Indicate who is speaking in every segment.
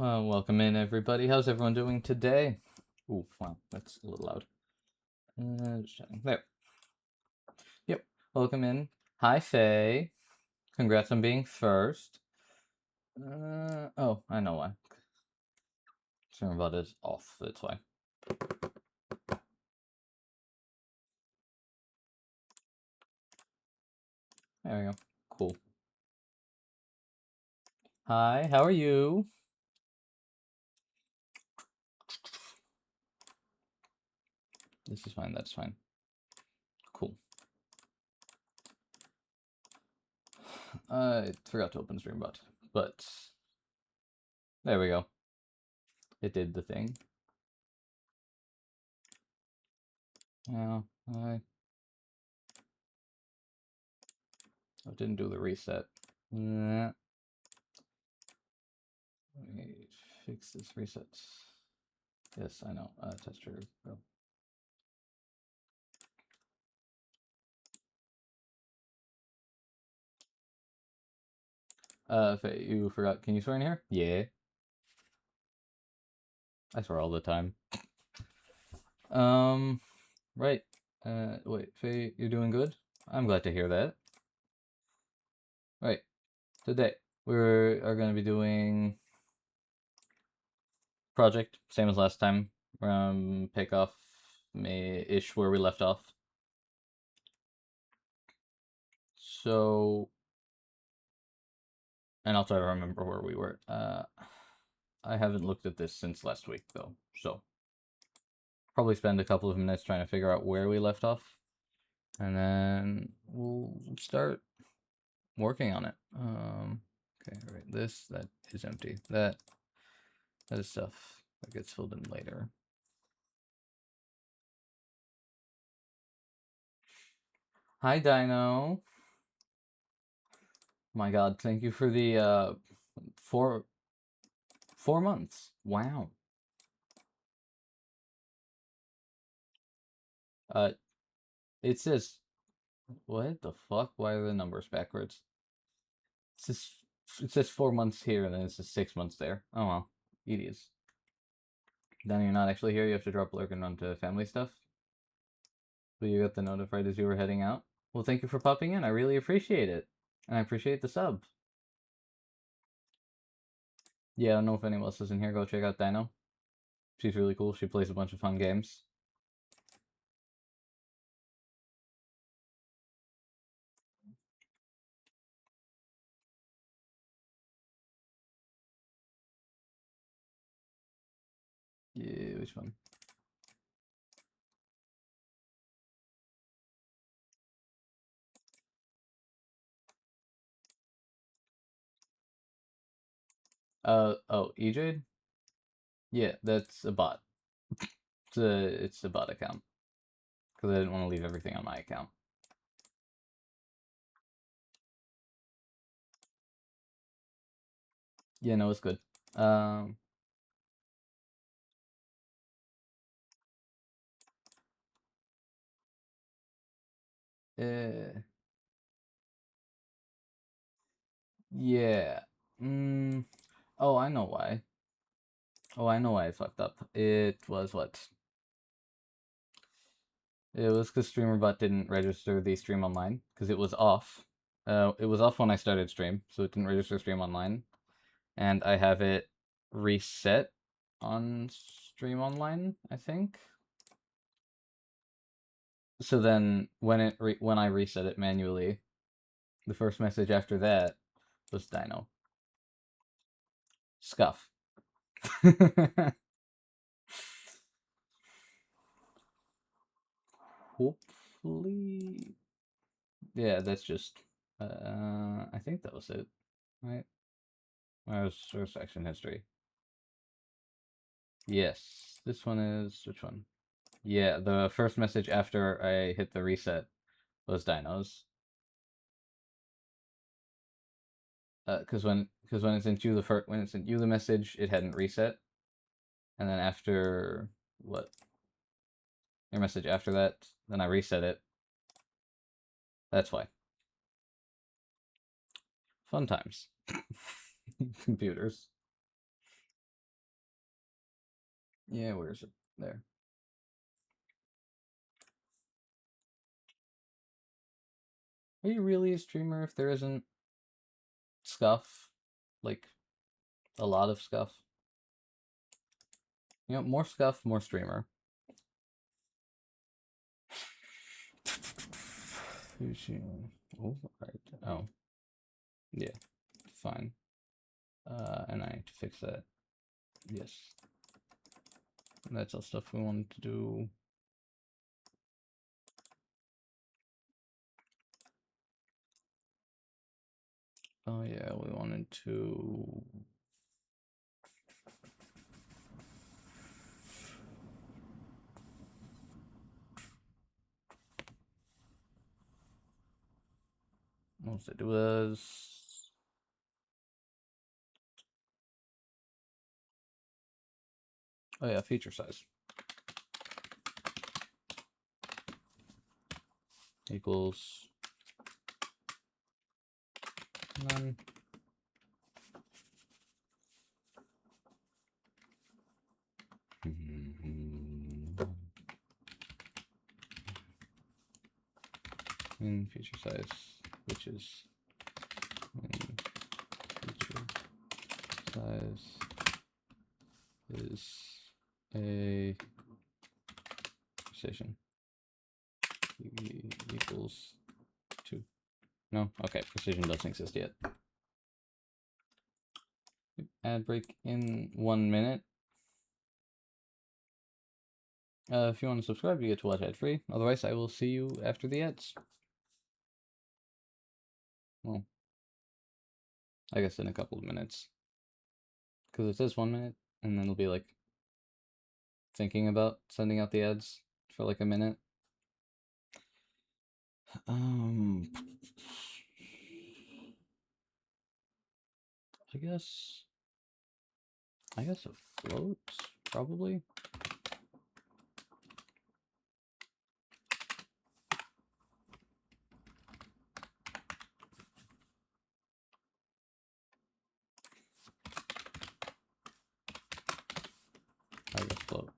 Speaker 1: Well, welcome in, everybody. How's everyone doing today? Ooh, wow, that's a little loud. Just checking. There. Yep. Welcome in. Hi, Faye. Congrats on being first. Oh, I know why. Streamer is off. That's why. There we go. Cool. Hi, how are you? This is fine. That's fine. Cool. I forgot to open Streambot, but there we go. It did the thing. Now, I didn't do the reset. Let me fix this reset. Yes, I know. Test trigger. Go. Faye, you forgot. Can you swear in here? Yeah. I swear all the time. Right. Wait, Faye, you're doing good? I'm glad to hear that. Right. Today, we are going to be doing project, same as last time. Pick off May-ish where we left off. So, and I'll try to remember where we were. I haven't looked at this since last week, though, so probably spend a couple of minutes trying to figure out where we left off, and then we'll start working on it. Okay, all right, that is empty. That is stuff that gets filled in later. Hi, Dino. My God, thank you for the 4 months. Wow. Uh, it says, what the fuck? Why are the numbers backwards? It says 4 months here, and then it says 6 months there. Oh well, idiots. Then you're not actually here. You have to drop lurk and run to family stuff. But you got the notif right as you were heading out. Well, thank you for popping in. I really appreciate it, and I appreciate the sub. Yeah, I don't know if anyone else is in here. Go check out Dino. She's really cool. She plays a bunch of fun games. Yeah, which one? Oh, EJ? Yeah, that's a bot. It's a bot account. Because I didn't want to leave everything on my account. Yeah, no, it's good. Um, uh, yeah. Oh, I know why. Oh, I know why I fucked up. It was what? It was because StreamerBot didn't register the stream online because it was off. It was off when I started stream, so it didn't register stream online, and I have it reset on stream online, I think. So then when I reset it manually, the first message after that was Dino. Scuff. Hopefully, yeah, that's just. I think that was it, right? Where's section history? Yes, this one is which one? Yeah, the first message after I hit the reset was Dinos. Because when it sent you the message, it hadn't reset, and then after what your message after that, then I reset it. That's why. Fun times. Computers. Yeah, where is it? There. Are you really a streamer if there isn't scuff? Like, a lot of scuff? You know, more scuff, more streamer. Oh, right. Oh. Yeah, fine. And I need to fix that. Yes. That's all stuff we wanted to do. Oh yeah, we wanted to... What was it? It was... Oh yeah, feature size. Equals... none. In feature size, which is in feature size is a precision equals 2. No? Okay, precision doesn't exist yet. Ad break in 1 minute. If you want to subscribe, you get to watch ad free. Otherwise, I will see you after the ads. Well, I guess in a couple of minutes. Because it says 1 minute, and then it'll be like thinking about sending out the ads for like a minute. I guess a float, probably. I guess float.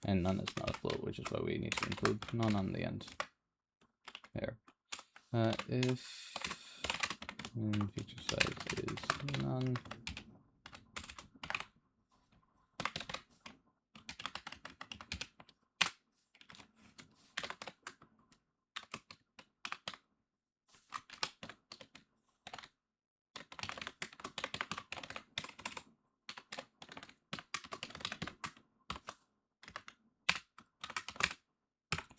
Speaker 1: And none is not a float, which is why we need to include none on the end. There. If feature size is none,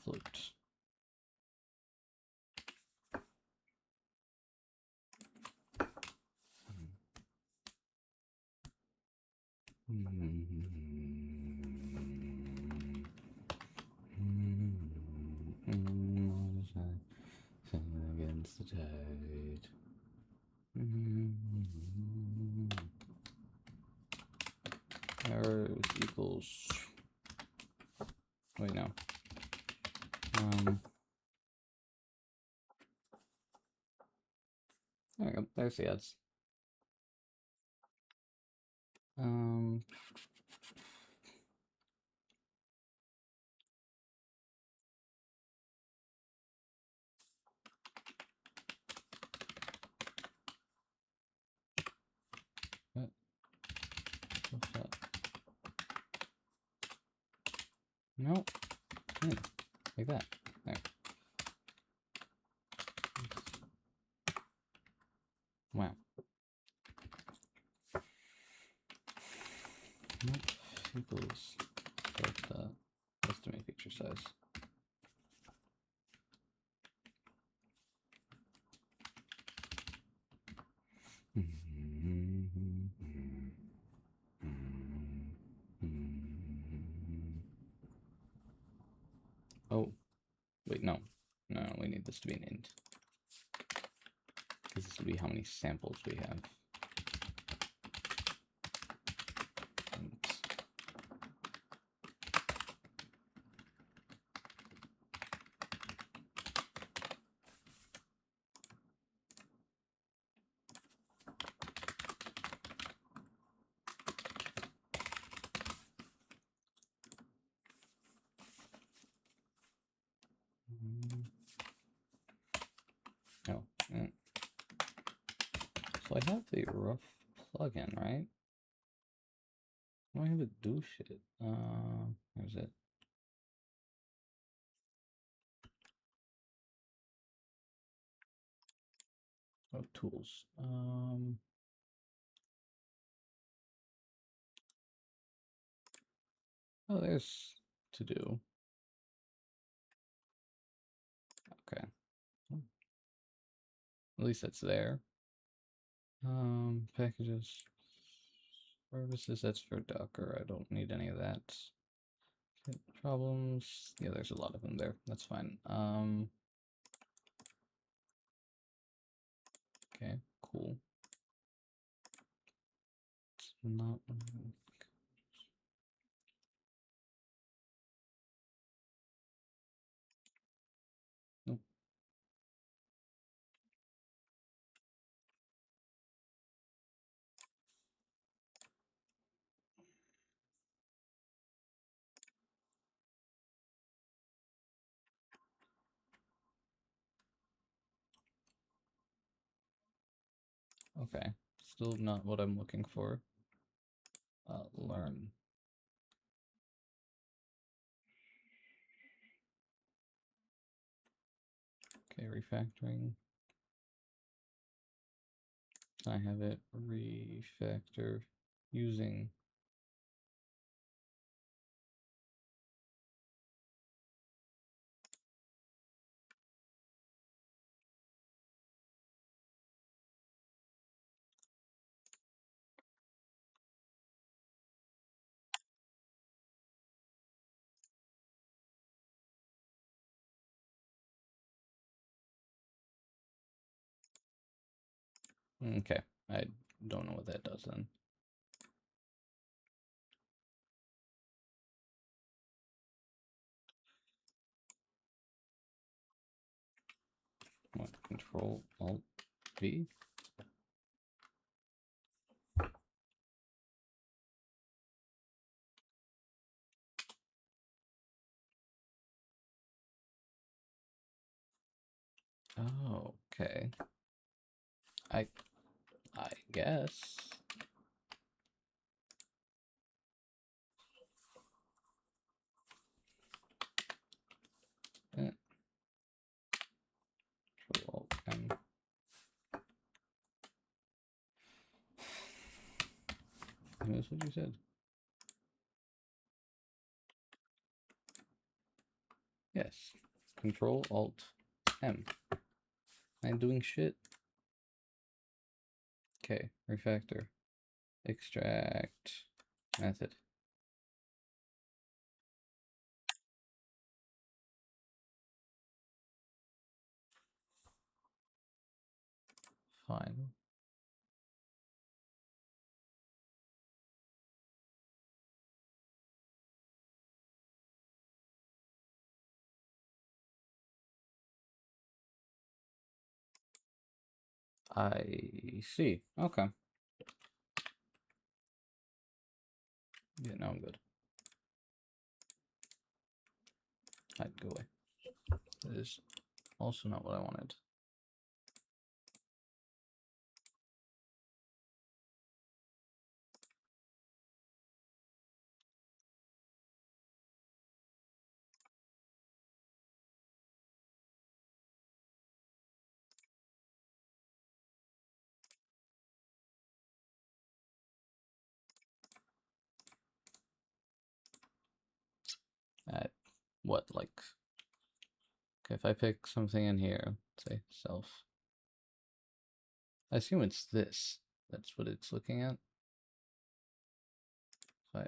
Speaker 1: float. Against the tide. Errors equals... Wait, no. There we go. There's the ads. What's that? No. Like that. There. Wow. Equals estimate feature size. Oh, wait, no. No, we need this to be an int. Because this will be how many samples we have. Oh, so I have the rough plugin, right? I don't have it do shit. Where's it? Oh, tools. Oh, there's to do. Okay. At least it's there. Packages. Services, that's for Docker. I don't need any of that. Problems. Yeah, there's a lot of them there. That's fine. Okay, cool. It's not. Nope. Okay, still not what I'm looking for. Learn. Okay, refactoring. I have it refactor using. Okay, I don't know what that does then. What? Control Alt V? Oh, okay. I guess. Eh, Control Alt M. That's what you said. Yes. Control Alt M. I'm doing shit. Okay, refactor. Extract method. Fine. I see. Okay. Yeah, now I'm good. I'd go away. That is also not what I wanted. At what, like, okay, if I pick something in here, say self, I assume it's this. That's what it's looking at. If I,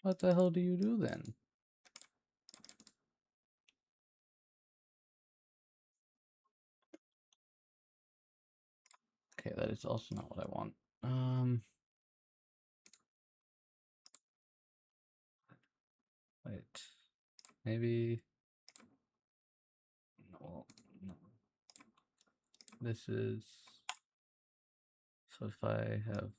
Speaker 1: what the hell do you do then? Okay, that is also not what I want. Wait, maybe, no, no. This is, so if I have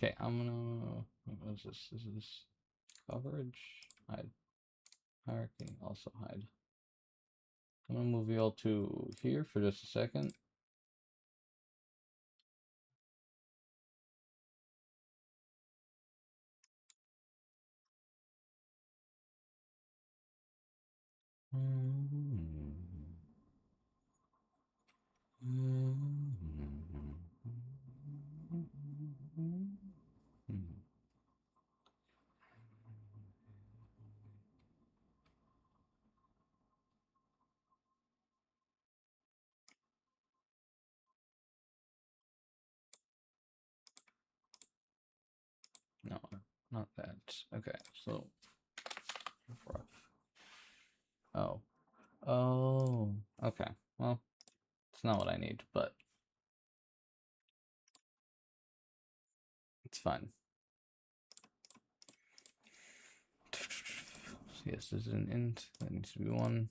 Speaker 1: Okay, I'm gonna. What is this? Is this coverage? Hide. Hierarchy. Also hide. I'm gonna move you all to here for just a second. No, not that. Okay, so rough. Oh. Oh. Okay. Well, it's not what I need, but it's fine. So yes, this is an int. That needs to be 1.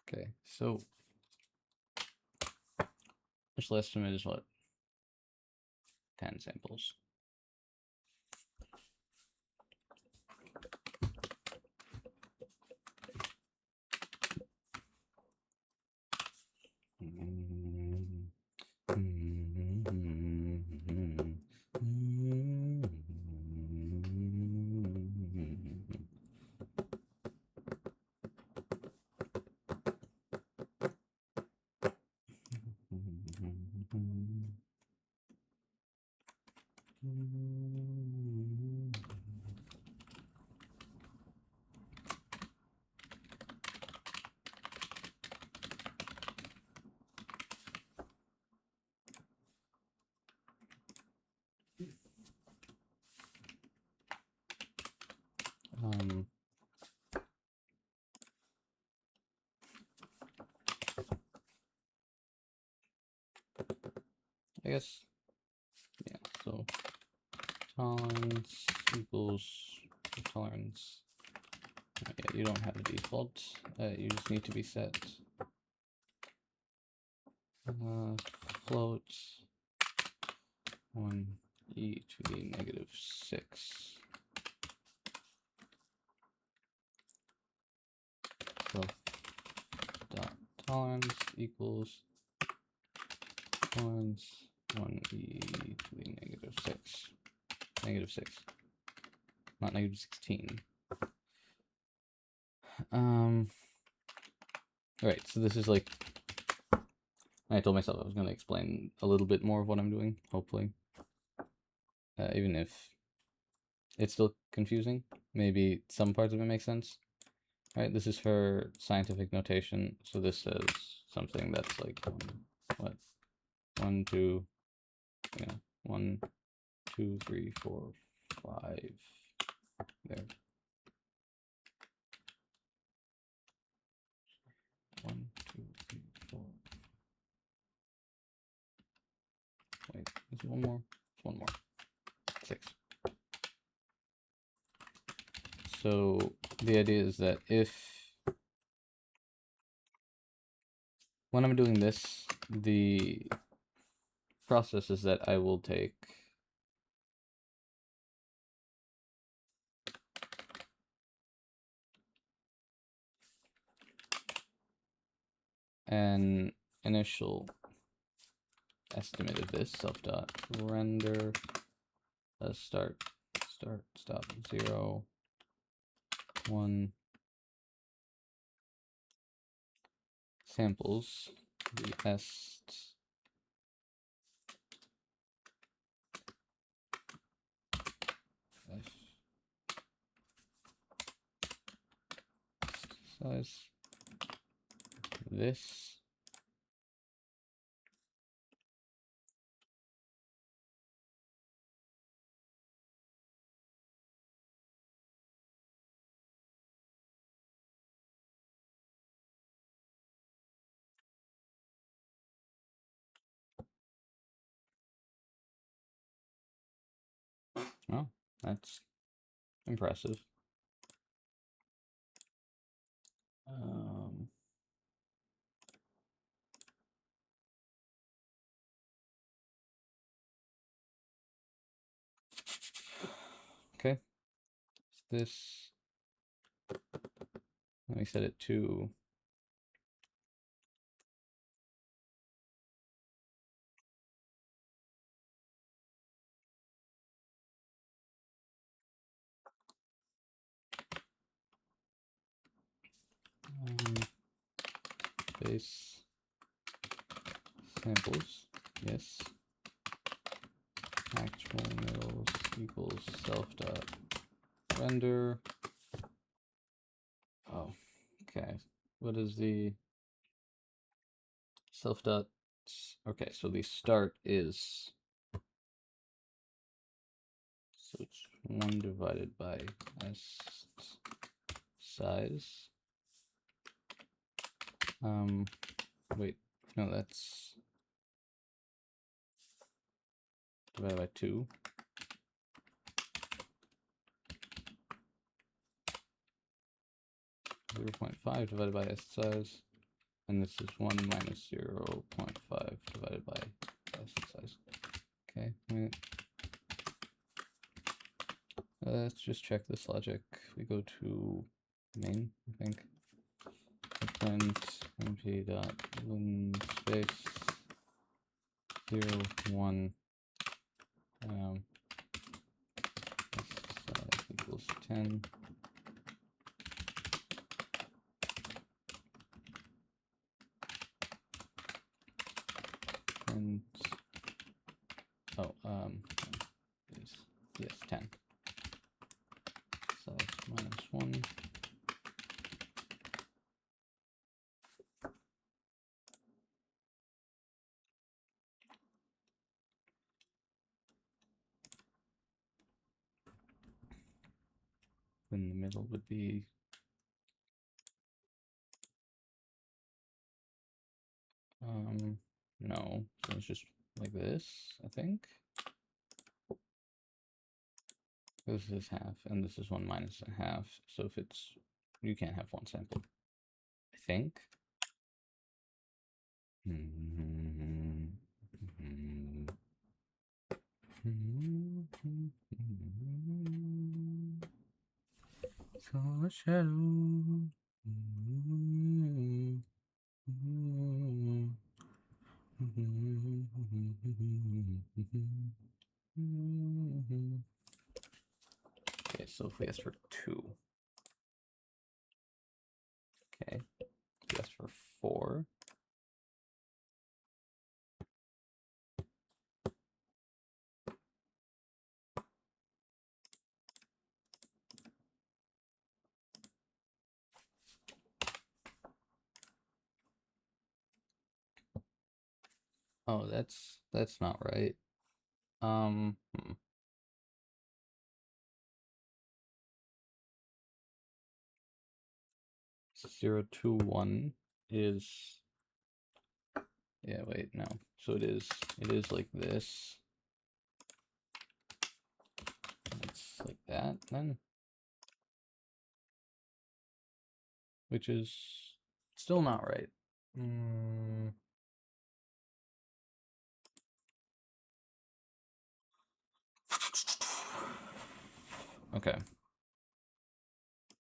Speaker 1: Okay, so initial estimate is what? 10 samples. I guess, yeah, so tolerance equals tolerance. Yeah, you don't have a default. You just need to be set. Float 1e to the -6. So dot tolerance equals tolerance 1e to the -6. -6. Not -16. Alright, so this is like, I told myself I was going to explain a little bit more of what I'm doing, hopefully. Even if it's still confusing, maybe some parts of it make sense. Alright, this is for scientific notation, so this says something that's like, what? 1, 2, yeah, 1, 2, 3, 4, 5, there. 1, 2, 3, 4. Wait, there's one more. There's one more. 6. So the idea is that when I'm doing this, the process is that I will take an initial estimate of this self dot render start stop 0 1 samples the est size this oh, that's impressive. Okay. This, let me set it to base samples, yes. Actual middles equals self dot render. Oh, okay. What is the self dot? Okay, so the start is, so it's 1 divided by s size. Wait, no, that's divided by 2. 0.5 divided by s size, and this is 1 minus 0.5 divided by s size. Okay, wait. Let's just check this logic. We go to main, I think. Print mp dot linspace 0, 1 s size equals 10. And yes, 10. Size minus 1. In the middle would be no, so it's just like this, I think. This is half, and this is 1 minus a half. So if it's, you can't have one sample, I think. Saw a shadow. Okay, so if we ask for 2. Okay, if we ask for 4. Oh, that's not right. 0, 2, 1 is, yeah, wait, no. So it is like this. It's like that then. Which is still not right. Okay.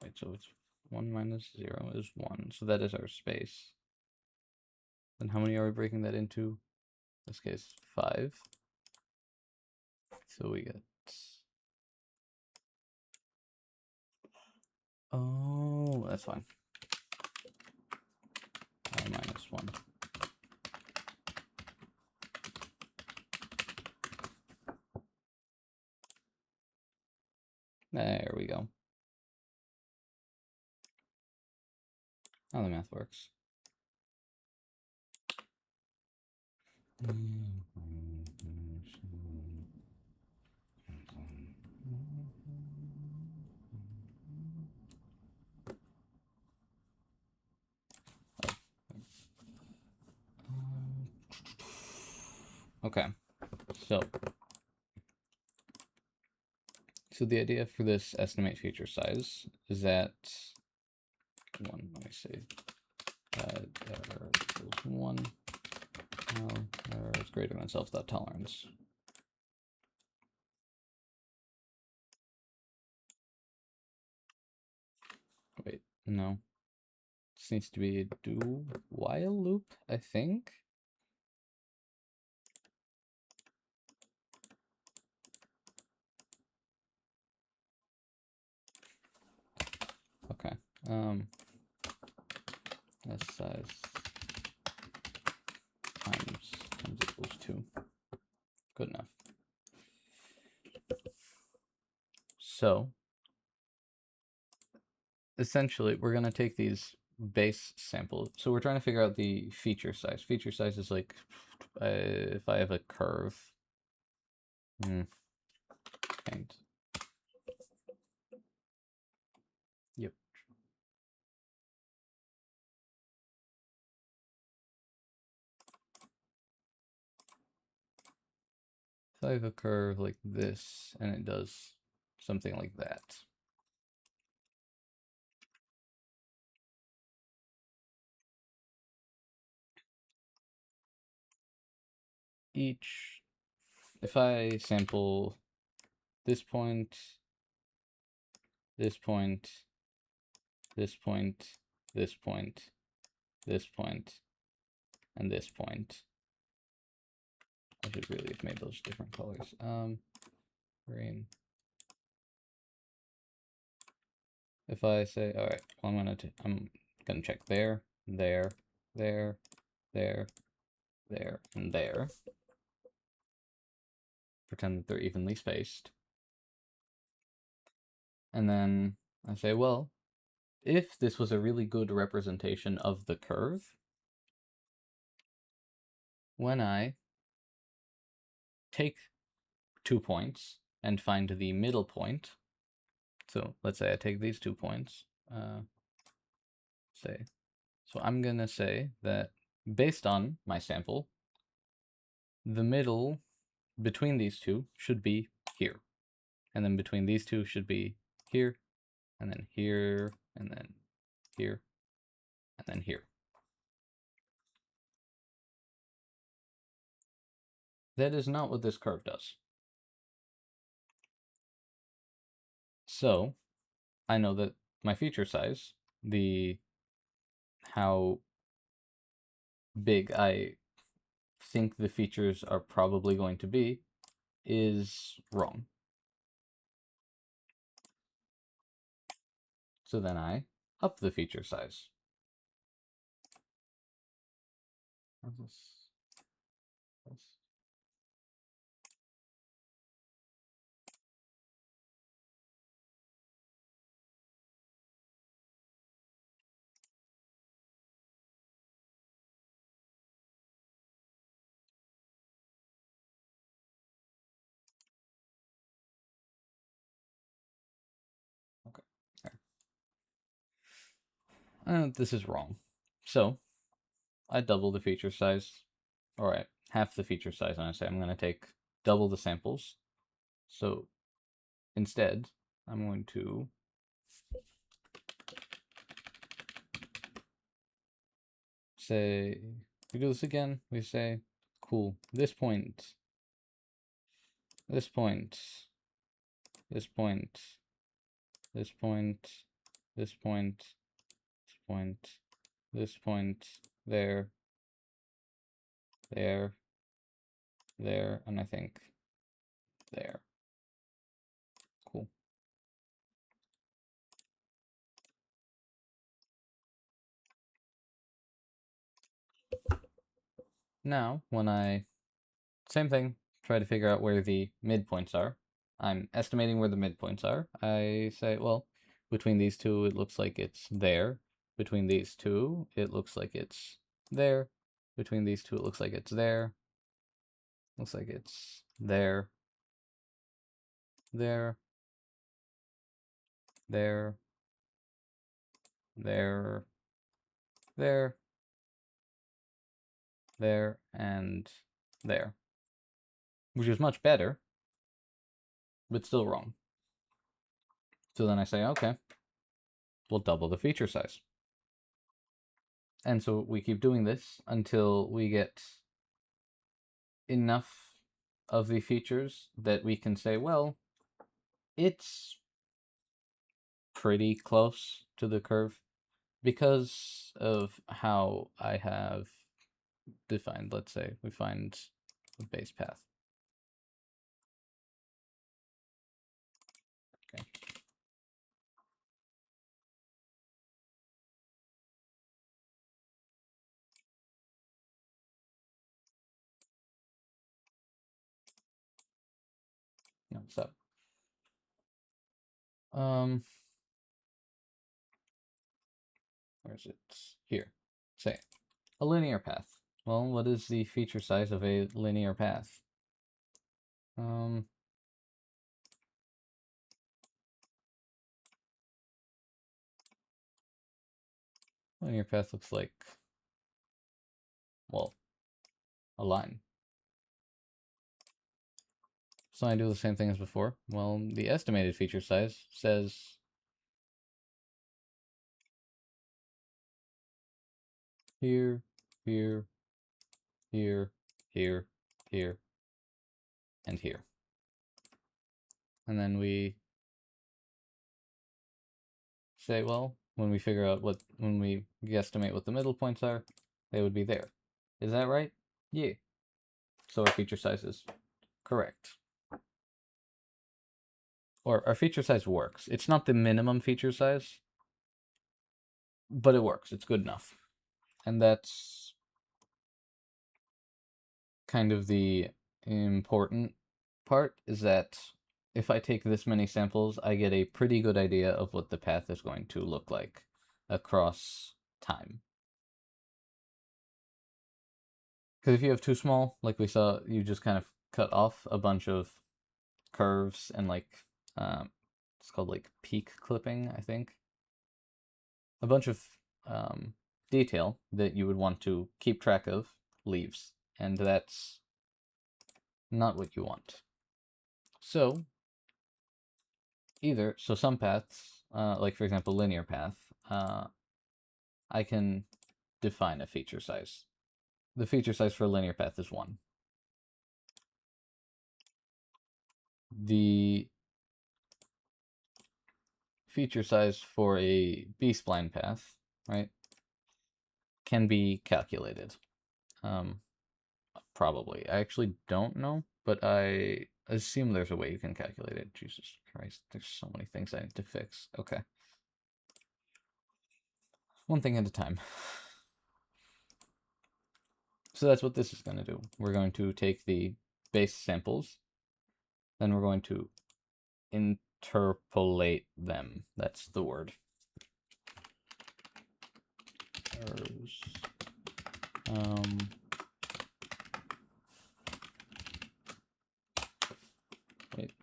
Speaker 1: Wait, so it's 1 minus 0 is 1. So that is our space. Then how many are we breaking that into? In this case, 5. So we get, oh, that's fine. Minus 1. There we go. How the math works. Okay, so the idea for this estimate feature size is that let me see, error equals 1, error is greater than self-tolerance. No. This needs to be a do while loop, I think. Okay. S size times equals 2. Good enough. So essentially, we're going to take these base samples. So we're trying to figure out the feature size. Feature size is like if I have a curve. Paint. Yep. If I have a curve like this and it does something like that. If I sample this point, this point, this point, this point, this point, and this point. I should really have made those different colors. Green. If I say, all right, well, I'm gonna check there, there, there, there, there, and there. Pretend that they're evenly spaced. And then I say, well, if this was a really good representation of the curve, when I take 2 points and find the middle point, so let's say I take these 2 points, so I'm gonna say that based on my sample, the middle between these two should be here. And then between these two should be here, and then here, and then here, and then here. That is not what this curve does. So I know that my feature size, how big I think the features are probably going to be, is wrong. So then I up the feature size. Okay. This is wrong. So I double the feature size. All right, half the feature size, and I say I'm going to take double the samples. So instead, I'm going to say, we do this again, we say, cool, this point, this point, this point, this point, this point, this point, this point, there, there, there, and I think there. Cool. Now, when I, same thing, try to figure out where the midpoints are. I'm estimating where the midpoints are. I say, well, between these two, it looks like it's there. Between these two, it looks like it's there. Between these two, it looks like it's there. Looks like it's there. There. There. There. There. There. And there. Which is much better, but still wrong. So then I say, okay, we'll double the feature size. And so we keep doing this until we get enough of the features that we can say, well, it's pretty close to the curve. because of how I have defined, let's say we find the base path. Okay. No, stop. Where is it? Here. Say a linear path. Well, what is the feature size of a linear path? Linear path looks like, well, a line. So I do the same thing as before. Well, the estimated feature size says here, here, here, here, here, and here. And then we say, well, when we figure out when we guesstimate what the middle points are, they would be there. Is that right? Yeah. So our feature size is correct. Or our feature size works. It's not the minimum feature size, but it works. It's good enough. And that's kind of the important part, is that if I take this many samples, I get a pretty good idea of what the path is going to look like across time. Because if you have too small, like we saw, you just kind of cut off a bunch of curves and like, it's called like peak clipping, I think. A bunch of detail that you would want to keep track of leaves, and that's not what you want. So some paths, like for example linear path, I can define a feature size. The feature size for a linear path is 1. The feature size for a B-spline path, right, can be calculated. Probably. I actually don't know, but I assume there's a way you can calculate it. Jesus Christ, there's so many things I need to fix. Okay. One thing at a time. So that's what this is going to do. We're going to take the base samples, then we're going to interpolate them. That's the word. Curves. Wait.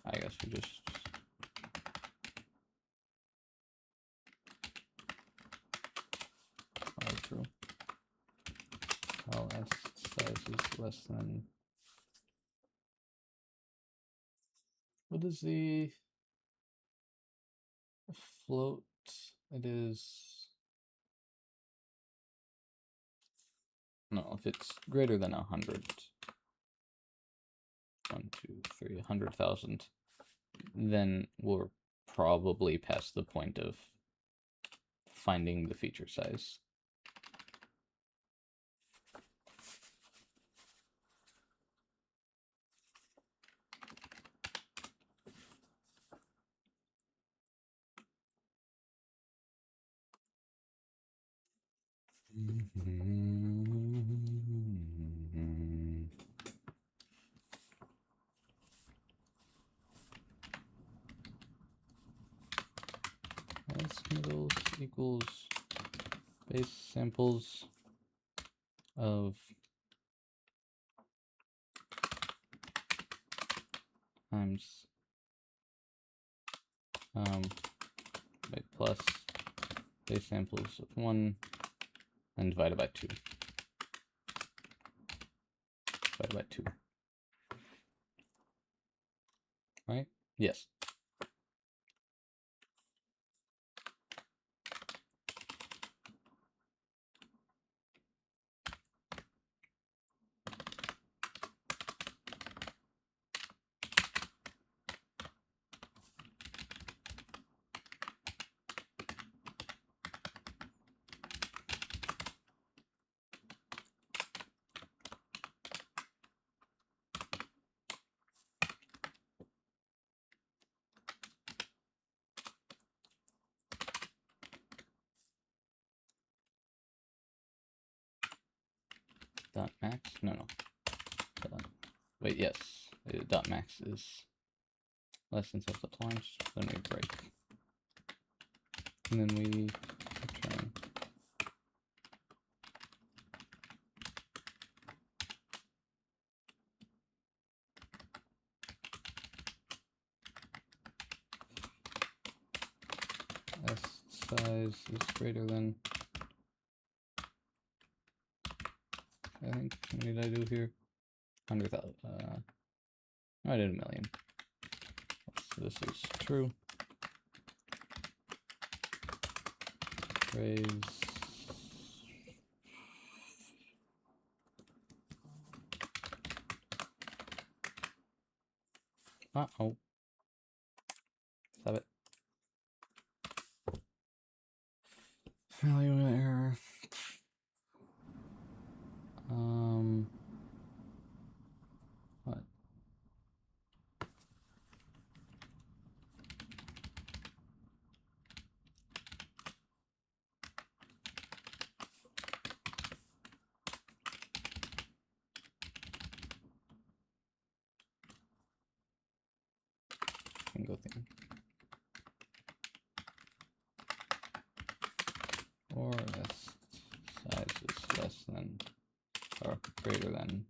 Speaker 1: I guess we just true. While s size is less than. What is the float? It is. No, if it's greater than 100. 1, 2, 3, 100,000. Then we're probably past the point of finding the feature size. S middles equals base samples of times plus base samples of 1 and divided by 2. Divided by 2. Right? Yes. dot max? No. Wait, yes. Dot max is less than self-lines. Then we break. And then we return. S size is greater than, I think, what did I do here? 100,000. I did 1,000,000. So this is true. Raise. Uh-oh. Stop it. Value error. What? Single thing. Or this size is less than or greater than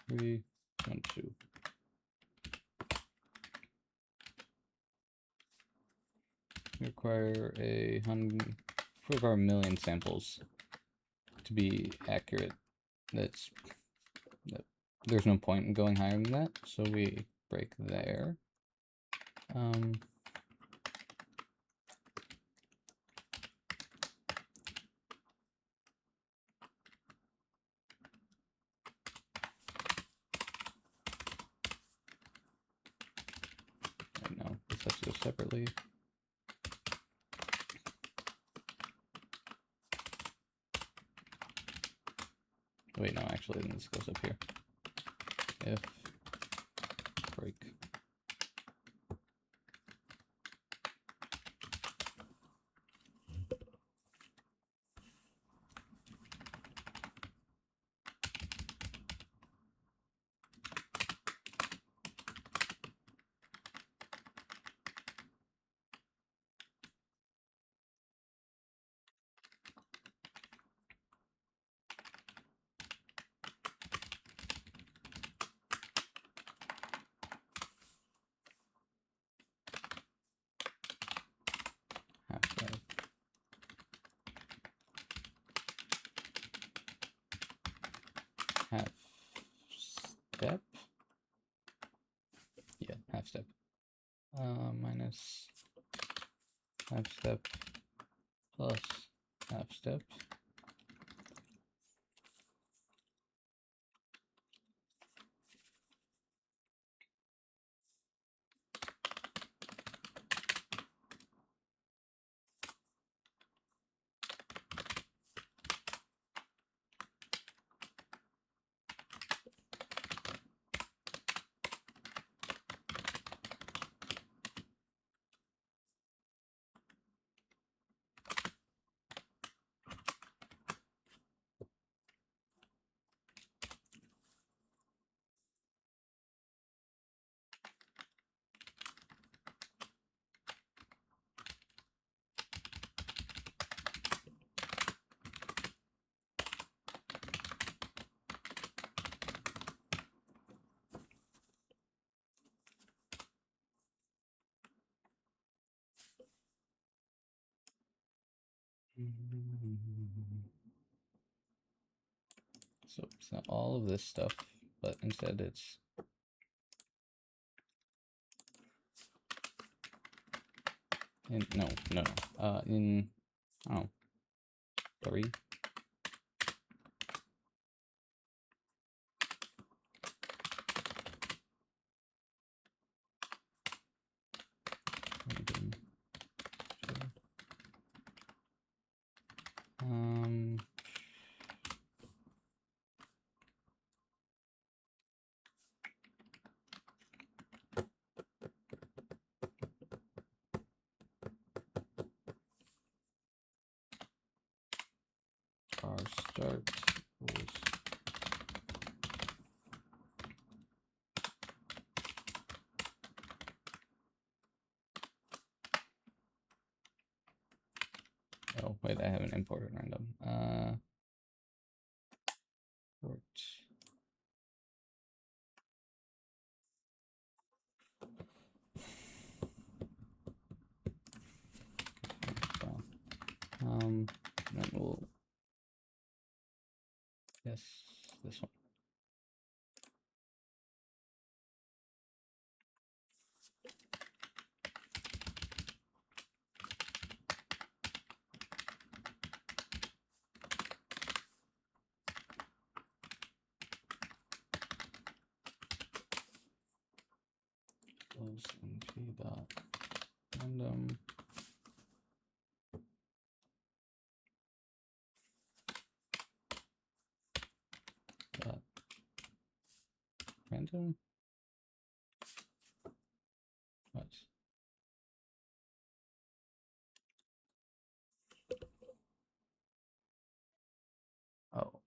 Speaker 1: 3, 1, 2. We require for our 1,000,000 samples to be accurate. There's no point in going higher than that, so we break there. No, this has to go separately. Wait, no, actually, then this goes up here. If break. Half step. Yeah, half step. Minus half step plus half step. So it's not all of this stuff, but instead it's no, in, I don't know, 3. our start equals oh wait, I haven't imported random. Port. Then we'll guess this one. Close np dot random dot random. What? Oh,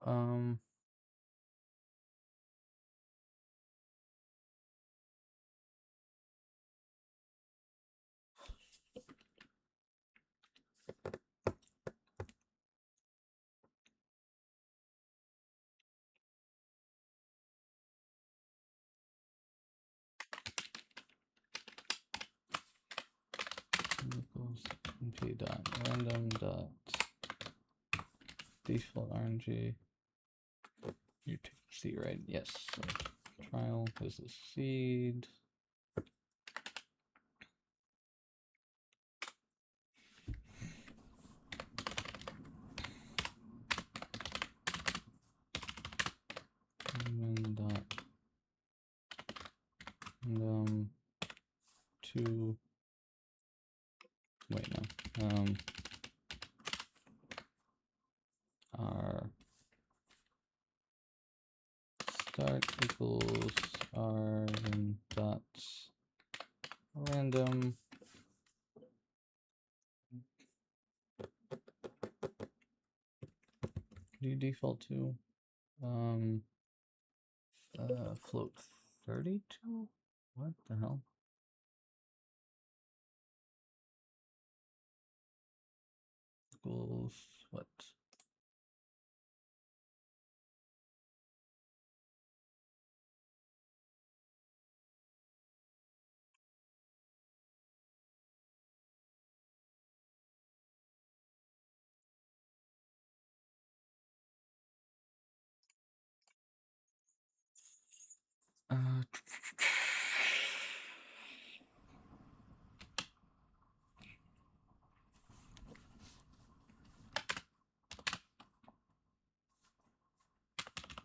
Speaker 1: equals np dot random dot default RNG. You take C, right? Yes. So trial is a seed. And dot random to wait no our start equals r dot random do you default to float 32? What the hell? Equals what?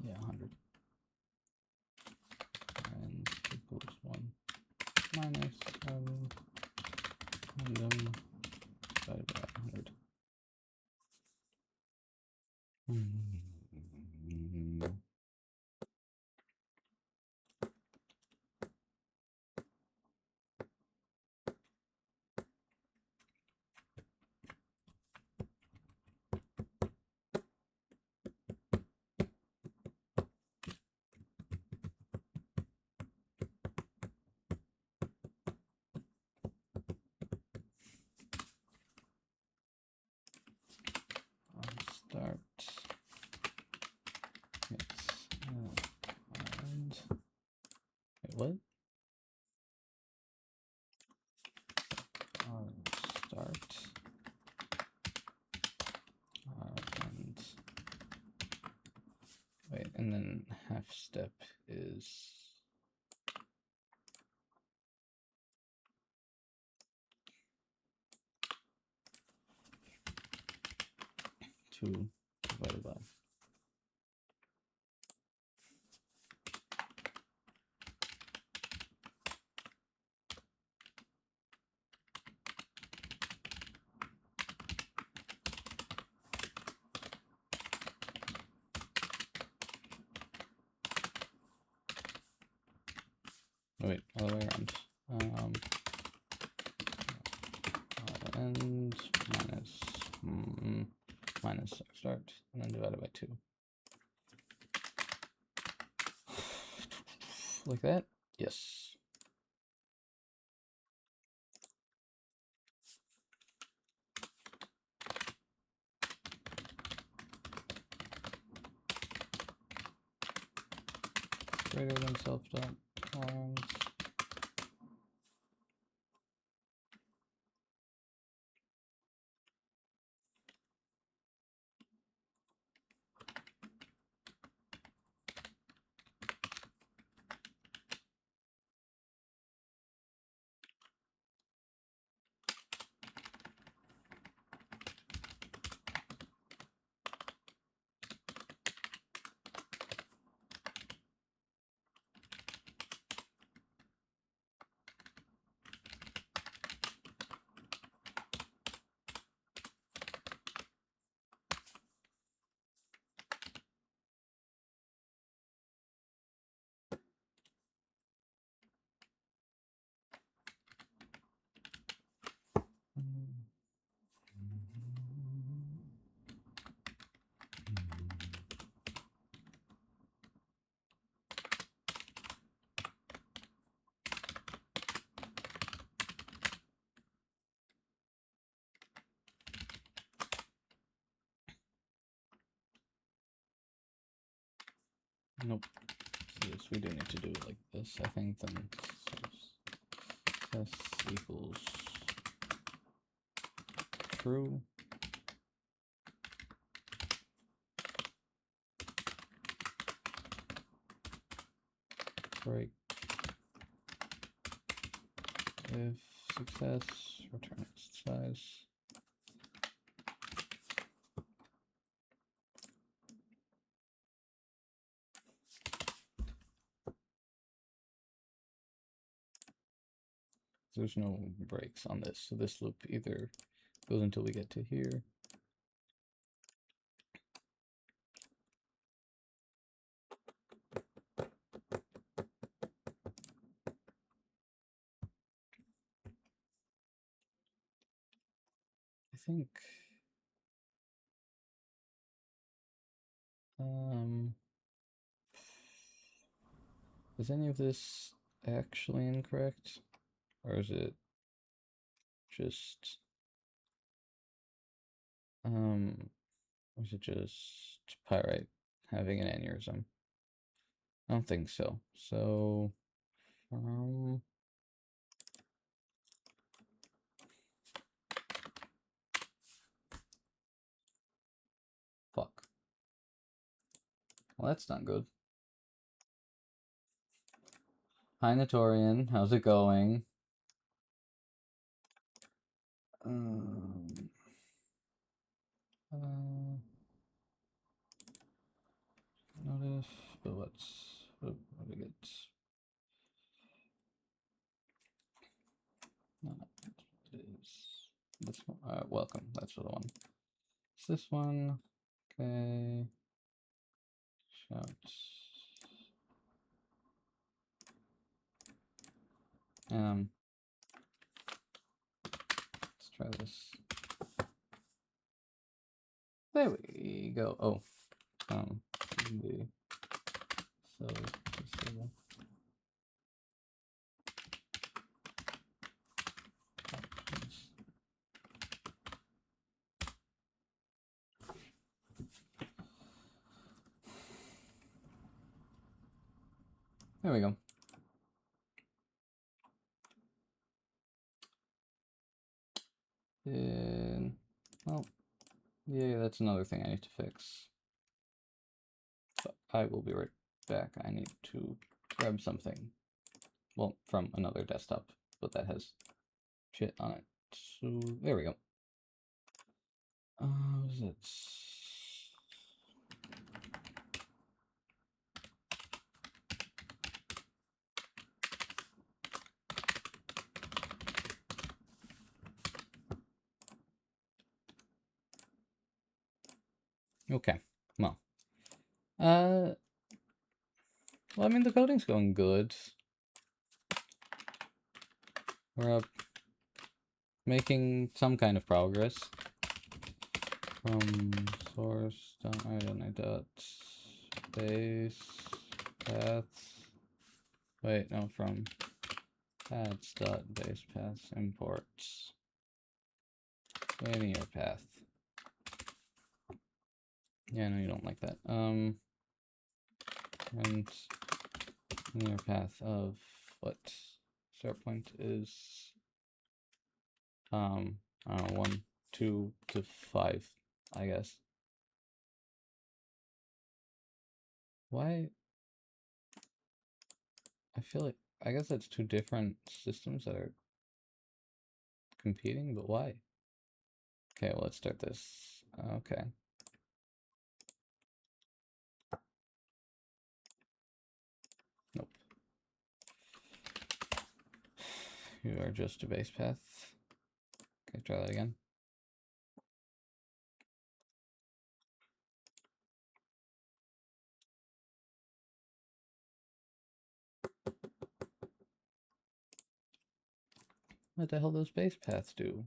Speaker 1: Yeah, 100. And equals 1 minus random divided by 100. Start. Yes. And wait, what? Start. And wait, and then half step is two divided by. Oh, wait, all the way around. And minus then start, and then divide it by 2. Like that? Yes. Greater than self dot arms. Nope. So yes, we do need to do it like this. I think then success equals true. Break. If success, return its size. There's no breaks on this, so this loop either goes until we get to here. I think is any of this actually incorrect? Or is it just pyrite having an aneurysm? I don't think so. So fuck. Well, that's not good. Hi, Notorian. How's it going? Notice, but what do we get? No, it is this one. Welcome. That's for the one. It's this one. Okay. Shouts. Let's try this. There we go. Oh, there we go. And, well, yeah, that's another thing I need to fix. But I will be right back. I need to grab something. Well, from another desktop, but that has shit on it. So, there we go. What is it? Okay, well, I mean, the coding's going good. We're making some kind of progress. from source dot base paths. Wait, no, from paths dot base paths imports linear path. Yeah, no, you don't like that. And linear path of what? Start point is I don't know, 1, 2 to 5, I guess. Why? I feel like, I guess that's two different systems that are competing, but why? Okay, well, let's start this. Okay. Nope. You are just a base path. Okay, try that again. What the hell those base paths do?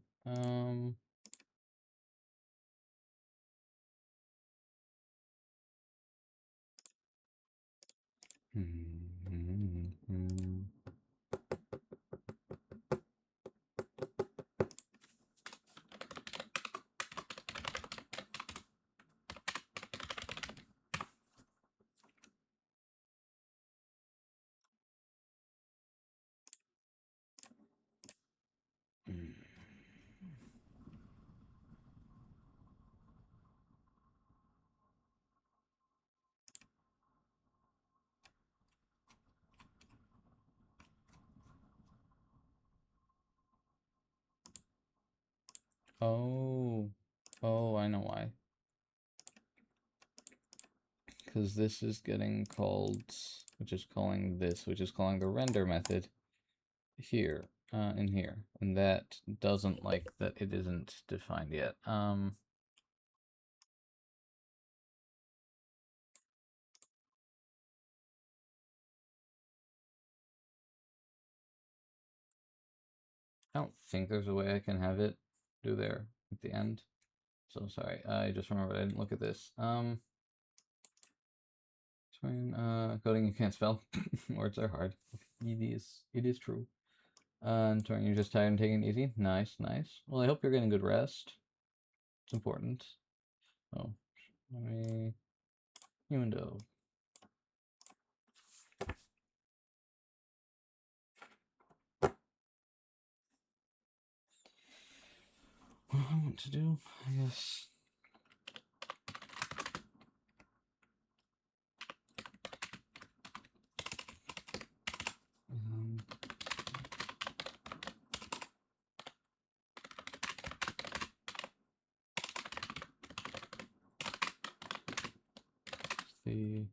Speaker 1: Oh, I know why. Because this is getting called, which is calling this, which is calling the render method here, in here, and that doesn't like that it isn't defined yet. I don't think there's a way I can have it do there at the end. So sorry, I just remembered I didn't look at this. Coding you can't spell. Words are hard. It is true. And Torian, you're just tired and taking it easy. Nice, nice. Well, I hope you're getting good rest. It's important. Oh, let me window. What I want to do, I guess. The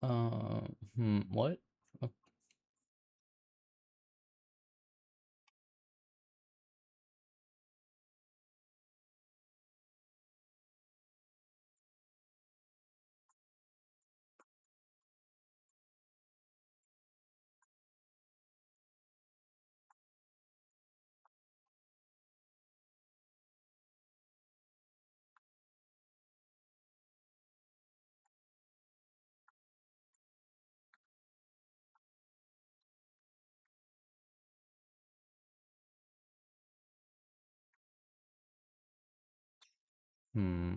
Speaker 1: What? Hmm.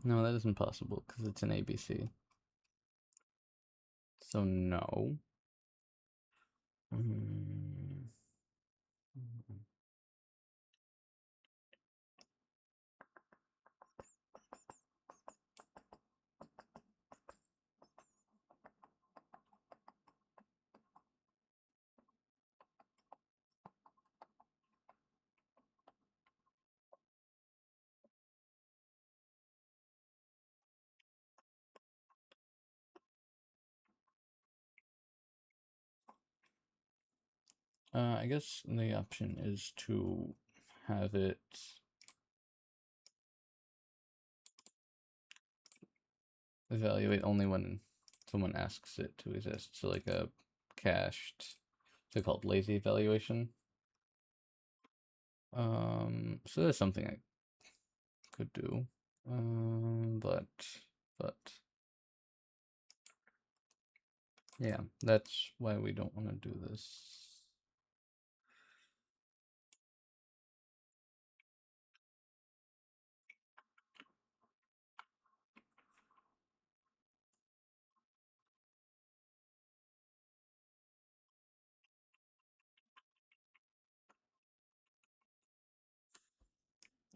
Speaker 1: No, that isn't possible because it's an ABC. So no. Mm. I guess the option is to have it evaluate only when someone asks it to exist. So like a cached, so called lazy evaluation. So that's something I could do. But yeah, that's why we don't want to do this.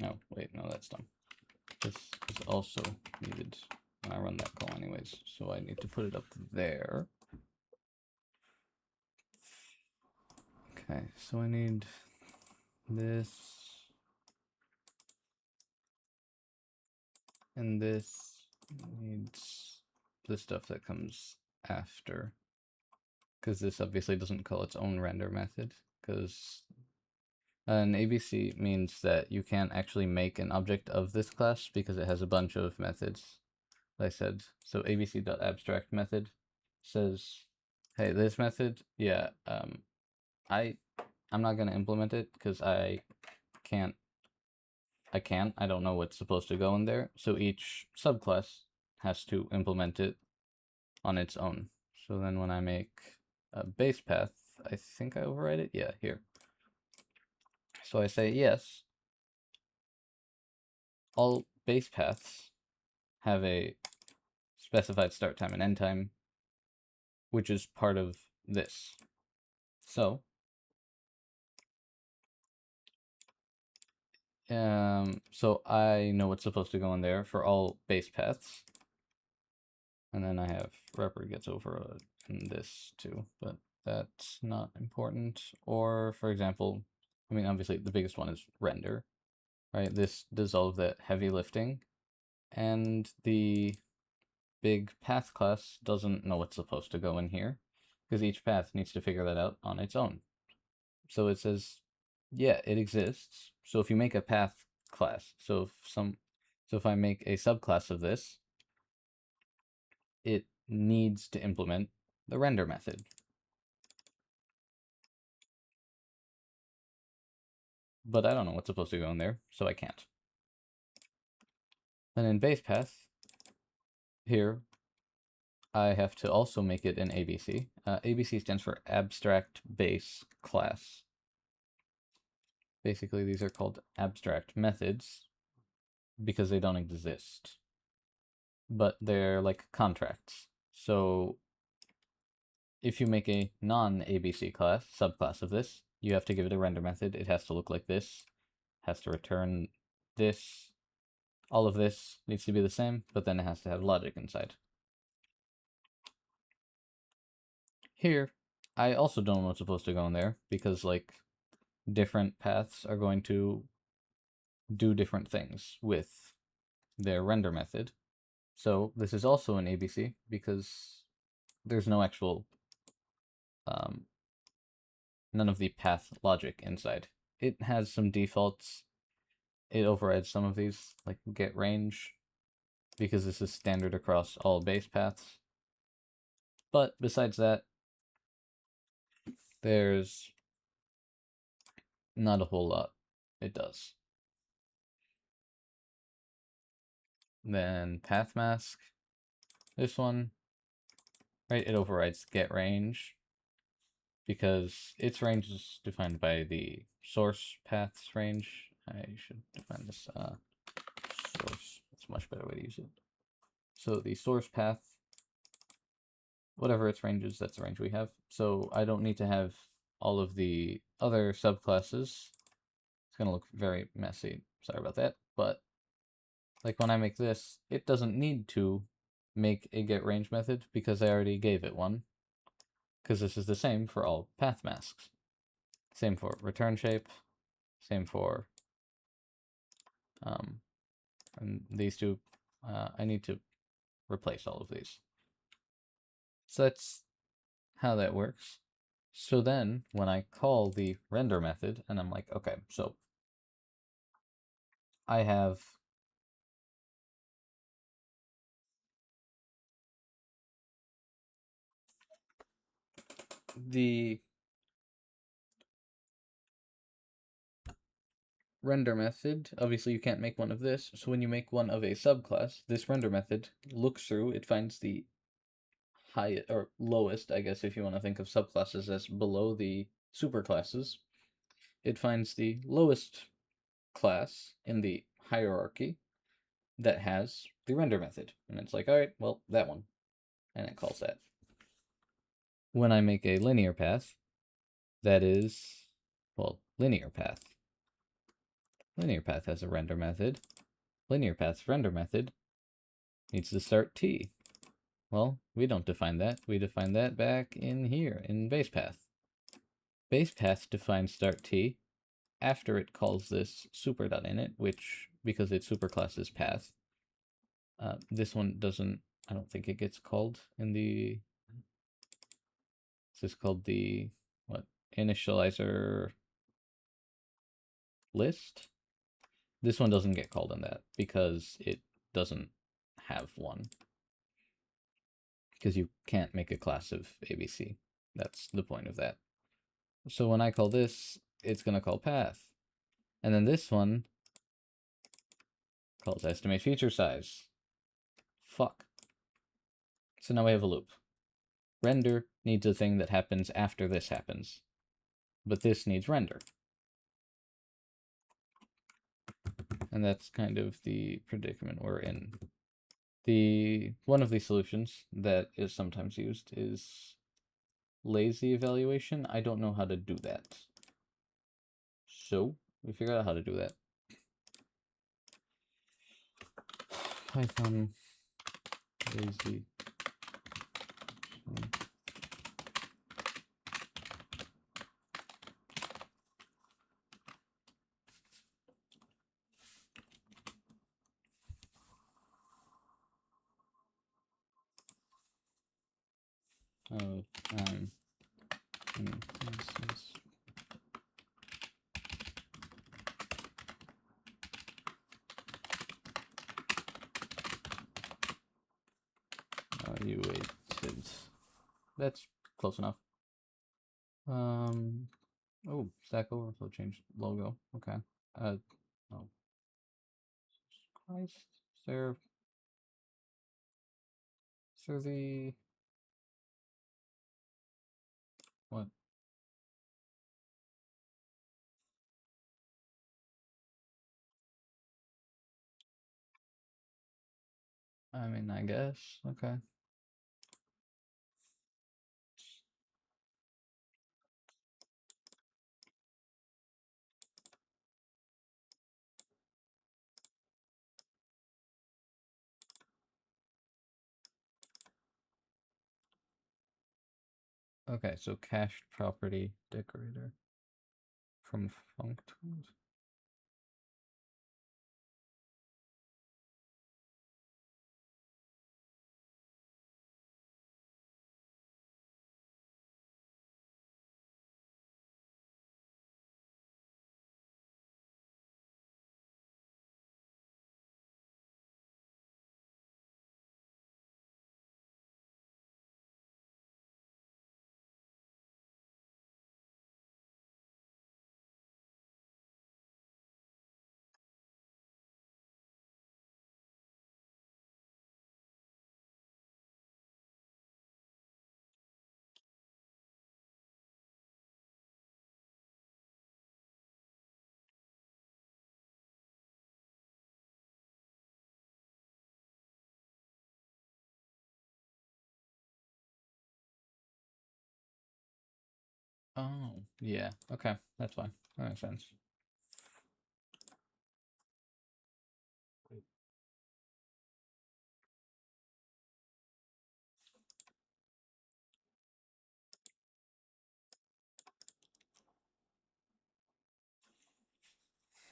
Speaker 1: Oh, wait, no, that's dumb. This is also needed when I run that call anyways, so I need to put it up there. Okay, so I need this and this needs the stuff that comes after, because this obviously doesn't call its own render method, because an ABC means that you can't actually make an object of this class because it has a bunch of methods, like I said. So abc.abstract method says, hey, this method, yeah, I'm not gonna implement it because can't I don't know what's supposed to go in there. So each subclass has to implement it on its own. So then when I make a base path, I think I override it. Yeah, here. So I say yes. All base paths have a specified start time and end time, which is part of this. So I know what's supposed to go in there for all base paths. And then I have repr gets over in this too, but that's not important. Or for example, I mean, obviously the biggest one is render, right? This does all of that heavy lifting, and the big path class doesn't know what's supposed to go in here because each path needs to figure that out on its own. So it says, yeah, it exists. So if you make a path class, so if I make a subclass of this, it needs to implement the render method. But I don't know what's supposed to go in there, so I can't. Then in base path, here, I have to also make it an ABC. ABC stands for abstract base class. Basically, these are called abstract methods because they don't exist. But they're like contracts. So if you make a non-ABC class, subclass of this, you have to give it a render method. It has to look like this, has to return this. All of this needs to be the same, but then it has to have logic inside. here, I also don't know what's supposed to go in there because, like, different paths are going to do different things with their render method. So this is also an ABC because there's no actual, none of the path logic inside. It has some defaults. It overrides some of these, like get range, because this is standard across all base paths. But besides that, there's not a whole lot it does. Then path mask, this one, right, it overrides get range because its range is defined by the source path's range. I should define this source. That's a much better way to use it. So the source path, whatever its range is, that's the range we have. So I don't need to have all of the other subclasses. It's going to look very messy. Sorry about that. But like when I make this, it doesn't need to make a get range method because I already gave it one. Because this is the same for all path masks. Same for return shape. Same for and these two. I need to replace all of these. So that's how that works. So then when I call the render method and I'm like, okay, so I have the render method. Obviously you can't make one of this, so when you make one of a subclass, this render method looks through, it finds the highest or lowest, I guess if you want to think of subclasses as below the superclasses, it finds the lowest class in the hierarchy that has the render method. And it's like, all right, well, that one. And it calls that. When I make a linear path, that is, well, linear path. Linear path has a render method. Linear path's render method needs to start T. Well, we don't define that. We define that back in here, in base path. Base path defines start T after it calls this super.init, which, because its superclass is path, this one doesn't, I don't think it gets called in the, this is called the, what, initializer list? This one doesn't get called in that because it doesn't have one. Because you can't make a class of ABC. That's the point of that. So when I call this, it's going to call path. And then this one calls estimate feature size. Fuck. So now we have a loop. Render needs a thing that happens after this happens. But this needs render. And that's kind of the predicament we're in. One of the solutions that is sometimes used is lazy evaluation. I don't know how to do that. So we figured out how to do that. Python lazy. Of instance. Evaluated. That's close enough. Oh, Stack Overflow changed logo. Okay. Oh. Christ. Is there the what? I mean, I guess. Okay. Okay, so cached property decorator from functools. Oh, yeah. Okay, that's fine. That makes sense.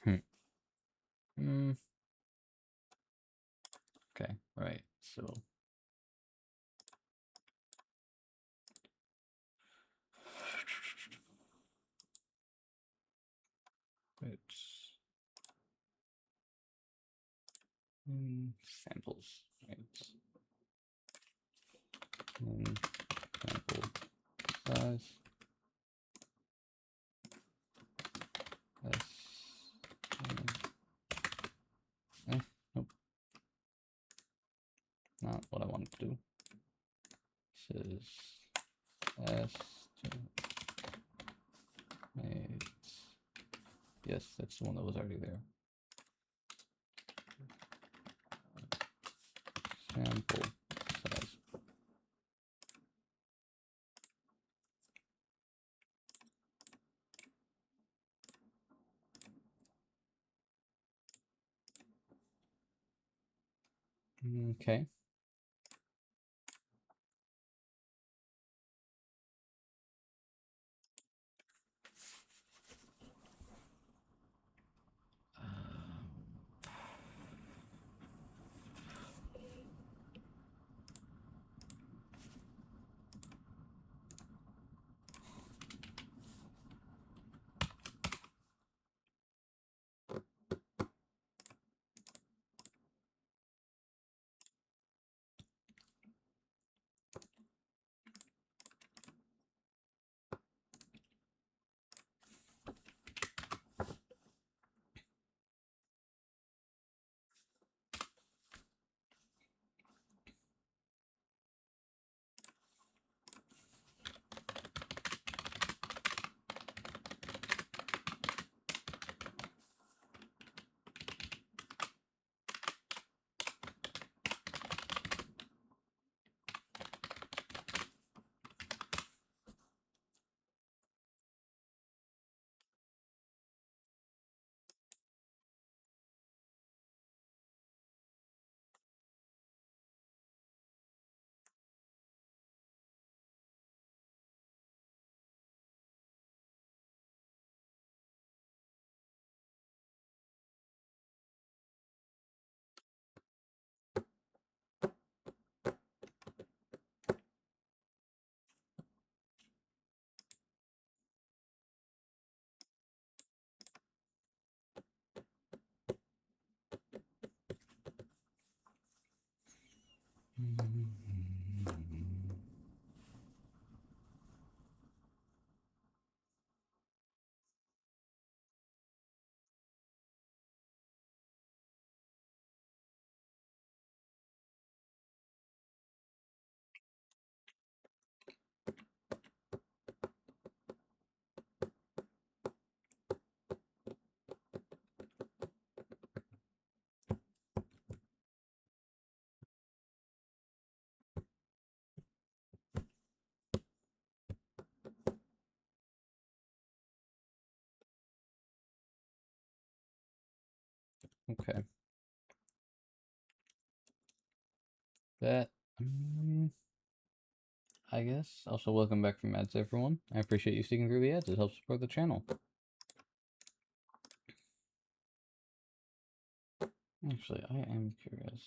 Speaker 1: Hmm. Mm, okay, right. So it's samples, right? Sample size. That's nope, not what I wanted to do. This is estimate. Yes, that's the one that was already there. Sample size. Okay. Okay. That I guess. Also, welcome back from ads, everyone. I appreciate you sticking through the ads. It helps support the channel. Actually, I am curious.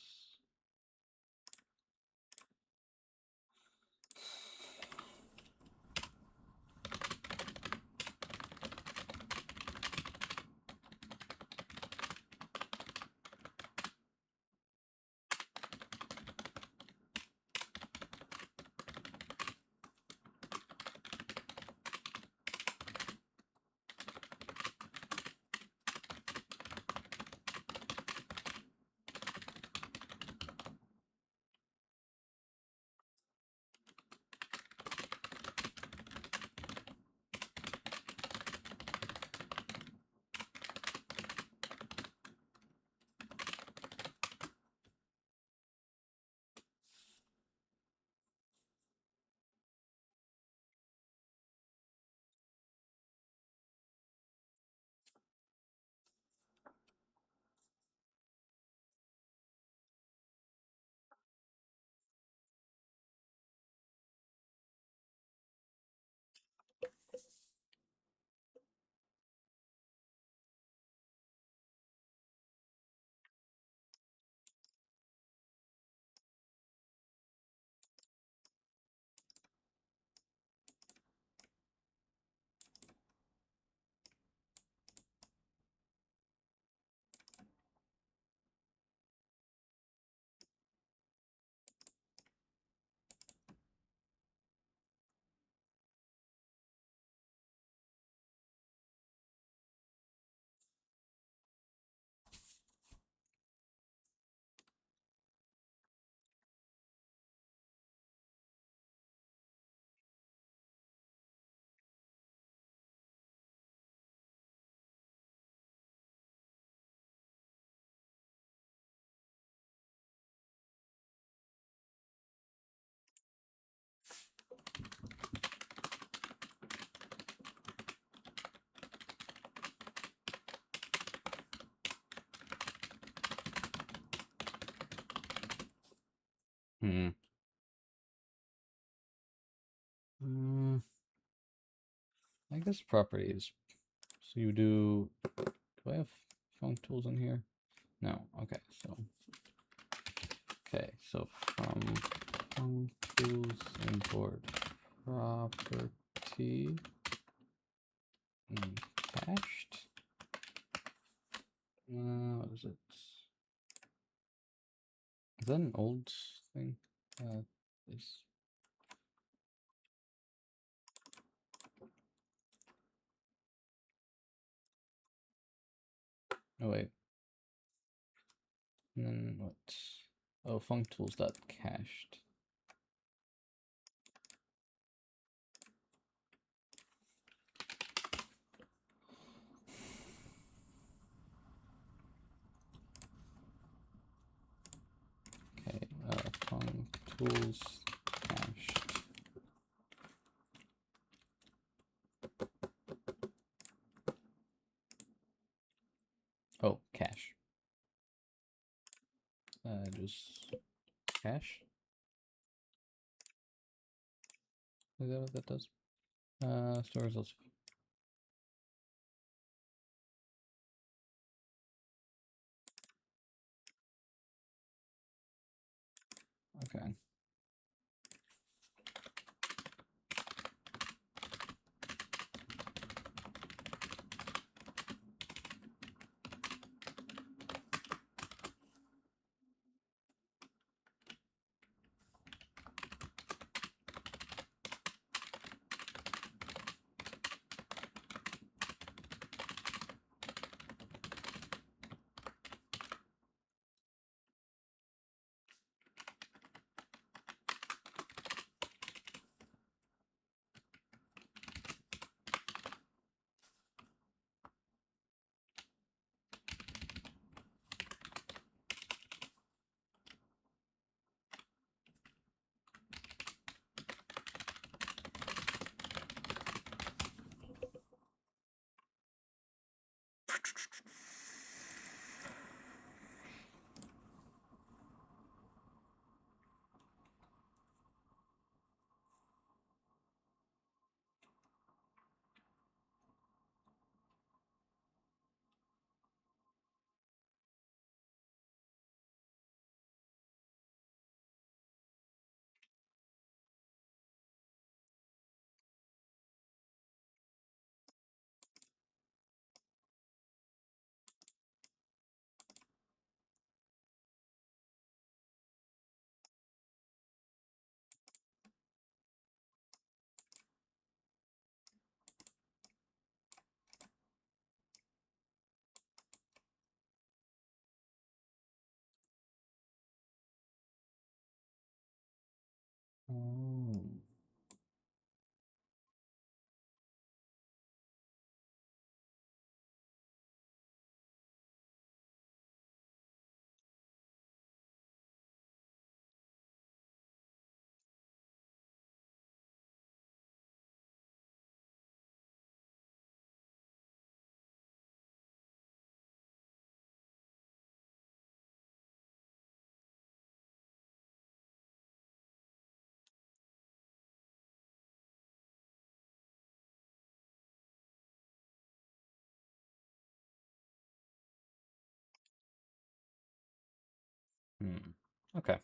Speaker 1: Hmm. I guess properties. So you do I have phone tools in here? No. Okay, so from phone tools import property cached. What is it? Is that an old thing? This. Oh wait. And then what? Oh, functools.cached. Okay, functools cached. Oh, cache. Just cache. Is that what that does? Store results. Okay. Okay.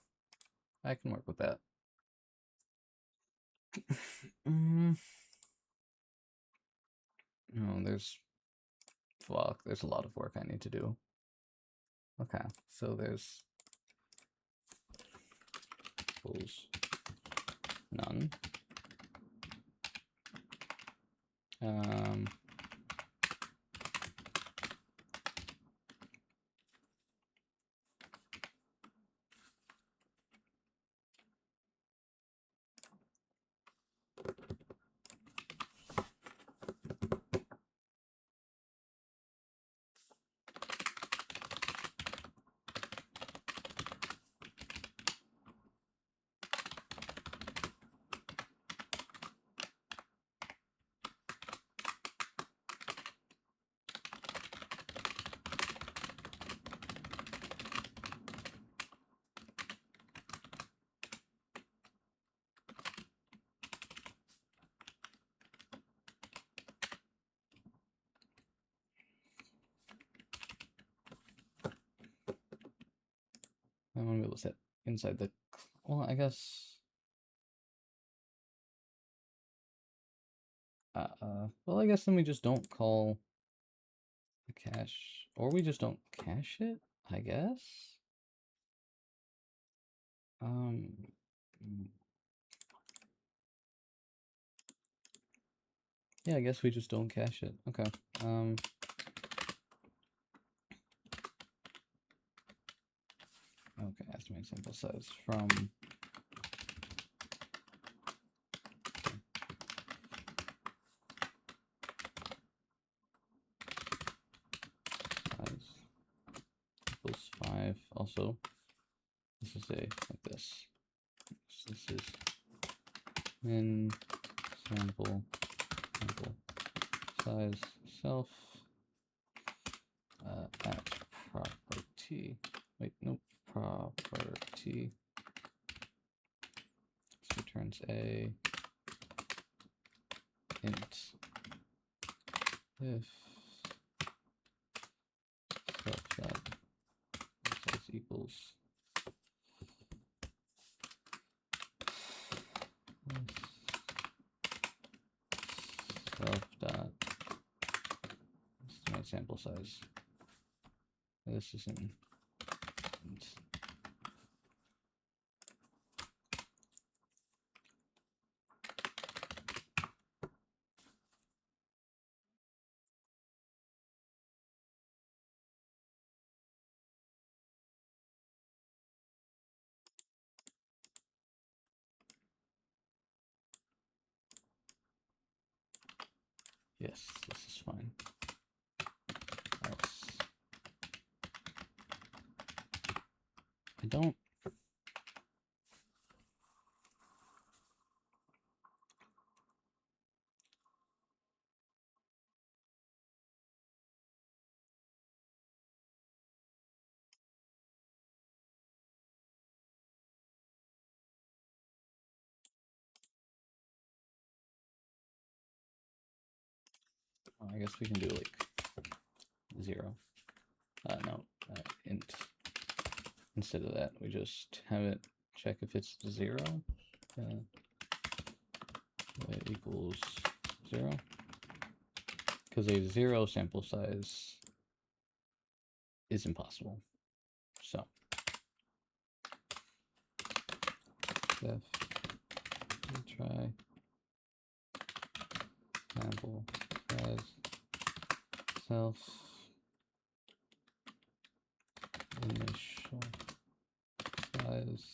Speaker 1: I can work with that. No, there's a lot of work I need to do. Okay, so there's equals none. I want to be able to set inside the, well, I guess, well, I guess then we just don't call the cache, or we just don't cache it, I guess. Yeah, I guess we just don't cache it. Okay. Okay, estimate sample size from size equals 5. Also, this is like this. So this is min sample size self at property. Wait, nope, property. This returns a int if self dot size equals self dot estimate sample size. This is an int. Yes, this is fine. I don't. I guess we can do like 0. No, int. Instead of that, we just have it check if it's 0. It equals 0. Because a 0 sample size is impossible. So, if we try sample size self initial size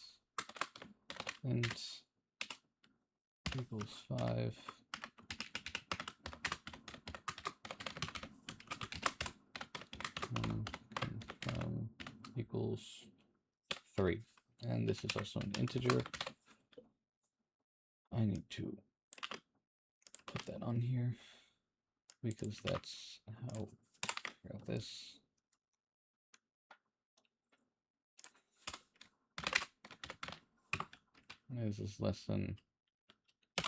Speaker 1: int equals 5. Confirm equals 3. And this is also an integer. I need to put that on here because that's how I figure out this. This is less than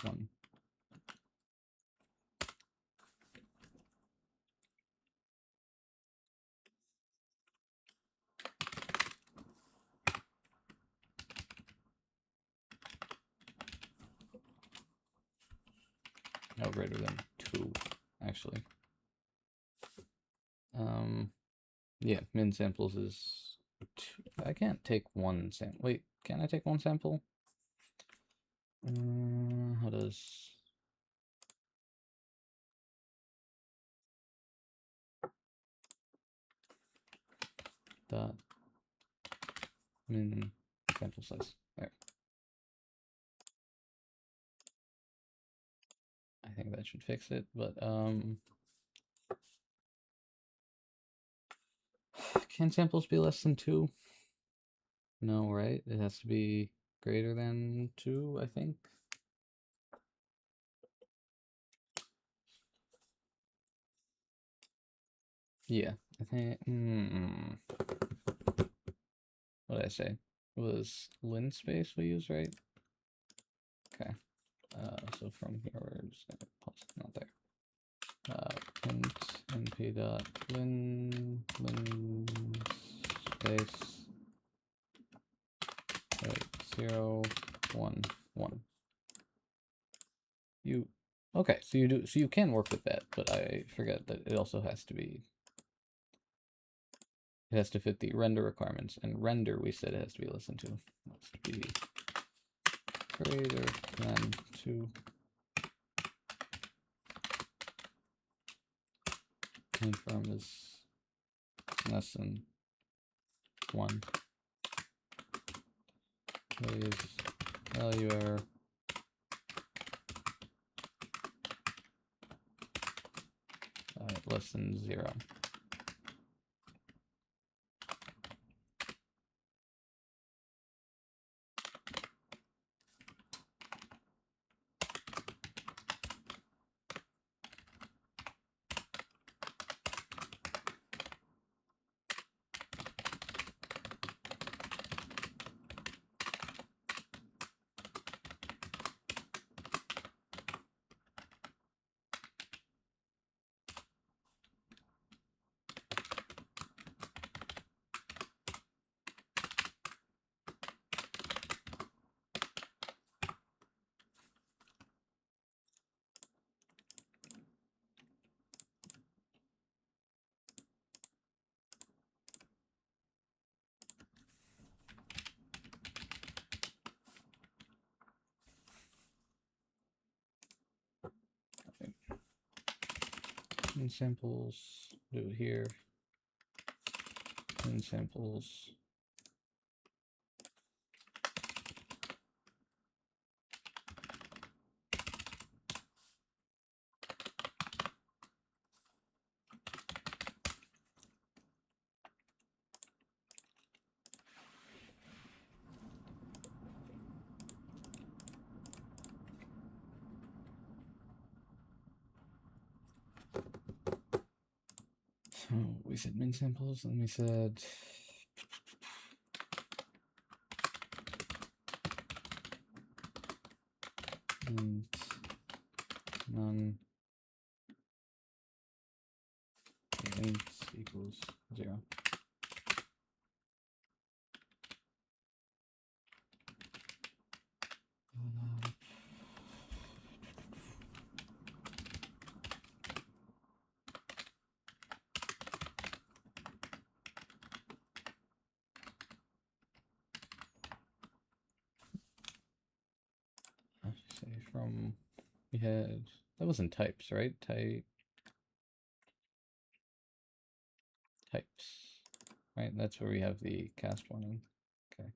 Speaker 1: 1. No, greater than 2, actually. Yeah, min samples is 2. I can't take 1 sample. Wait, can I take 1 sample? How does... dot min sample size. There. I think that should fix it, but can samples be less than 2? No, right? It has to be greater than 2, I think. Yeah, I think. What did I say? It was lin space we use, right? Okay. So from here we're just gonna pause it, not there. Int np dot lin space 0 1 1. You okay? So you do. So you can work with that, but I forget that it also has to be. It has to fit the render requirements, and render we said it has to be less than 2. Must be greater than 2. Confirm is less than 1. Please value error. Less than 0. In samples, do it here. In samples. So we said min samples, and we said int none int equals 0. Say from we had that wasn't types, right? Types, right? That's where we have the cast warning. Okay.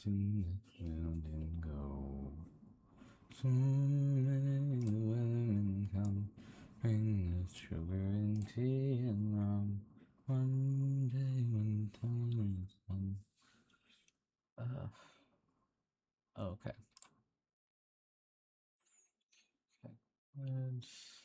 Speaker 1: in the mountain go. So many women come, bring us sugar and tea and rum. One day when time is done. Okay. Let's...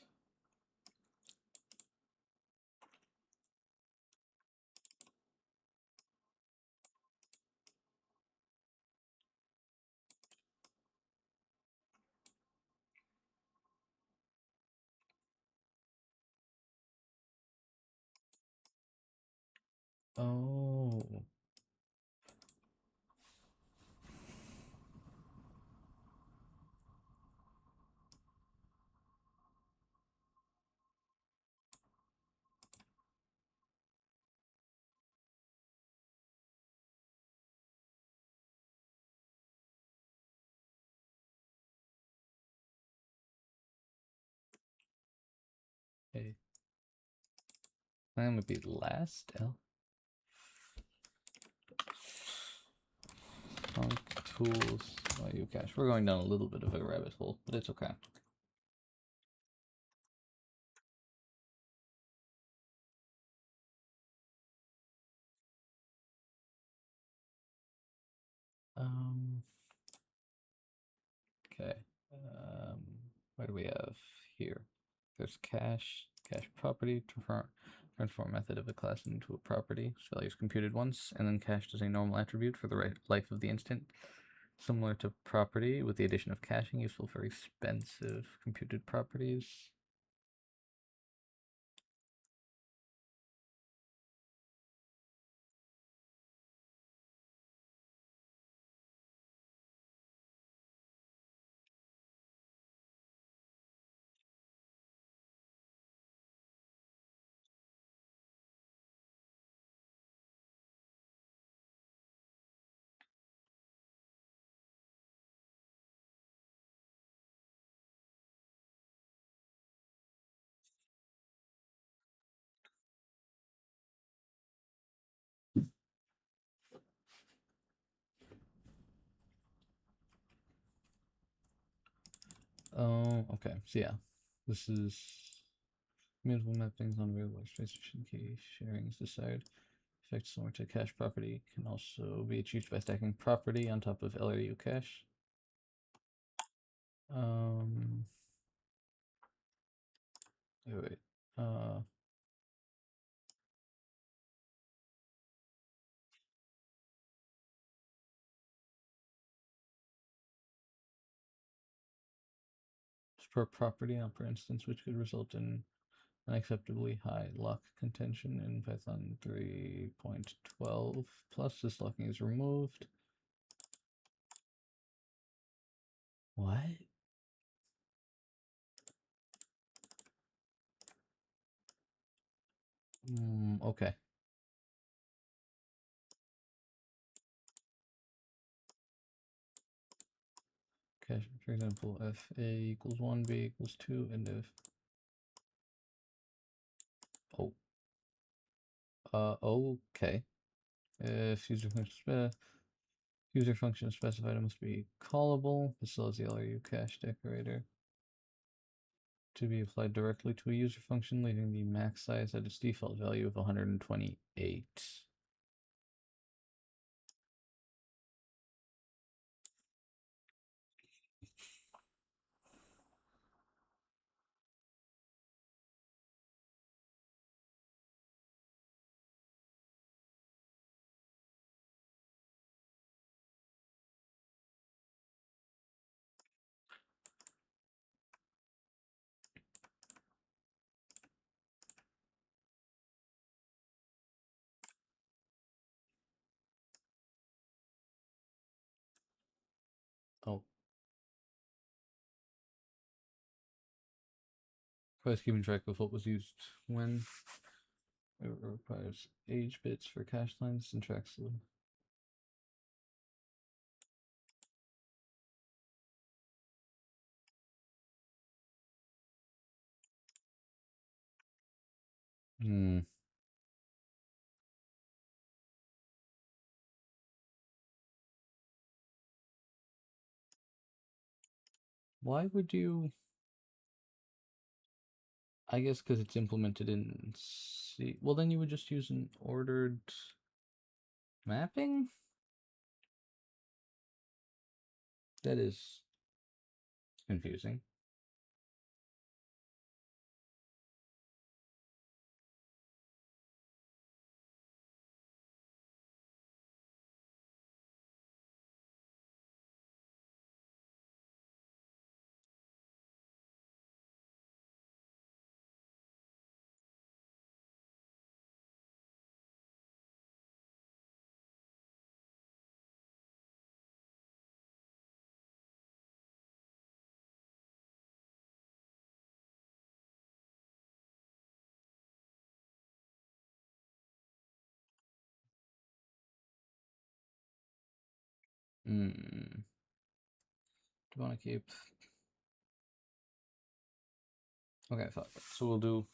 Speaker 1: Oh. Hey. I'm gonna be last. Trunk tools. Oh, you cache. We're going down a little bit of a rabbit hole, but it's okay. Okay. What do we have here? There's cache property, transform method of a class into a property. Its value is computed once, and then cached as a normal attribute for the life of the instant. Similar to property, with the addition of caching, useful for expensive computed properties. Oh, okay. So yeah, this is mutable mappings on real workspace key sharing is desired. Effect similar to cache property can also be achieved by stacking property on top of LRU cache. Wait. Per property, not per instance, which could result in unacceptably high lock contention in Python 3.12. Plus, this locking is removed. What? Okay. Okay, for example, if A equals 1, B equals 2, and if... Okay. If user function specified, it must be callable. This still has the LRU cache decorator to be applied directly to a user function, leaving the max size at its default value of 128. Oh, requires keeping track of what was used when. It requires age bits for cache lines and tracks them. Why would you? I guess because it's implemented in C. Well, then you would just use an ordered mapping? That is confusing. Hmm. Do you want to keep? Okay, fuck it. So we'll do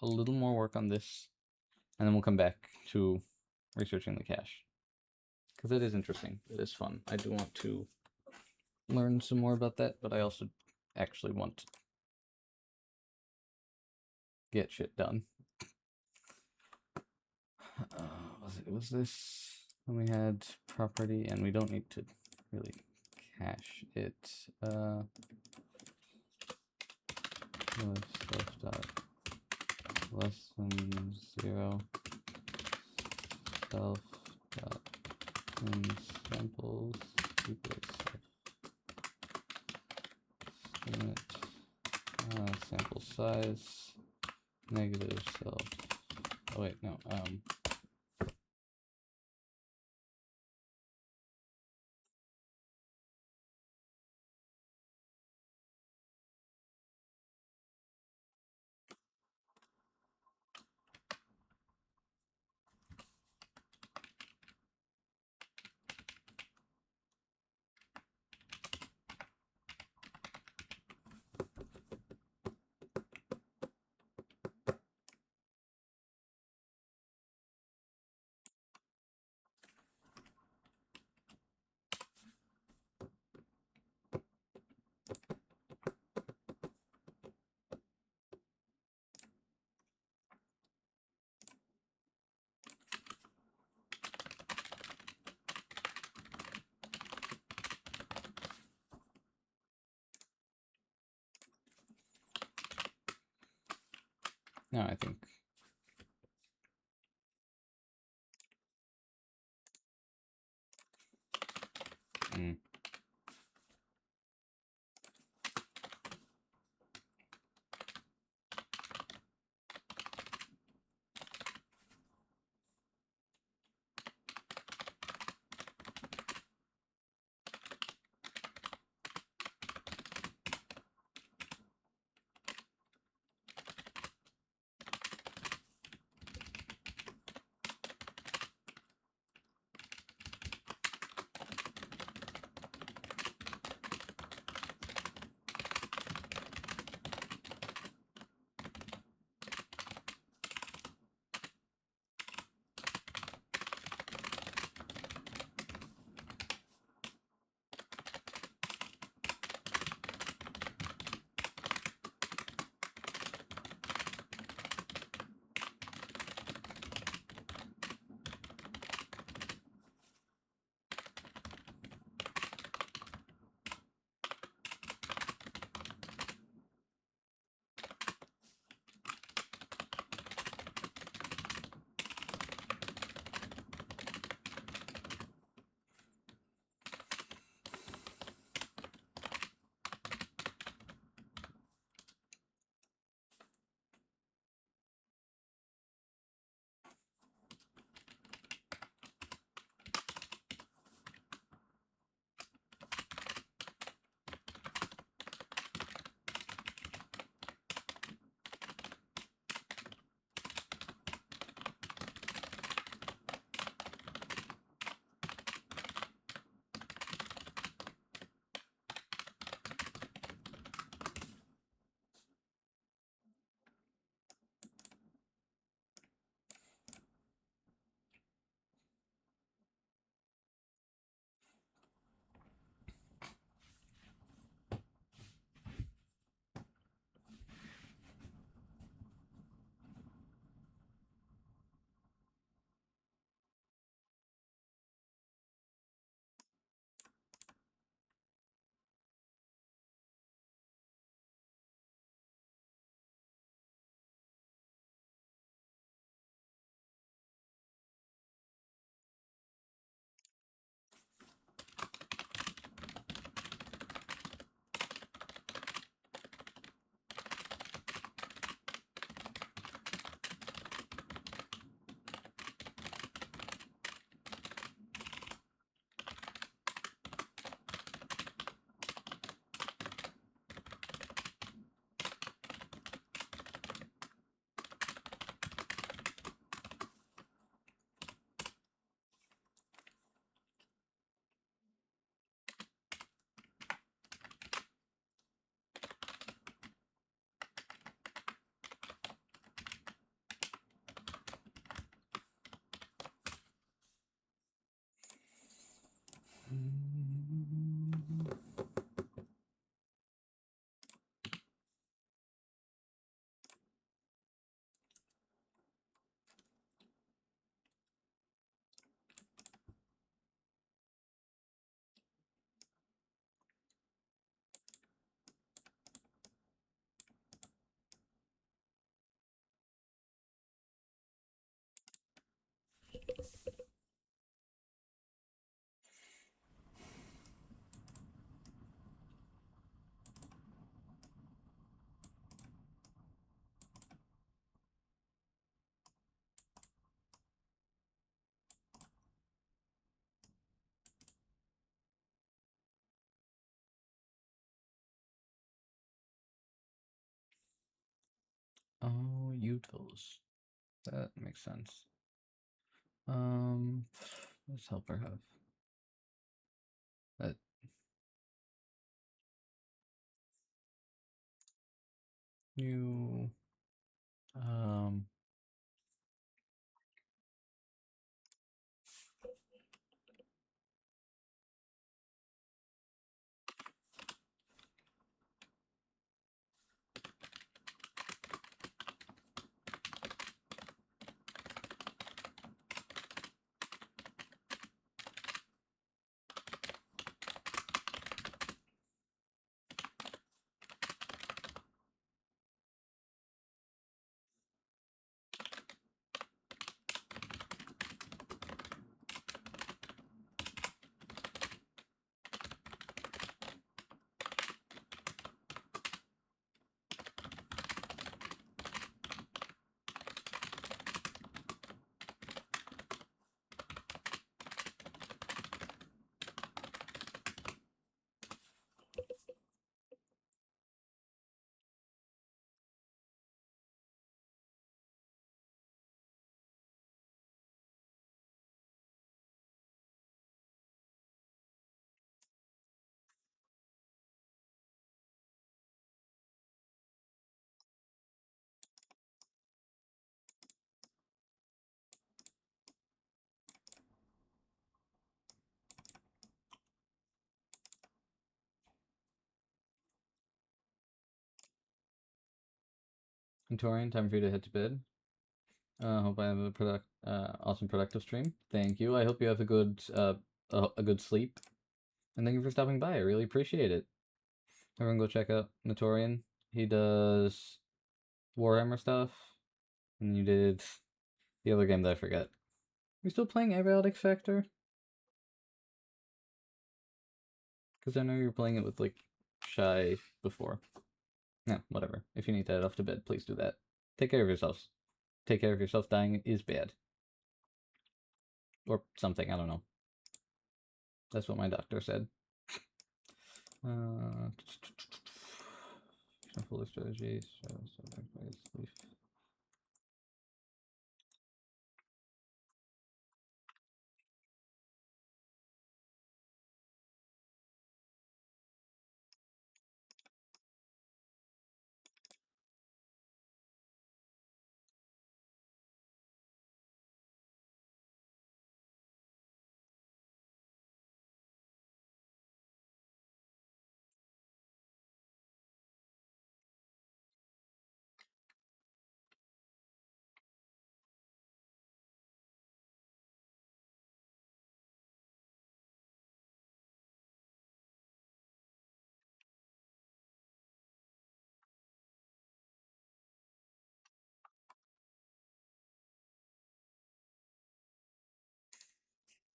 Speaker 1: a little more work on this, and then we'll come back to researching the cache. Because it is interesting. It is fun. I do want to learn some more about that, but I also actually want to get shit done. Was this when we had property, and we don't need to really cache it. Self dot less than 0 self dot in samples equals self estimate sample size negative self. Oh wait, no. No, I think. Oh, utils. That makes sense. Let's help her have that. New, Torian, time for you to head to bed. Hope I have a awesome productive stream. Thank you. I hope you have a good sleep. And thank you for stopping by. I really appreciate it. Everyone go check out Notorian. He does Warhammer stuff. And you did the other game that I forget. You're still playing Abiotic Factor? Because I know you were playing it with, like, Shy before. Yeah, whatever. If you need to head off to bed, please do that. Take care of yourselves. Take care of yourself. Dying is bad. Or something, I don't know. That's what my doctor said. Full strategy.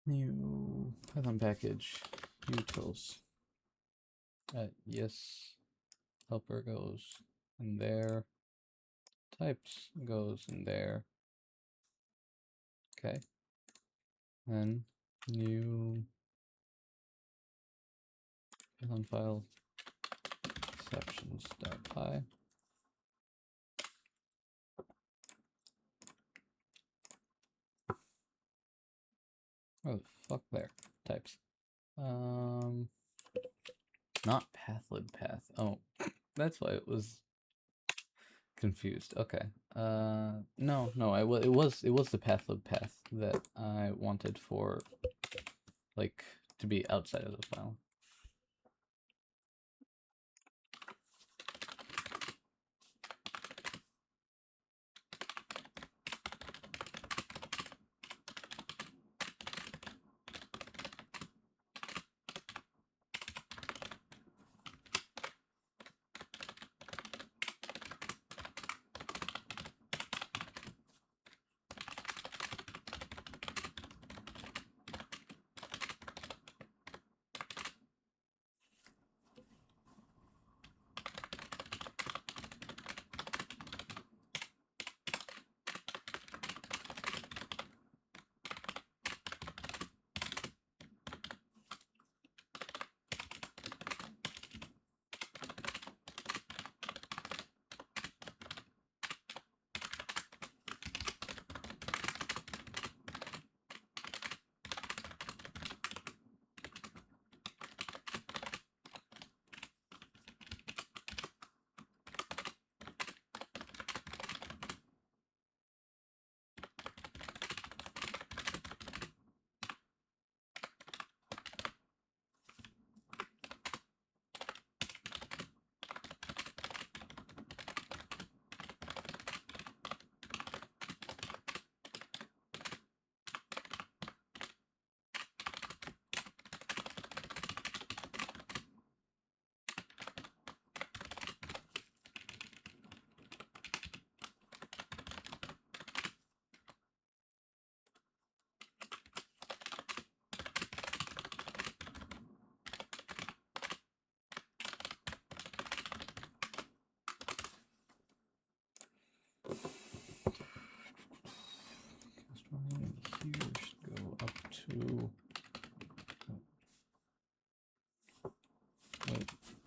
Speaker 1: New Python package utils. Yes, helper goes in there. Types goes in there. Okay. Then new Python file exceptions.py. Oh, fuck there. Types. Not pathlib path. Oh, that's why it was confused. Okay. No, it was the pathlib path that I wanted for, like, to be outside of the file.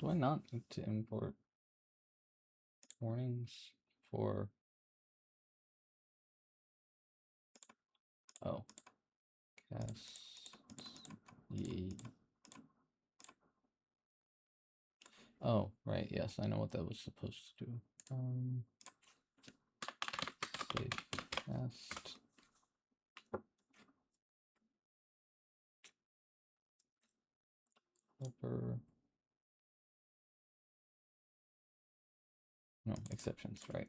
Speaker 1: Do I not need to import warnings for... Oh. Cast... Oh, right, yes, I know what that was supposed to do. Save cast. Helper. No, exceptions, right.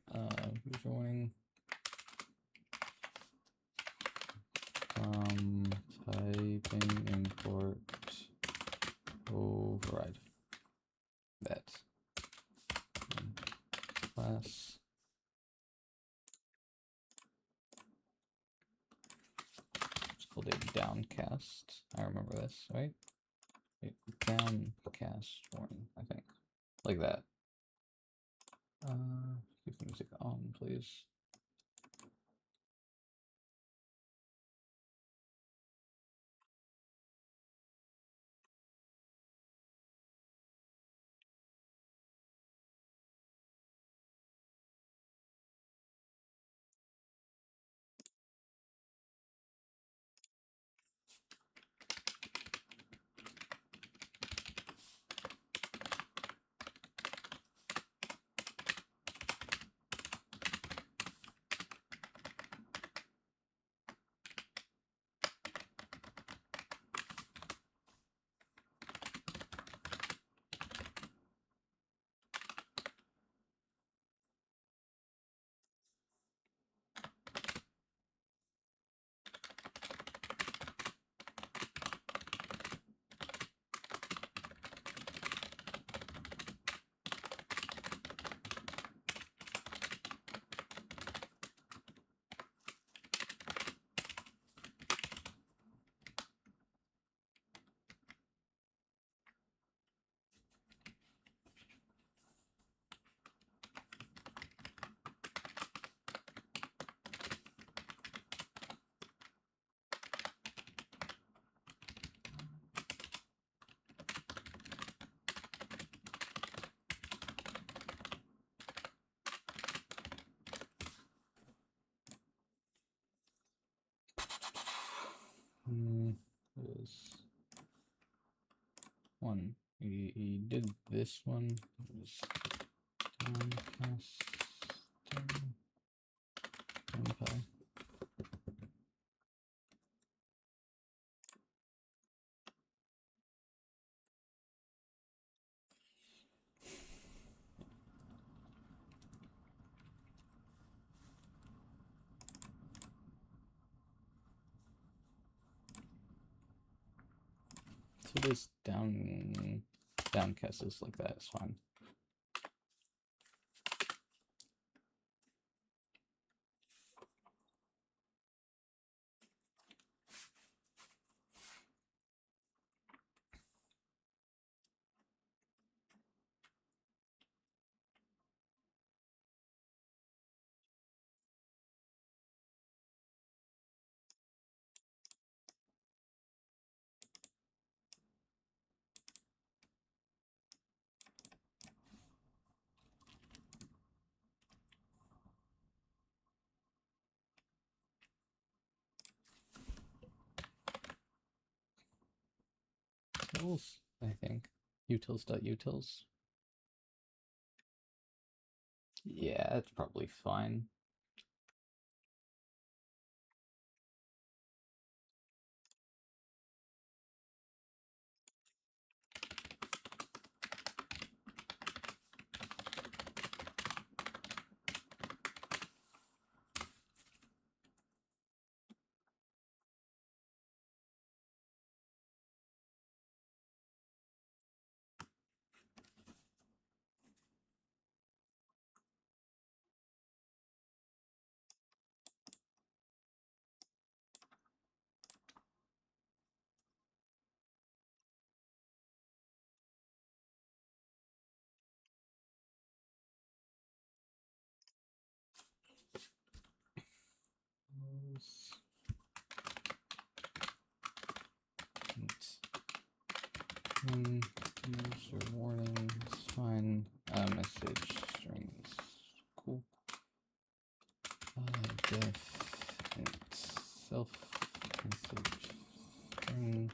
Speaker 1: User warning. Typing import override. That. Class. It's called a downcast. I remember this, right? A downcast warning, I think. Like that. Keep the music on, please. This one. He did this one. It was downcast. Okay. So this downcast is like that, it's fine. Utils, I think. Utils.utils. Yeah, that's probably fine. User warnings. message strings. Cool. Def int self message string.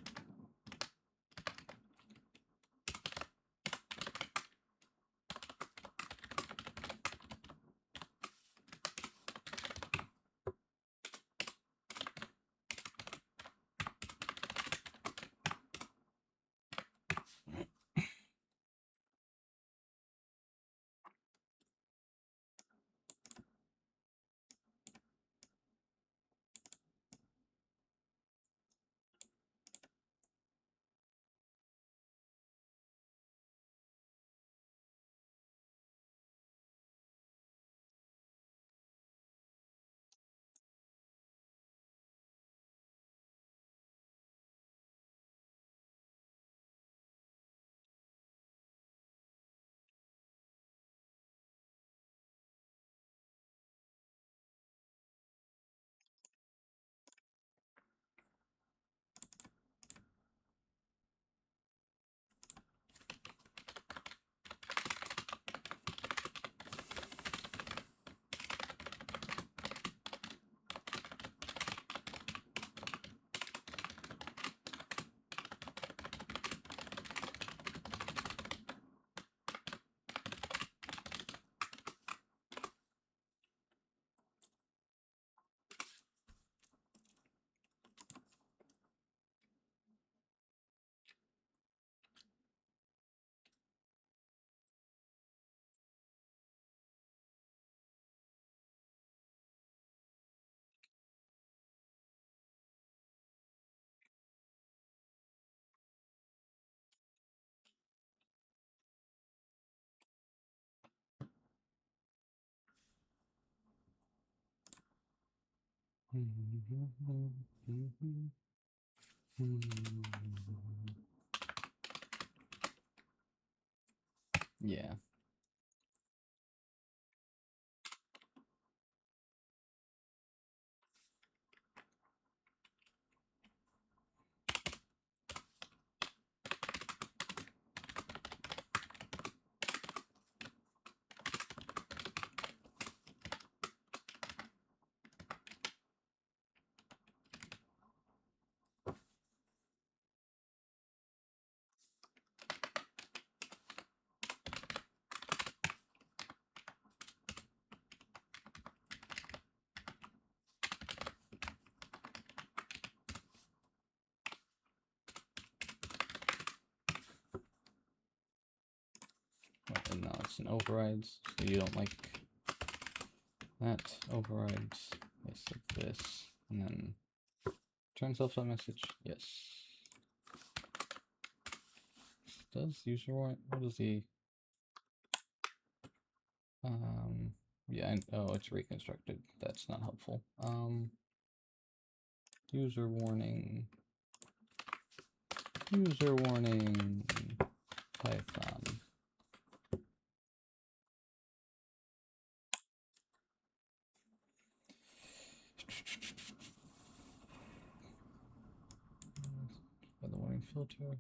Speaker 1: Yeah. And now it's an overrides, so you don't like that. Overrides this of this, and then turn self.message. Yes. Does user warrant? What is the? Yeah. Oh, it's reconstructed. That's not helpful. User warning. User warning. Python. By the warning filter.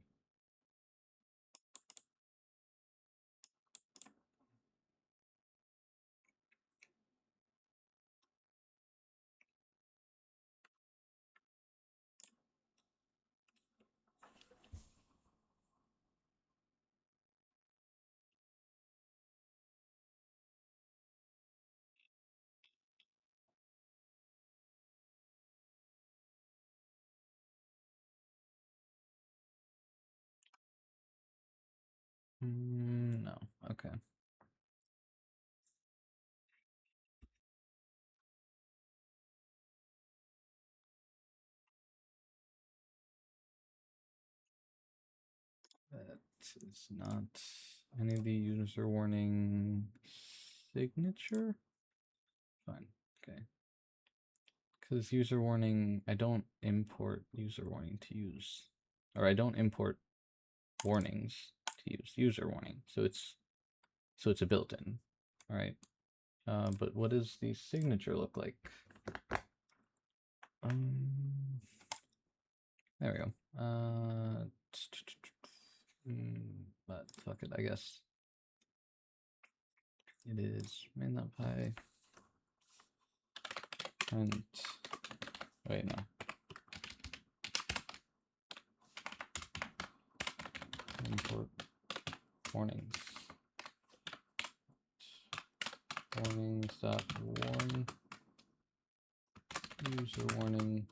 Speaker 1: No. Okay. That is not any of the user warning signature. Fine. Okay. Because user warning, I don't import user warning to use, or I don't import warnings to use user warning. So it's a built-in. All right. But what does the signature look like? There we go. But fuck it, I guess. It is main.py print. Wait, no. Import warnings. Warnings.warn. User warning.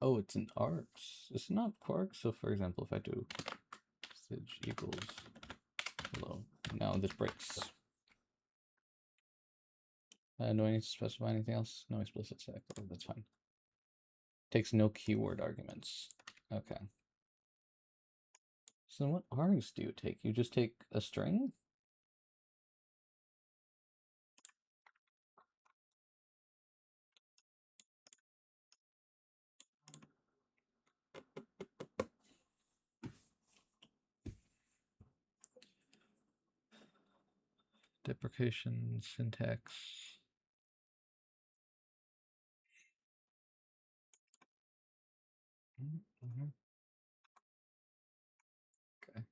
Speaker 1: Oh, it's an args. It's not quark. So for example, if I do message equals hello, now this breaks. Do I need to specify anything else? No explicit stack. Oh, that's fine. Takes no keyword arguments. Okay. So what args do you take? You just take a string? Deprecation syntax. Okay.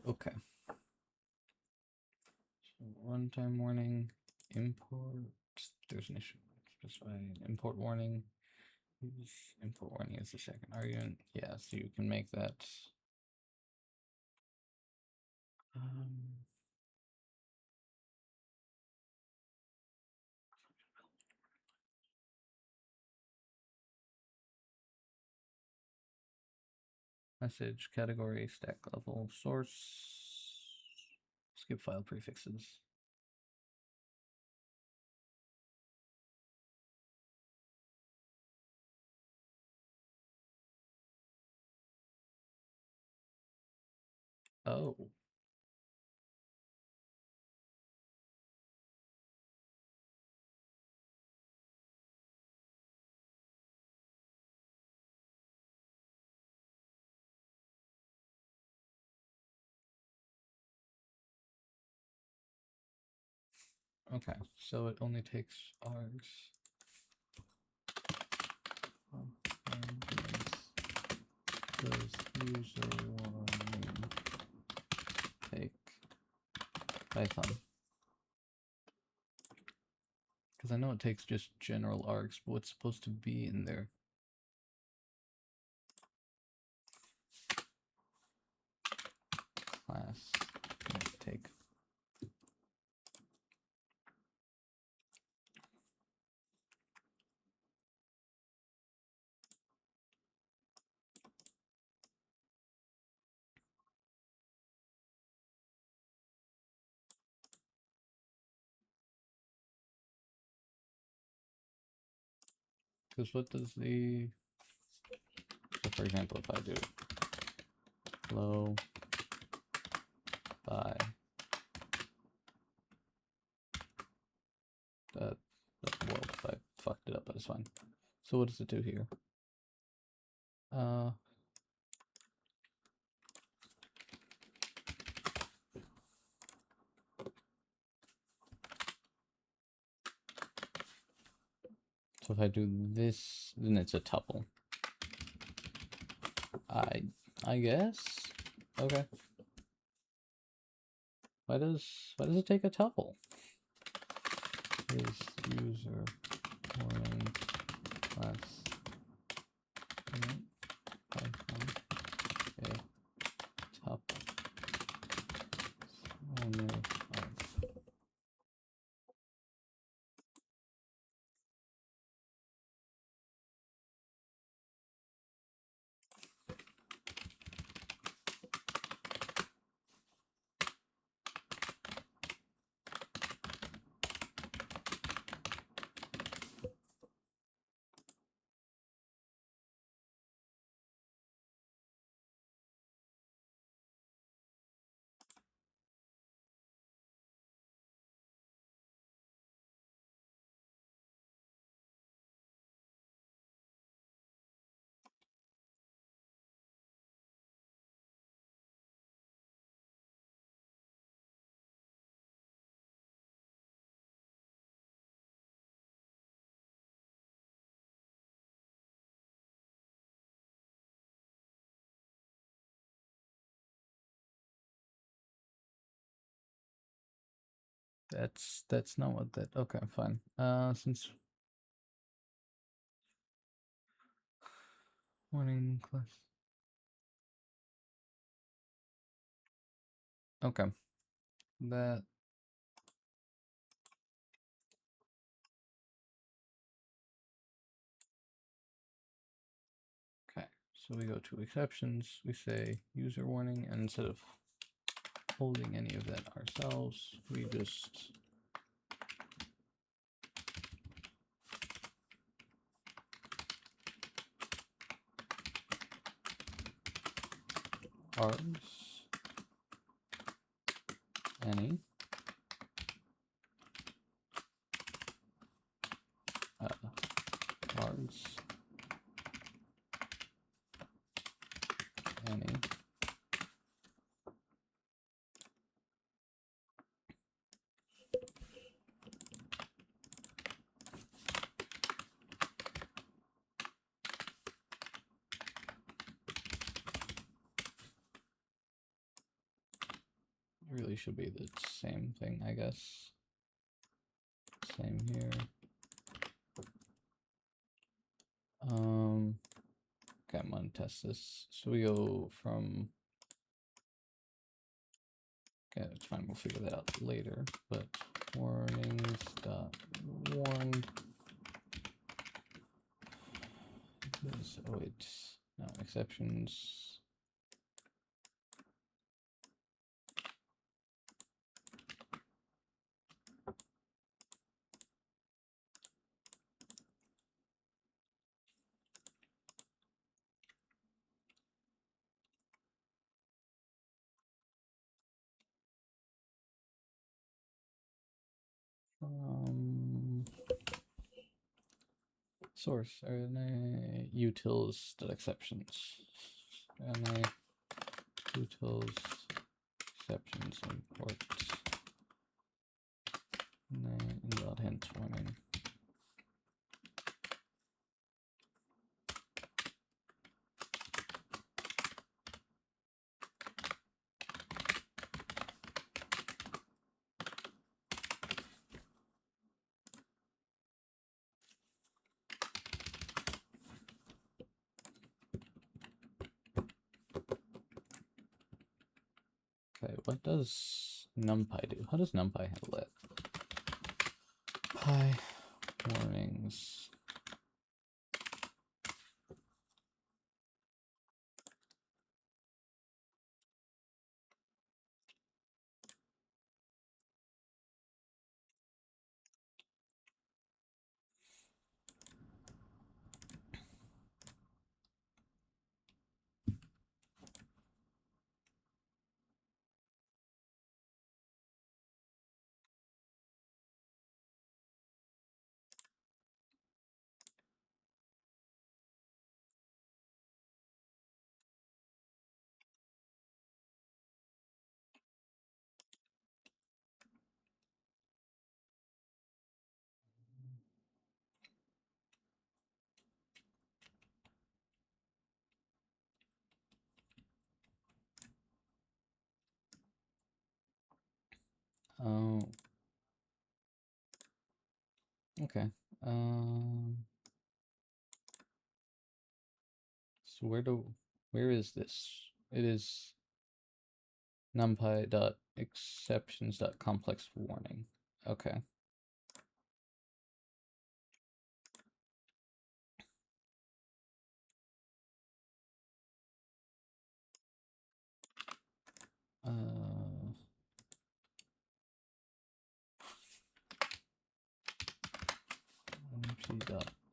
Speaker 1: Okay. So runtime warning, import. There's an issue. Specify import warning. Use import warning as the second argument. Yeah, so you can make that. Message category stack level source. Skip file prefixes. Oh. Okay, so it only takes args. Does user warning take Python? Because I know it takes just general args, but what's supposed to be in there? Class take. Because what does the, so for example, if I do hello by that's well, if I fucked it up, that's fine. So what does it do here? So if I do this, then it's a tuple. I guess. Okay. Why does it take a tuple? Is user warning class Python a tuple? That's not what that. Okay, fine. Since warning class. Okay, that. Okay, so we go to exceptions. We say user warning, and instead of holding any of that ourselves, we just parse any parse any It really should be the same thing, I guess. Same here. Okay, I'm gonna test this. So we go from. Okay, it's fine. We'll figure that out later. But warnings dot warn. Oh wait, no exceptions. Source RNA utils.exceptions. RNA utils exceptions import invalid hint warning. Okay, what does NumPy do? How does NumPy handle that? Pi warnings. Oh. Okay. So where is this? It is numpy.exceptions.complex warning. Okay.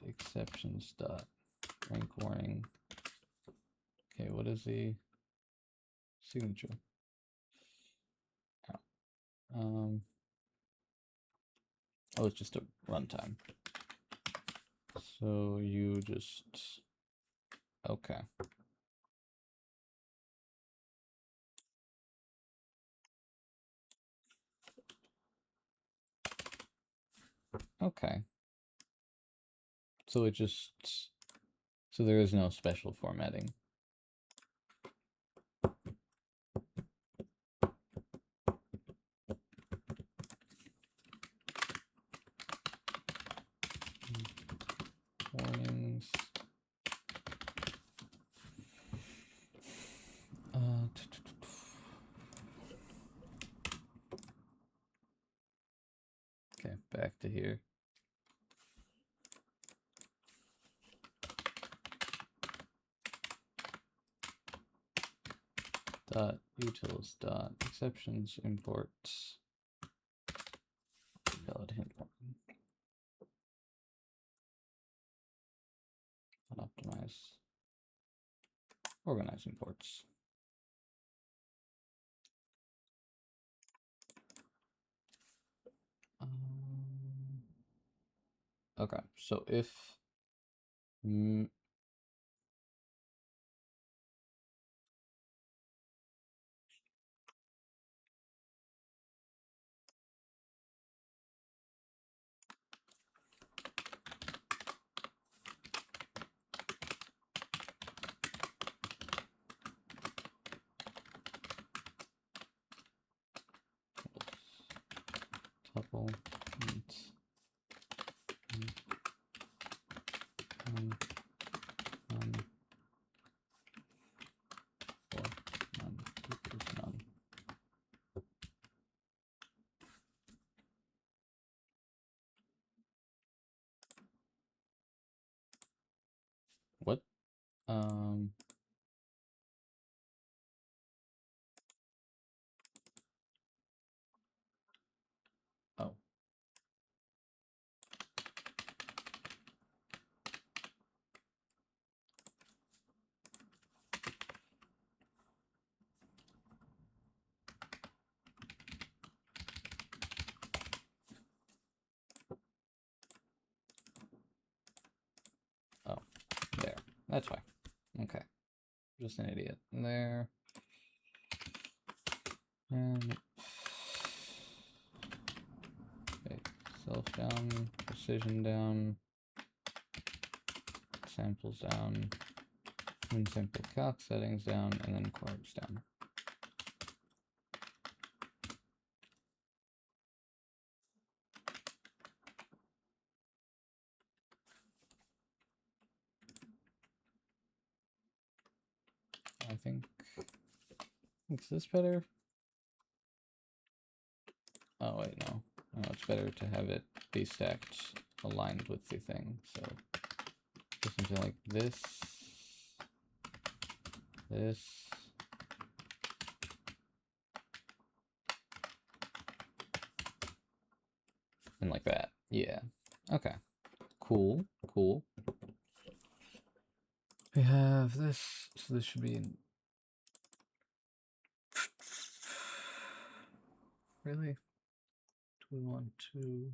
Speaker 1: Exceptions.rank warning. Okay, what is the signature? Oh, it's just a runtime. So you just okay. Okay. So it just so there is no special formatting. back to here. Dot utils dot exceptions import valid hint optimize organize imports. Okay, so if tuple int none, or none equals none. What? Oh. Oh, there. That's fine. Okay. Just an idiot. There. And okay, self down, precision down, samples down, and sample calc settings down, and then carbs down. I think, is this better? Oh wait, no. No, it's better to have it be stacked aligned with the thing. So just something like this, this, and like that. Yeah. Okay. Cool. Cool. We have this, so this should be in... Really? Do we want to...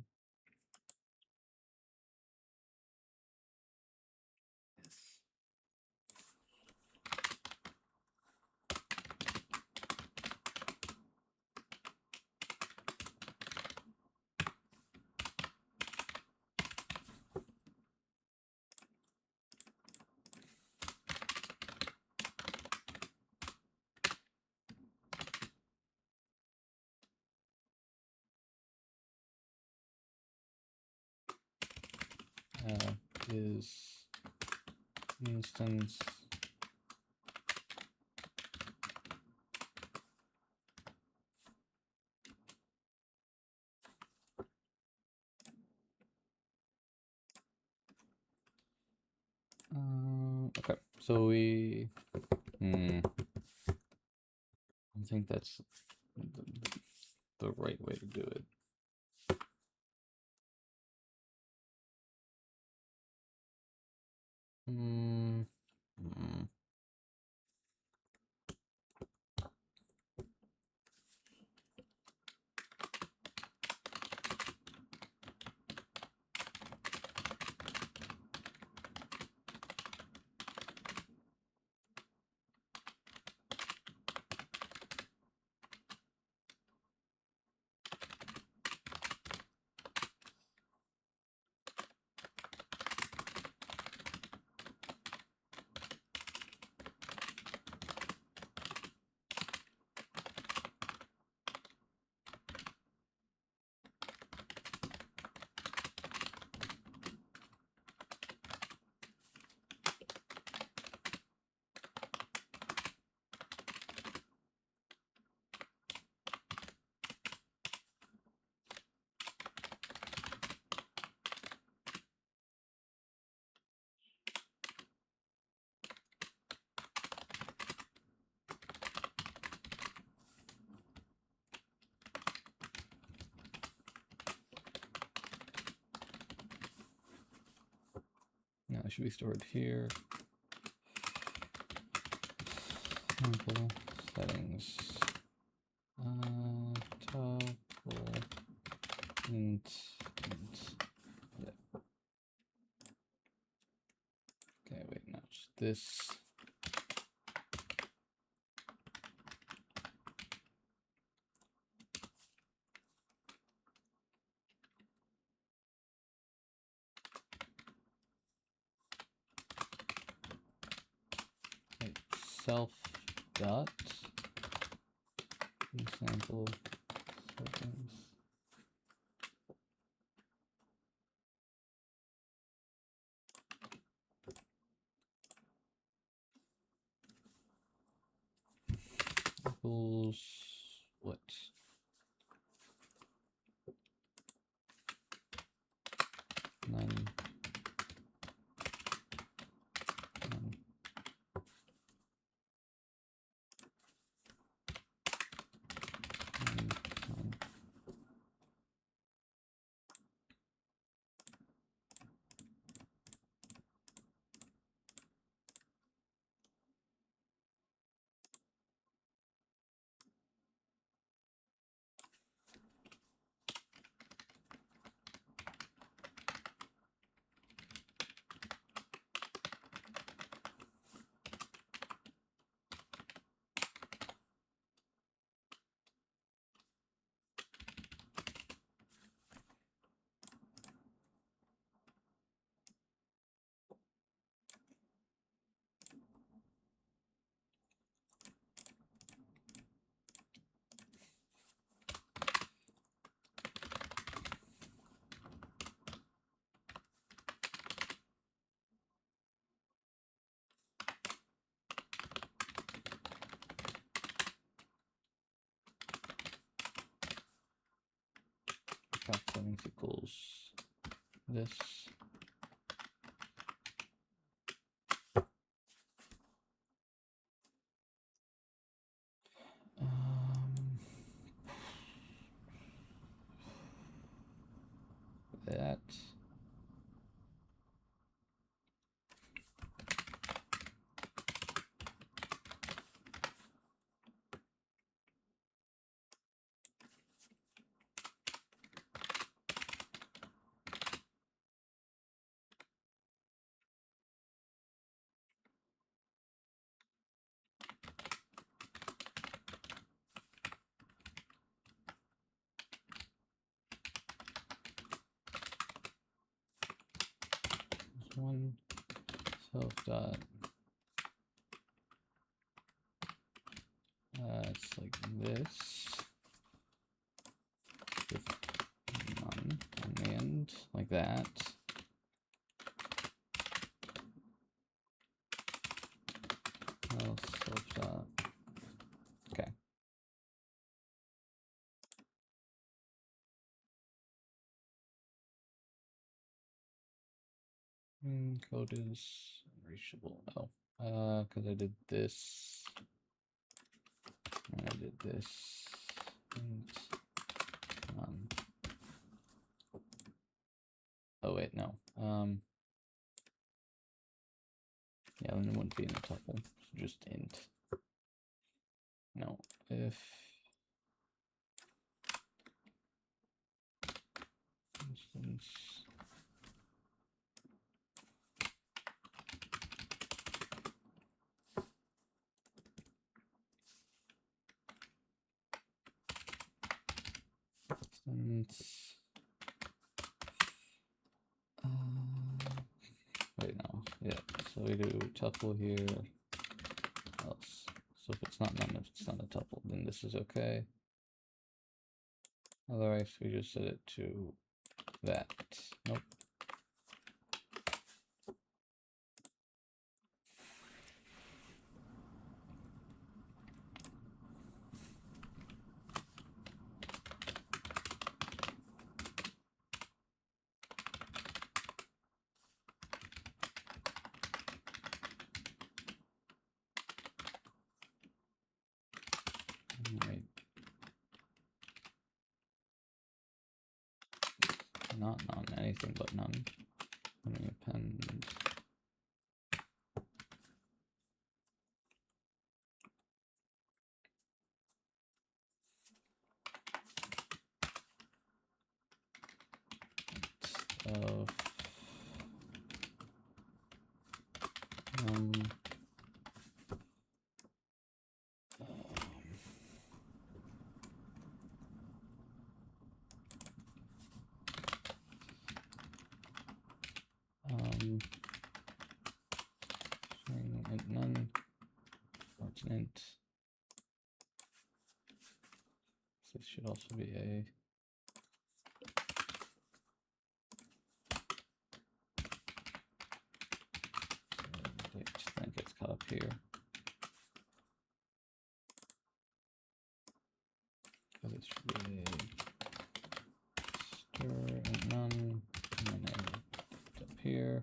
Speaker 1: Yes. Is instance okay, so we I think that's the right way to do it. They should be stored here. Sample settings. Toggle int. Yeah. Okay, wait, now it's this. Self dot sample settings. Equals what? None. Top settings equals this. That. One self dot. It's like this with none on the end, like that. Self dot. Okay. Code is unreachable. Oh, because I did this. And I did this. And, oh wait, no. Yeah, then it wouldn't be in a tuple. So just int. No, if instance wait, no, yeah, so we do tuple here, else. So if it's not none, if it's not a tuple, then this is okay. Otherwise, we just set it to that. Nope. Right. Not none, anything but none. Let me append of string int none, or it's an int. This should also be a then gets cut up here. So this should be a stir and none, and then a up here.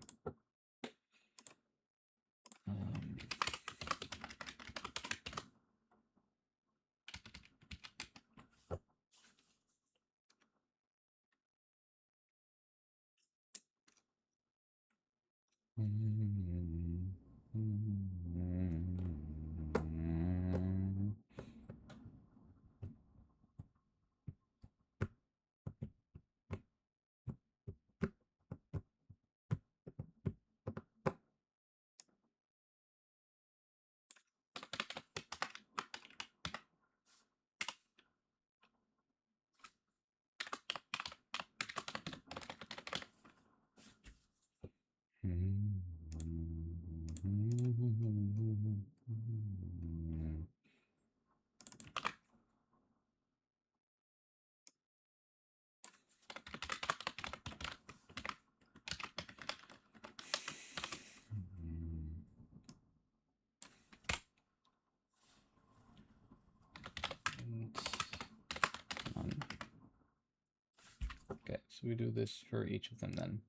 Speaker 1: Okay, so we do this for each of them then.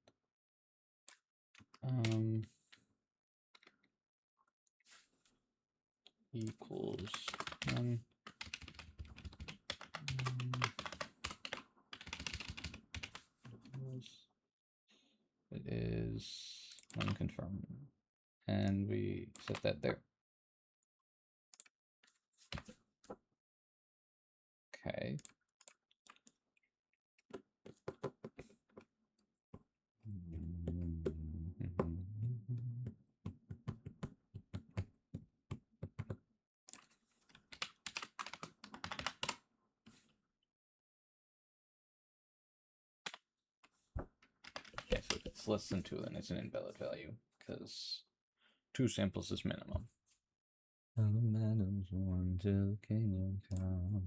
Speaker 1: Equals none. It is unconfirmed, and we set that there. Okay. Okay, so if it's less than 2, then it's an invalid value, because 2 samples is minimum. Madam's one till kingdom come.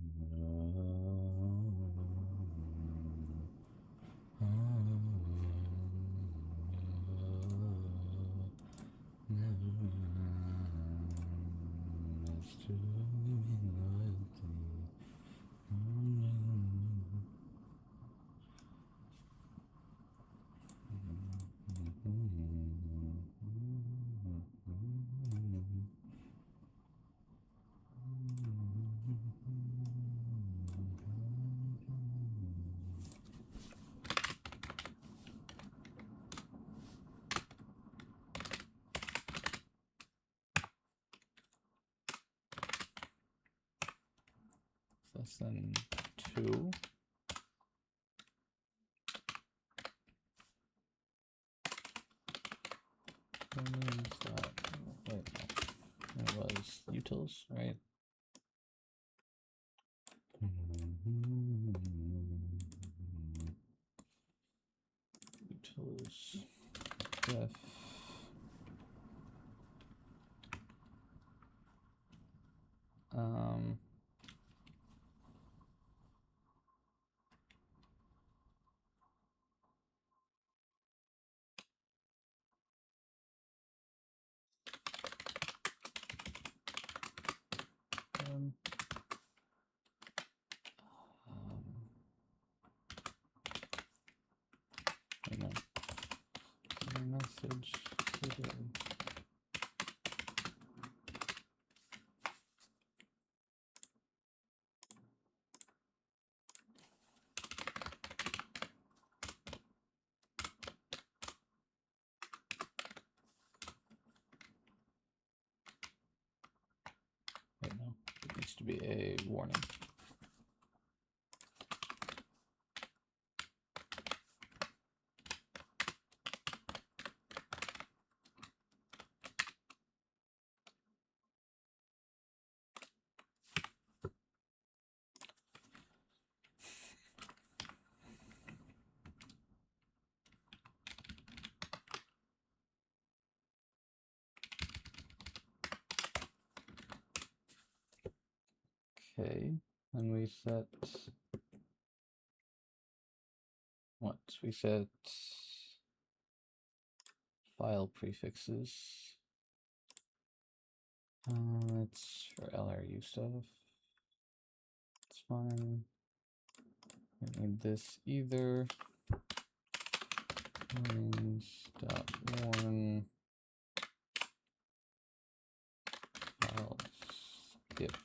Speaker 1: Less than 2. That means that, wait, no, it was utils, right? Utils def message today. Wait, no, it needs to be a warning. Okay, and we set what? We set file prefixes. It's for LRU stuff. It's fine. I don't need this either. Warnings.warn file skip.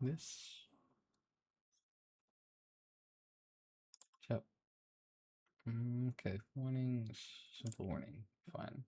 Speaker 1: This. Yep. Okay, warning, simple warning, fine.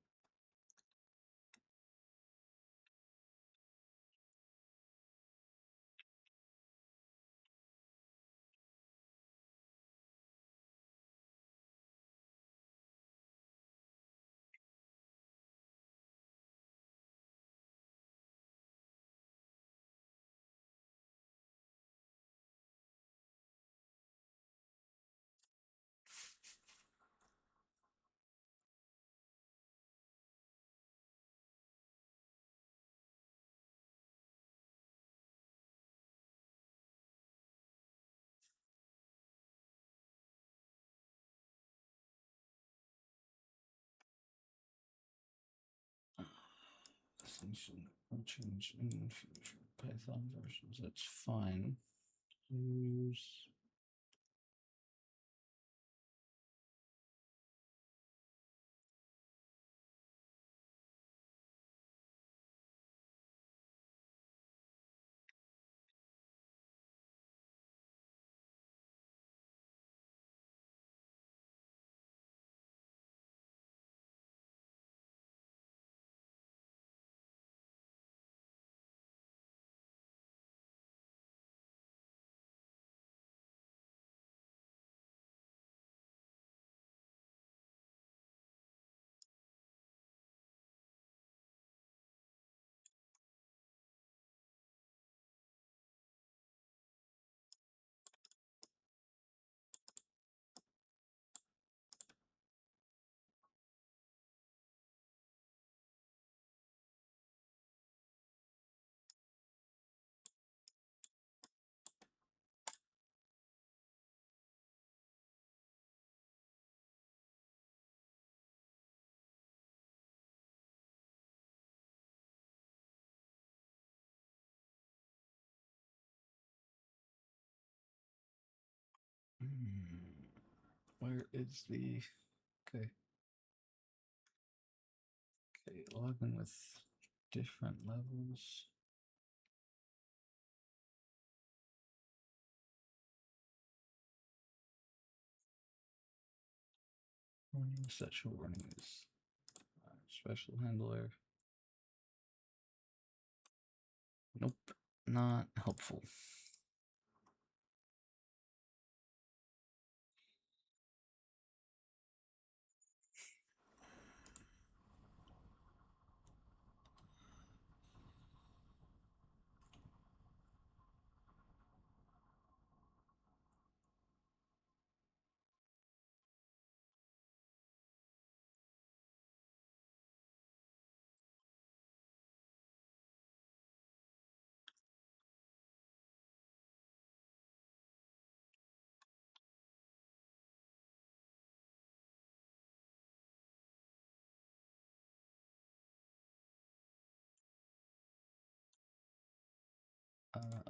Speaker 1: Assumption will change in future Python versions. That's fine. Use. Where is the okay? Okay, login with different levels. Warning, such a warning is special handler. Nope, not helpful.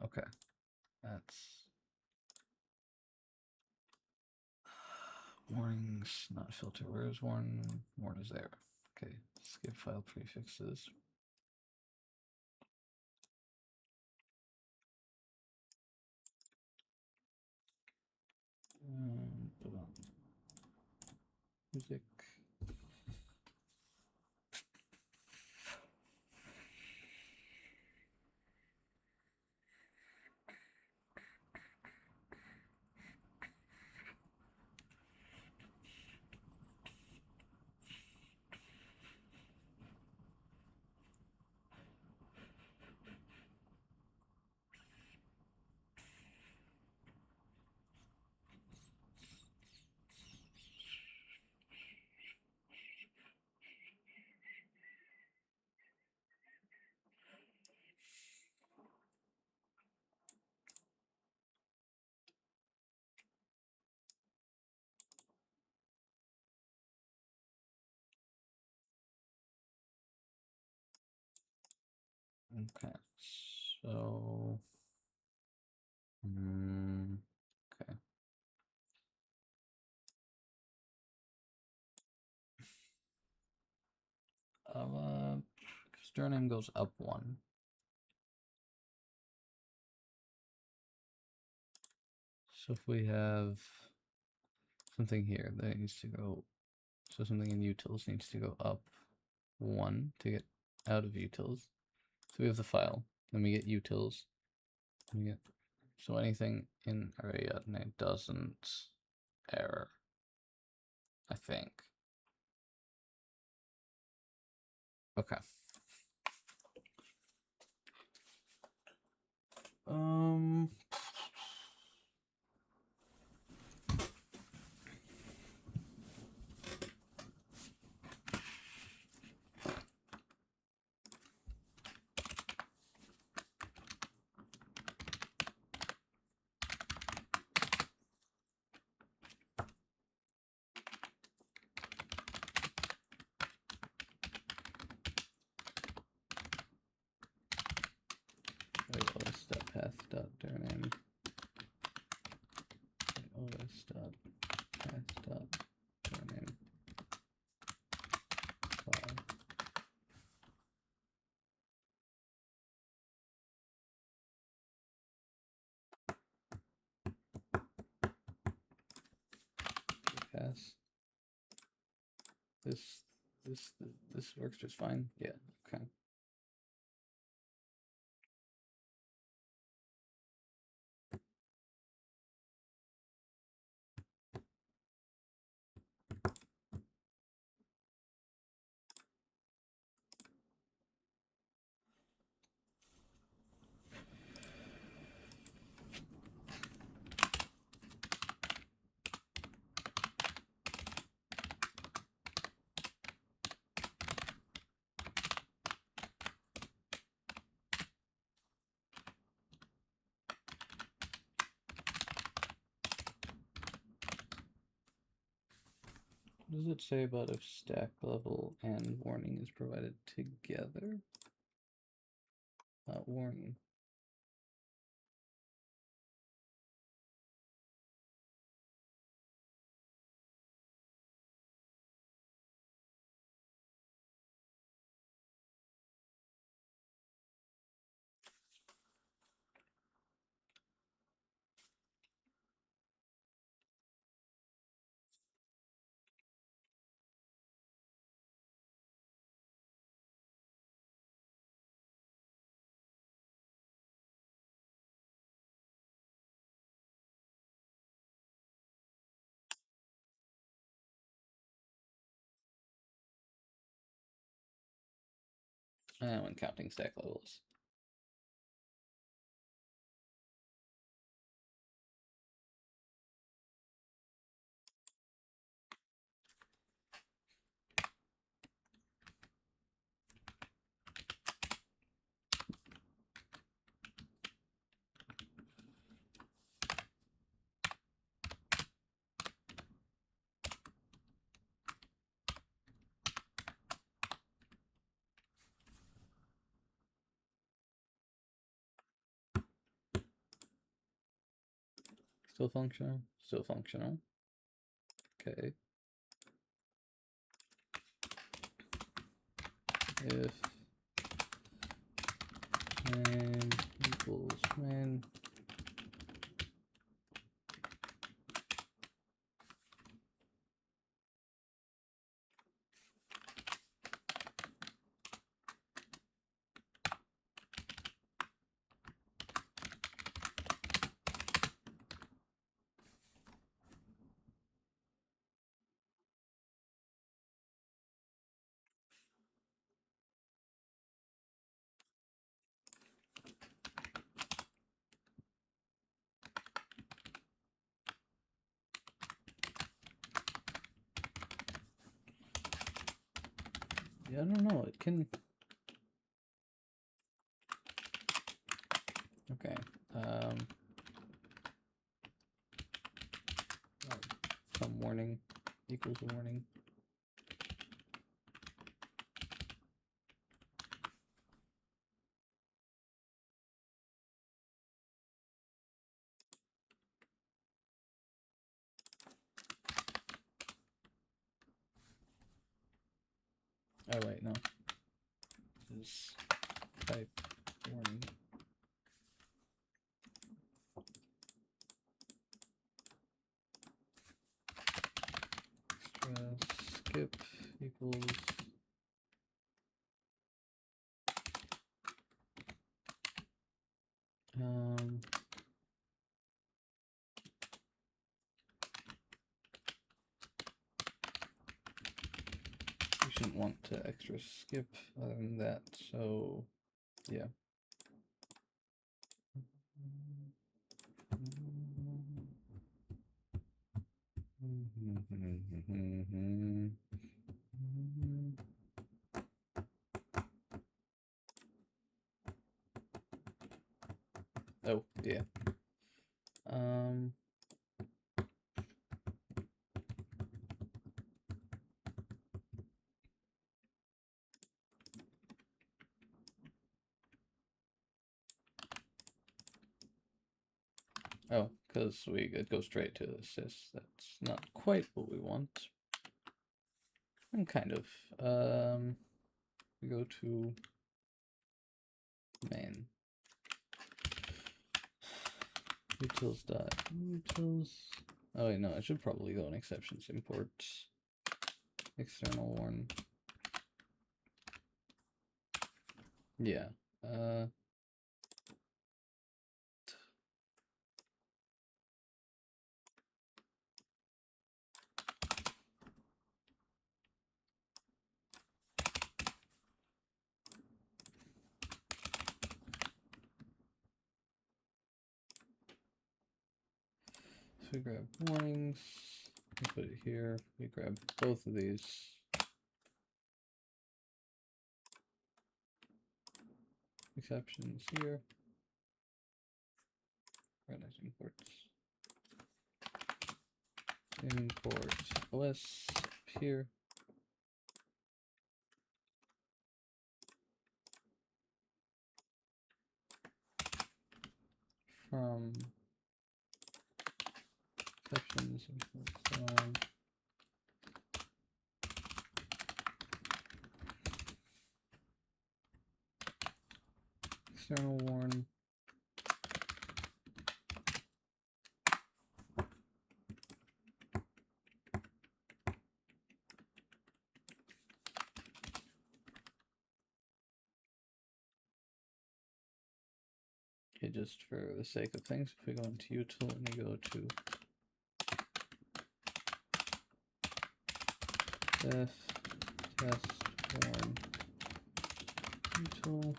Speaker 1: Okay, that's warnings, not filter. Where's warn? Warn is there. Okay, skip file prefixes. Music. Okay, so okay. Sternum goes up 1. So if we have something here that needs to go, so something in utils needs to go up 1 to get out of utils. So we have the file, then we get utils, we get, so anything in array it doesn't error, I think. Okay. os.path.dirname os.path.dirname file. Pass. This works just fine. Yeah. Okay. What does it say about if stack level and warning is provided together? Warning. When counting stack levels. Still functional? Still functional. Okay. If main equals main. Yeah, I don't know. It can. Okay. Some warning equals a warning. Oh wait, no. This is type warning. Skip equals we shouldn't want to extra skip other than that, so yeah. Oh, yeah. Oh, because it goes straight to sys. That's not quite what we want. And kind of. We go to main. Utils. Oh wait, no, I should probably go in exceptions import external warn. Yeah. So we grab warnings, we put it here, we grab both of these. Exceptions here. Redis imports. Import OS here. From exceptions import external warn. Okay, just for the sake of things, if we go into util and we go to def test warn util.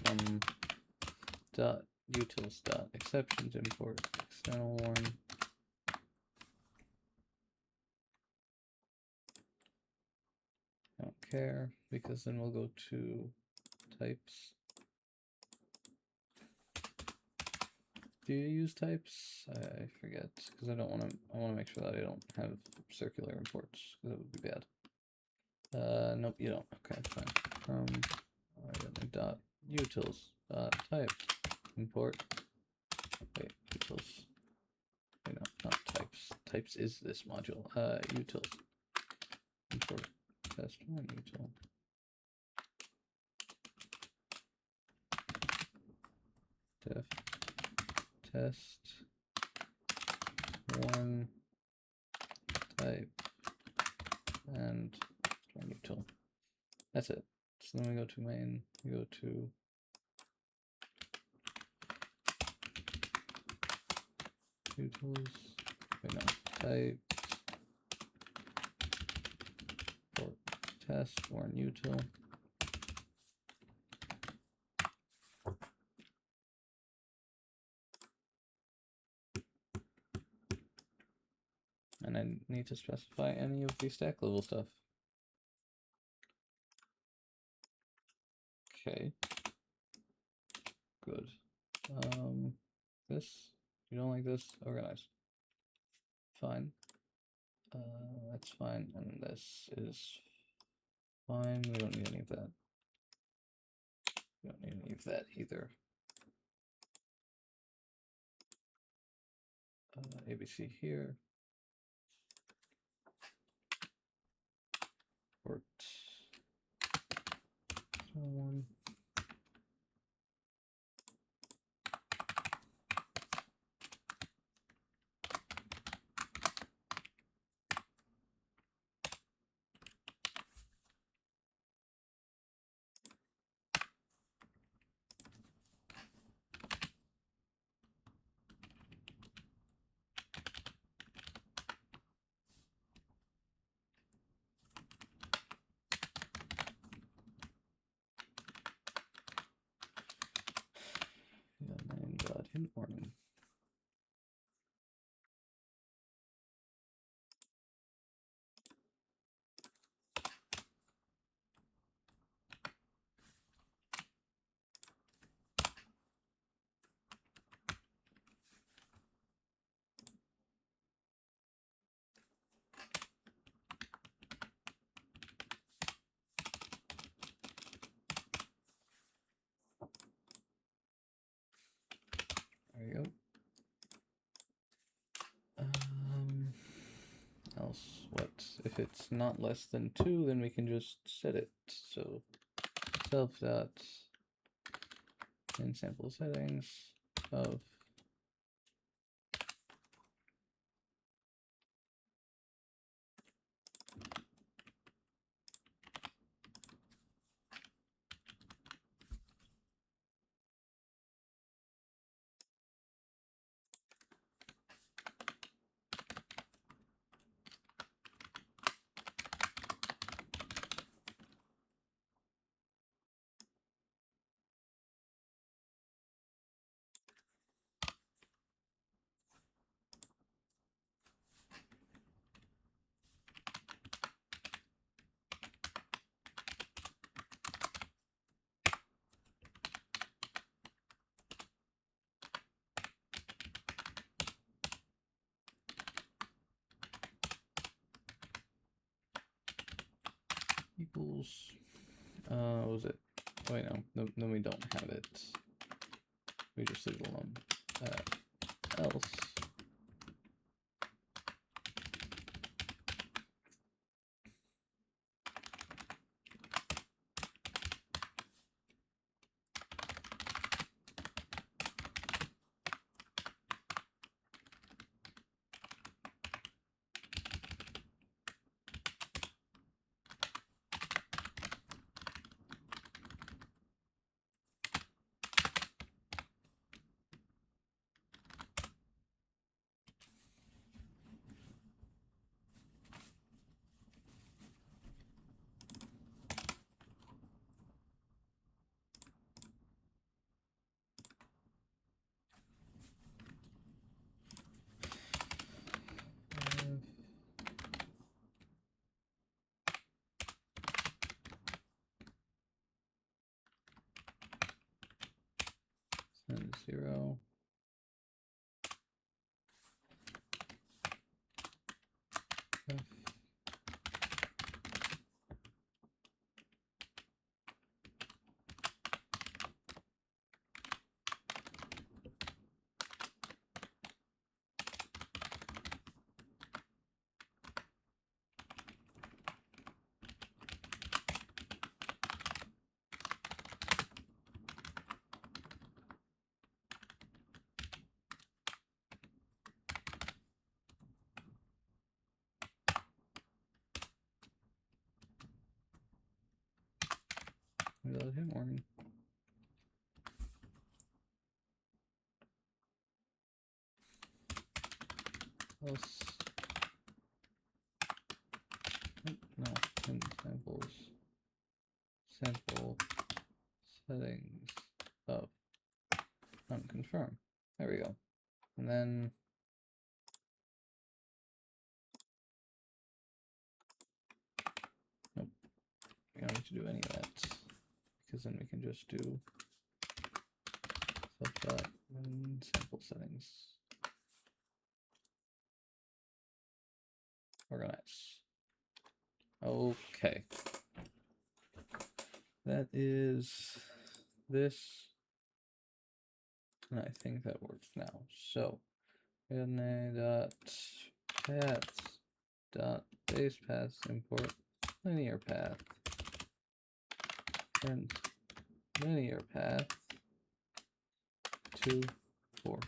Speaker 1: From dot utils dot exceptions import external warn. Don't care, because then we'll go to types. Do you use types? I forget, because I don't want to. I want to make sure that I don't have circular imports, because that would be bad. Nope, you don't. Okay, fine. Dot utils dot type import. Wait, utils. Wait, no, not types. Types is this module. Utils import test one util. Def test one type and one util. That's it. So then we go to main, we go to utils, wait no, type, import test, warn util. And I need to specify any of the stack level stuff. Okay. Good. This, you don't like this? Organize. Fine. That's fine, and this is fine. We don't need any of that. We don't need any of that either. ABC here. Port 1. Name.hint warning. There you go. Else, what? If it's not less than 2, then we can just set it. So self dot in sample settings of equals, what was it? Wait, no, then we don't have it. We just leave it alone. Else. Send 0. him warning. Plus, no, in samples, sample settings of unconfirmed. There we go. And then nope, we don't need to do any of that because then we can just do self and sample settings. Organize. Okay. That is this. And I think that works now. So paths paths import linear path and linear path 2 4.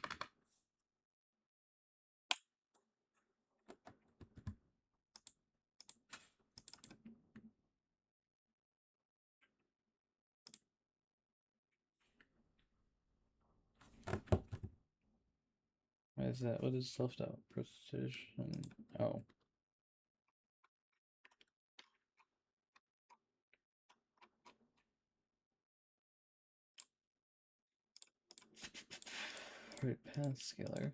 Speaker 1: What is that? What is self-doubt? Precision. Oh. Right, path scalar.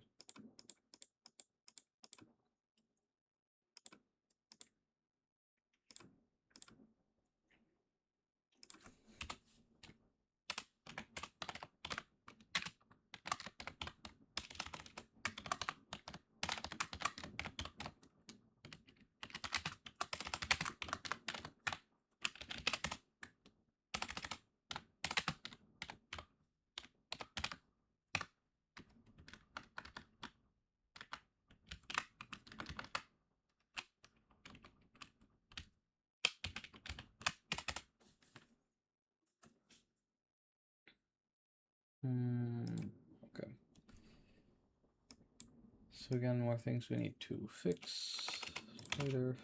Speaker 1: Okay. So again, more things we need to fix later.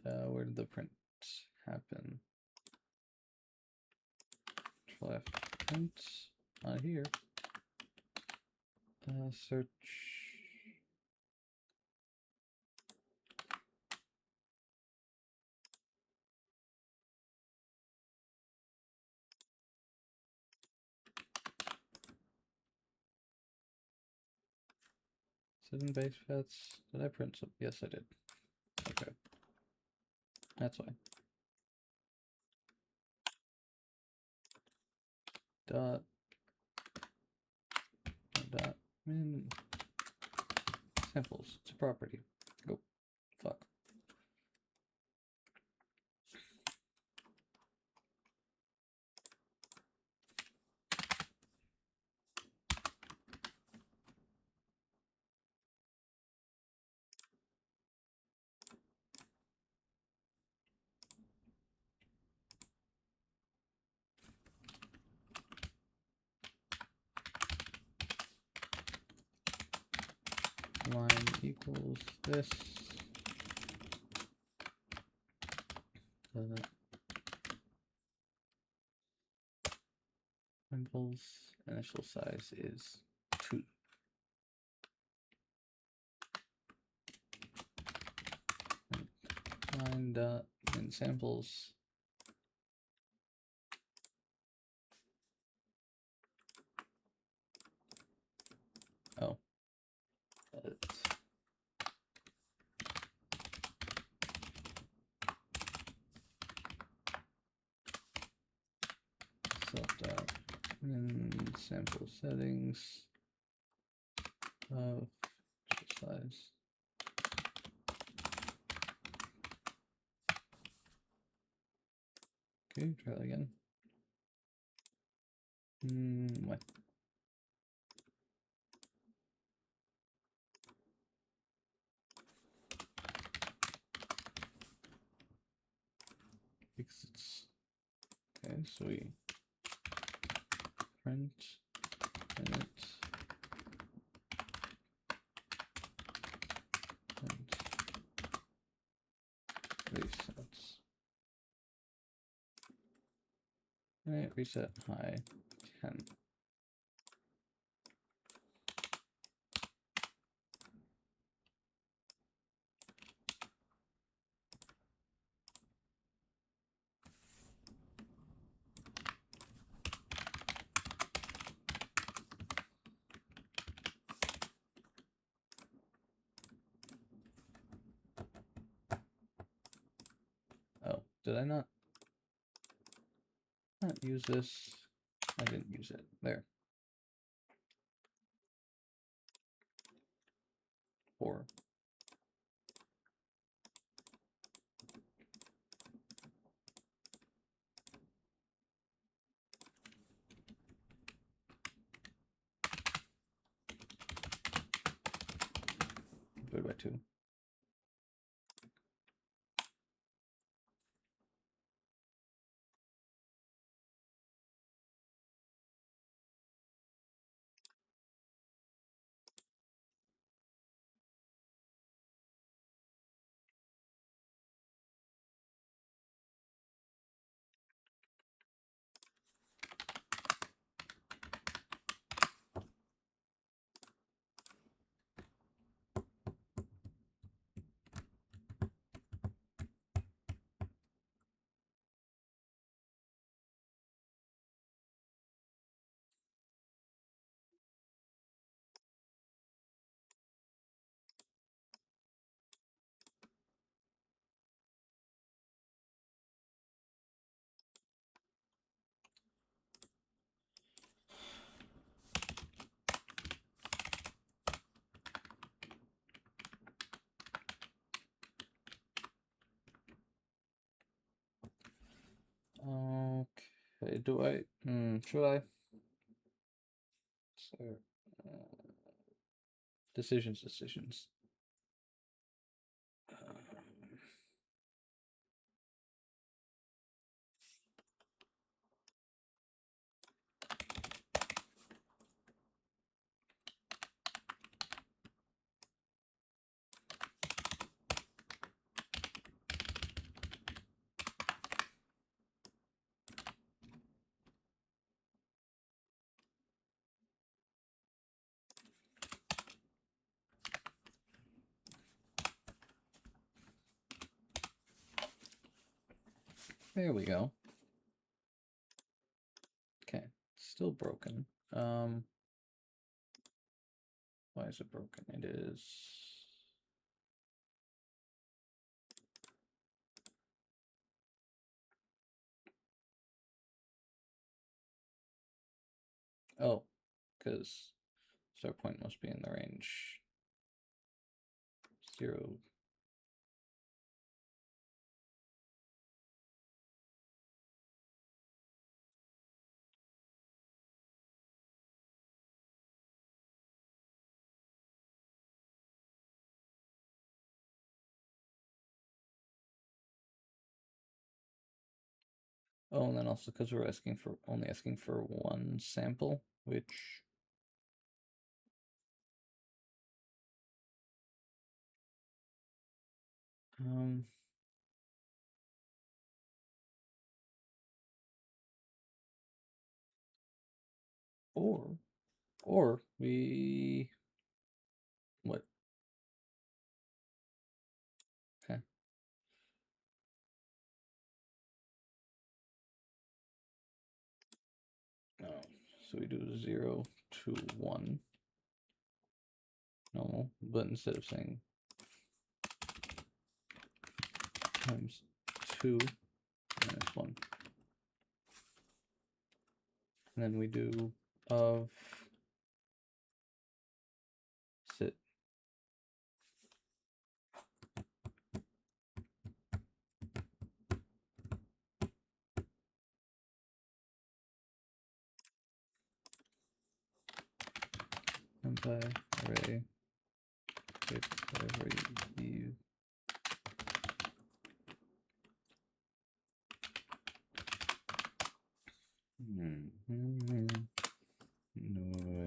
Speaker 1: Where did the print happen? Control F print on here. Search. Is it in base paths? Did I print some? Yes, I did. Okay. That's why. Dot min samples. It's a property. Go. Fuck. Line equals this. Samples initial size is 2. Line dot min samples. Oh. Self-dot min sample settings of size. Okay, try that again. What? Because it's okay, so we print init and base Reset high 10. Oh, did I not use this? I didn't use it. There. 4. Divided by 2. Okay, do I? Should I? So, decisions. There we go. Okay, still broken. Why is it broken? It is. Oh, because start point must be in the range 0. Oh, and then also because we're only asking for one sample, which or we what? Okay. No, so we do 0 to 1 normal, but instead of saying times 2 minus 1, and then we do of sit. By array, pick whatever you noise.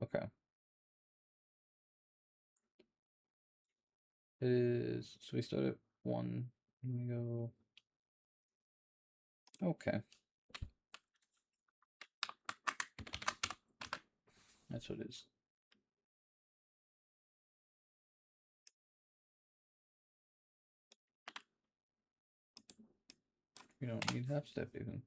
Speaker 1: Okay. It is, so we start at 1, and we go, okay. That's what it is. You don't need half step even.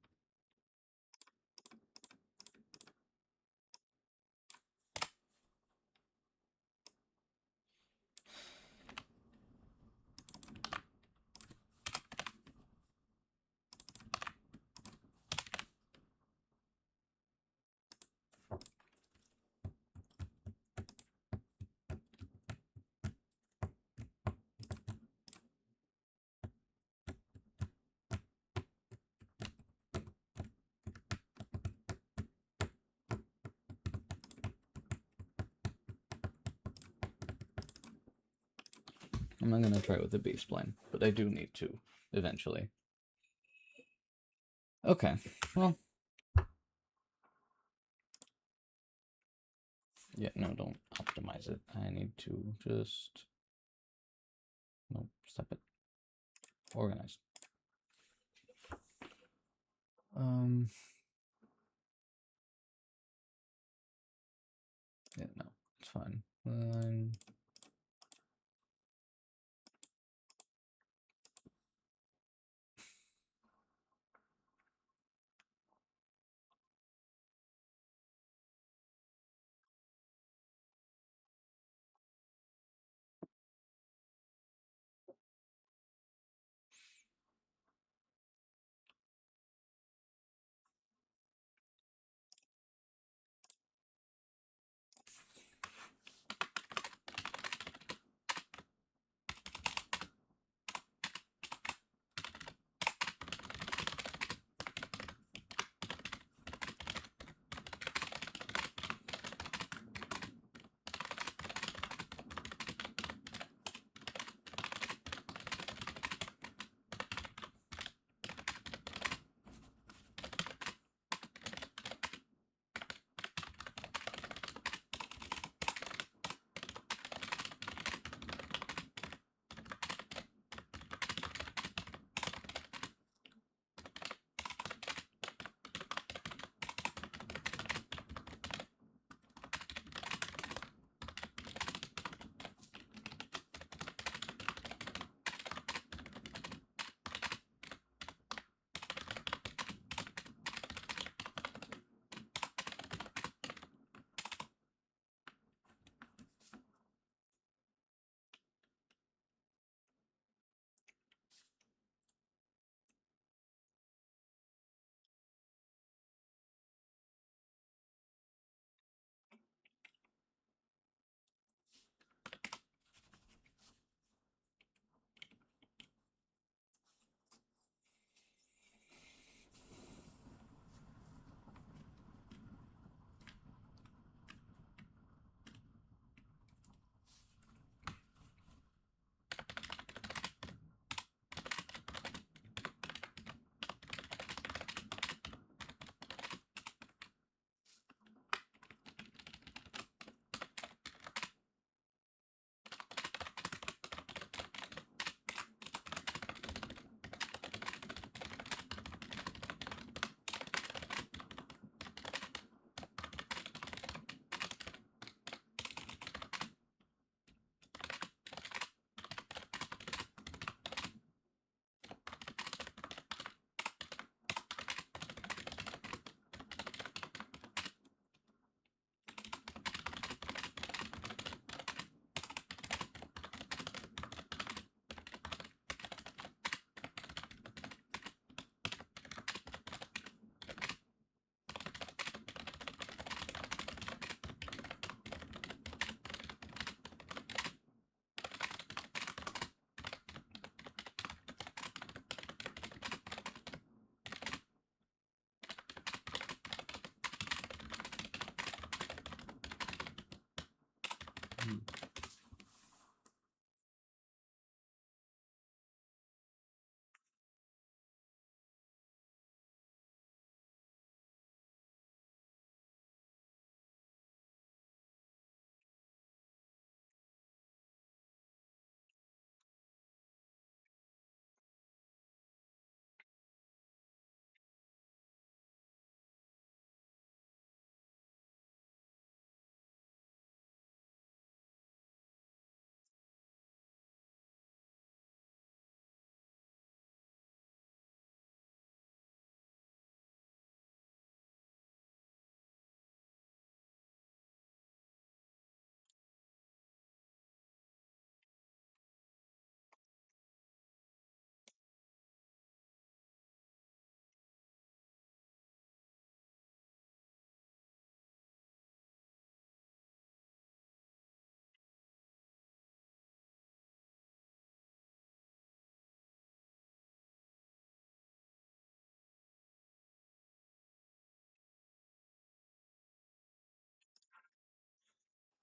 Speaker 1: I'm not gonna try it with the base spline, but I do need to eventually. Okay, well. Yeah, no, don't optimize it. I need to just, no, stop it. Organize. Yeah, no, it's fine.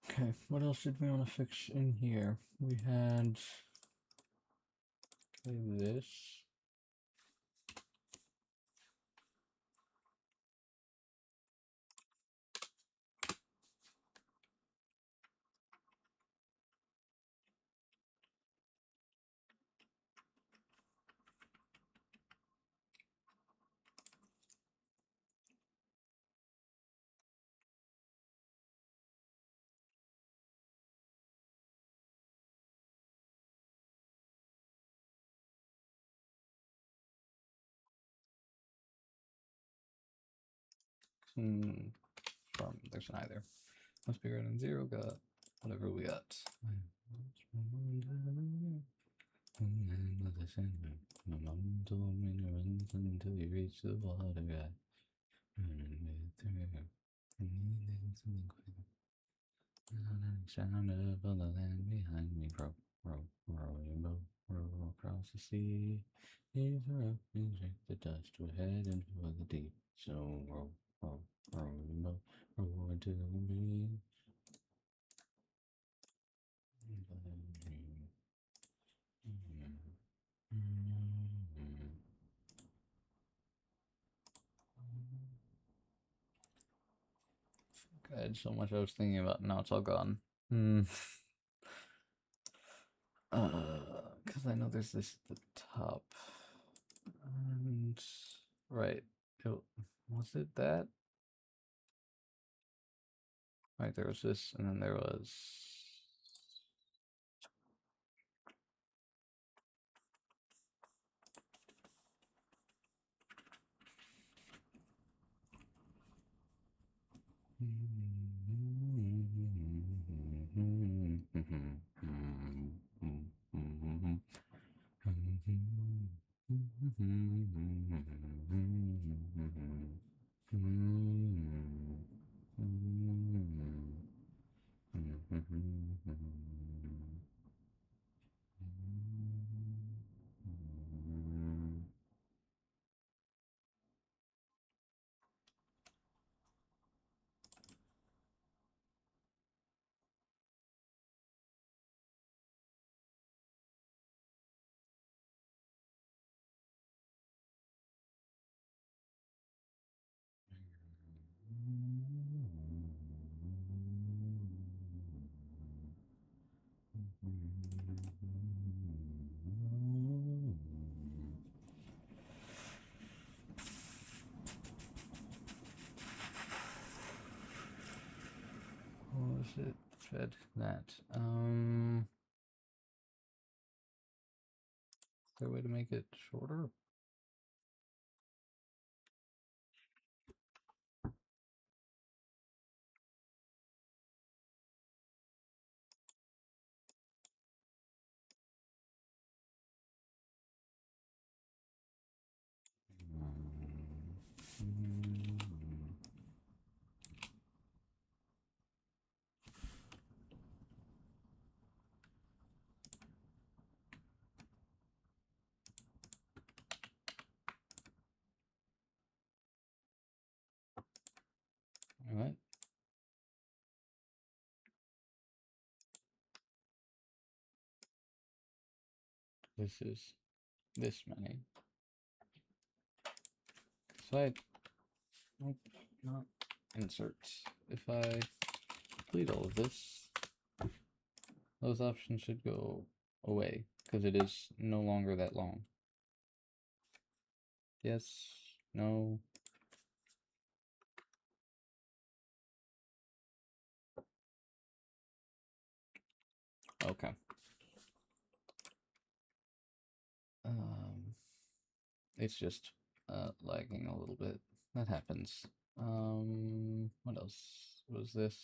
Speaker 1: Okay, what else did we want to fix in here? We had this. From there's neither. Must be greater than 0. Got whatever we got. My mom told me to run until you reach the water. Sound of the land behind me. Row your boat, row across the sea. Leave her up and shake the dust. We're heading for the deep. So row your boat, row into the breeze. I had so much I was thinking about, now it's all gone. Because I know there's this at the top. And, right. Was it that? Right, there was this, and then there was... What was it? Fed that. Is there a way to make it shorter? All right. This is this many. So nope, not insert. If I delete all of this, those options should go away because it is no longer that long. Yes, no. Okay. It's just lagging a little bit. That happens. What else was this?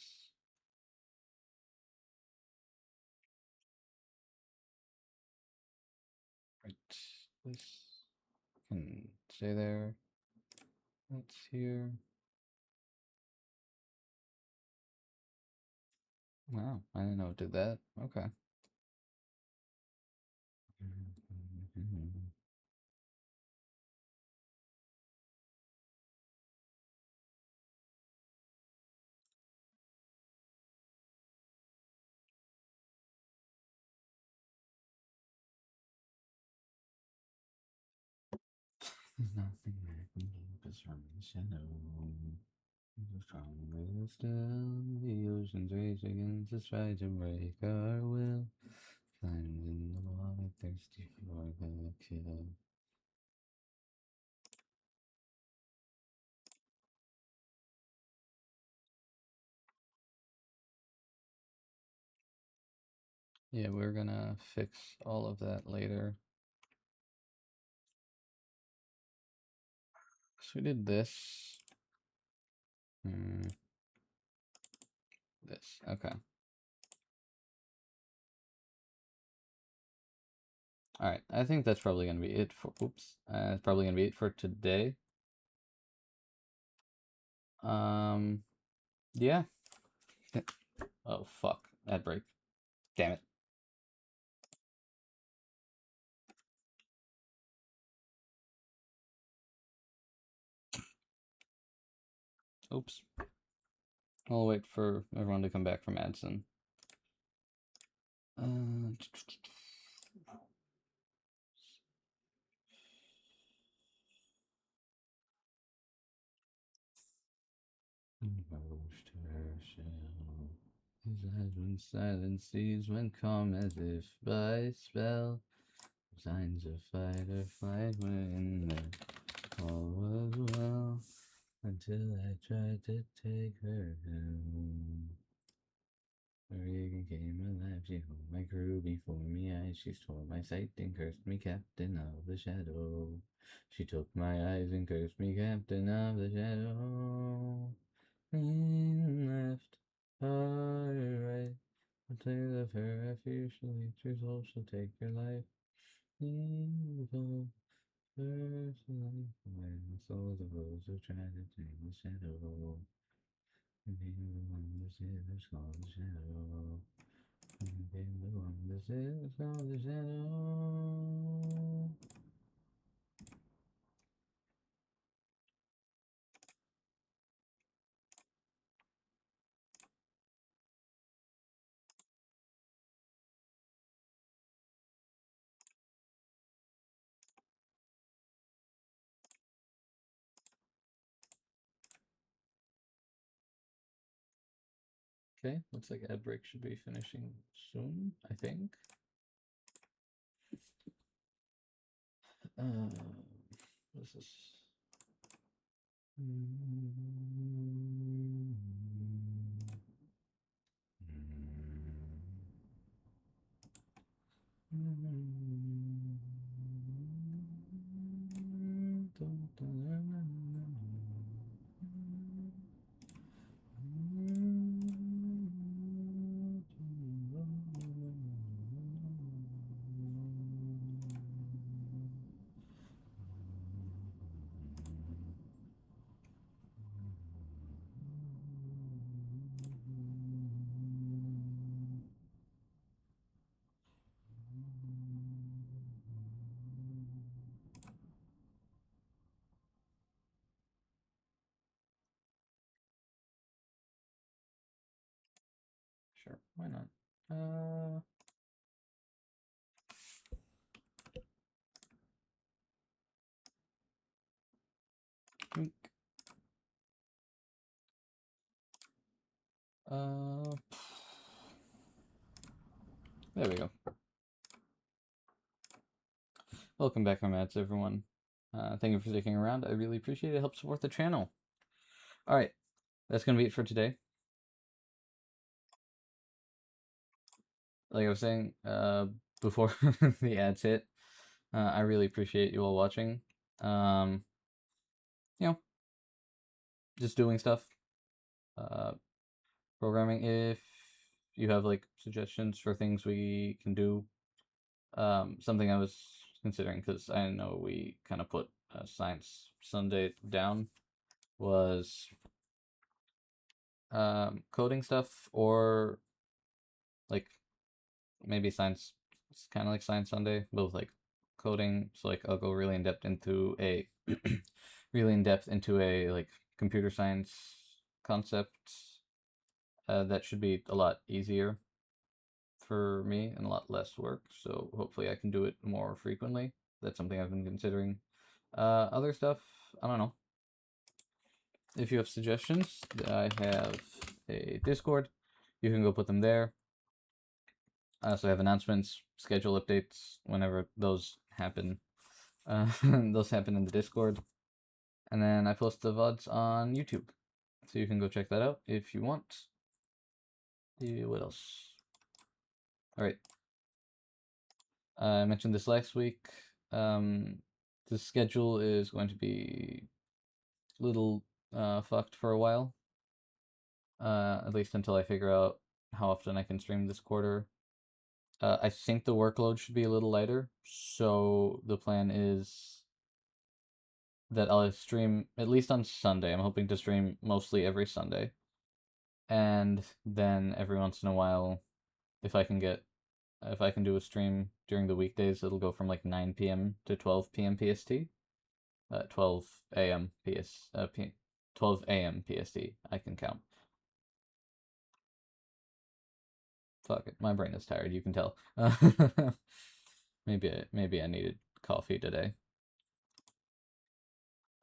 Speaker 1: Right, this can stay there. That's here. Wow, I didn't know it did that. Okay. There's nothing that can keep us from the shadow. So strong still, the ocean's rage against us, try to break our will. Flames in the water, thirsty for the kill. Yeah, we're gonna fix all of that later. So we did this. This, okay. Alright, I think that's probably gonna be it for, oops. It's probably gonna be it for today. Yeah. Oh, fuck. Ad break. Damn it. Oops. I'll wait for everyone to come back from Adson. Most her shell. His eyes when silent seas went calm as if by spell. Signs of fight or flight were in there. All was well until I tried to take her home. Regan came alive, she held my crew before me eyes. She stole my sight and cursed me captain of the shadow. She took my eyes and cursed me captain of the shadow. Lean left, hard right. I'll tell of her I fiercely. True soul shall take your life. Evil, first life. When the souls of those who try to tame the shadow. And be the one that is called the shadow. And be the one that is called the shadow. Okay, looks like ad break should be finishing soon, I think. What's this? Sure, why not? Uh, there we go. Welcome back, my mats, everyone. Thank you for sticking around. I really appreciate it. Help support the channel. All right, that's gonna be it for today. Like I was saying, before the ads hit, I really appreciate you all watching. You know, just doing stuff. Programming. If you have like suggestions for things we can do, something I was considering, because I know we kind of put Science Sunday down, was coding stuff, or like maybe science. It's kind of like Science Sunday, but with like coding. So like I'll go really in depth into a really in depth into a like computer science concept. That should be a lot easier for me and a lot less work. So hopefully I can do it more frequently. That's something I've been considering. Other stuff, I don't know. If you have suggestions, I have a Discord. You can go put them there. I also have announcements, schedule updates whenever those happen. Those happen in the Discord. And then I post the VODs on YouTube. So you can go check that out if you want. What else? Alright. I mentioned this last week. The schedule is going to be a little fucked for a while. At least until I figure out how often I can stream this quarter. I think the workload should be a little lighter, so the plan is that I'll stream at least on Sunday. I'm hoping to stream mostly every Sunday. And then every once in a while, if I can do a stream during the weekdays, it'll go from like 9 p.m. to 12 p.m. PST. 12 a.m. 12 a.m. PST. I can count. Fuck it, my brain is tired. You can tell. Maybe I needed coffee today.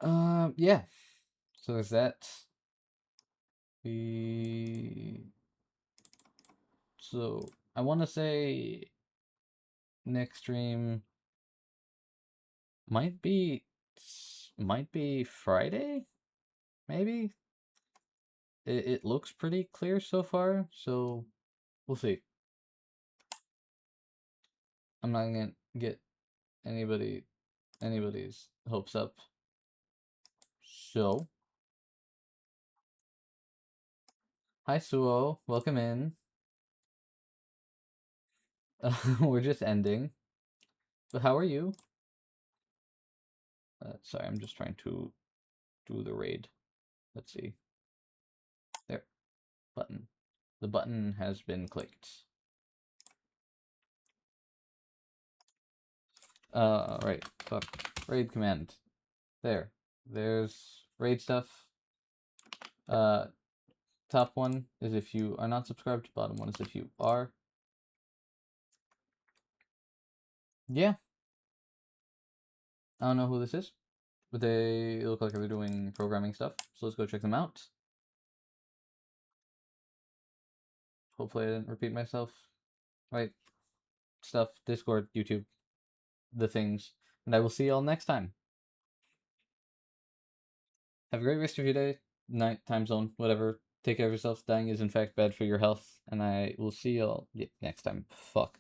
Speaker 1: Yeah. So there's that. So I want to say next stream might be Friday, maybe. It looks pretty clear so far, so we'll see. I'm not gonna get anybody's hopes up. So, hi Suo, welcome in. We're just ending. But how are you? Sorry, I'm just trying to do the raid. Let's see. There. Button. The button has been clicked. Right. Fuck. Raid command. There. There's raid stuff. Top one is if you are not subscribed. Bottom one is if you are. Yeah. I don't know who this is, but they look like they're doing programming stuff. So let's go check them out. Hopefully I didn't repeat myself. Right. Stuff. Discord, YouTube, the things. And I will see y'all next time. Have a great rest of your day, night, time zone, whatever. Take care of yourselves. Dying is in fact bad for your health. And I will see y'all next time. Fuck.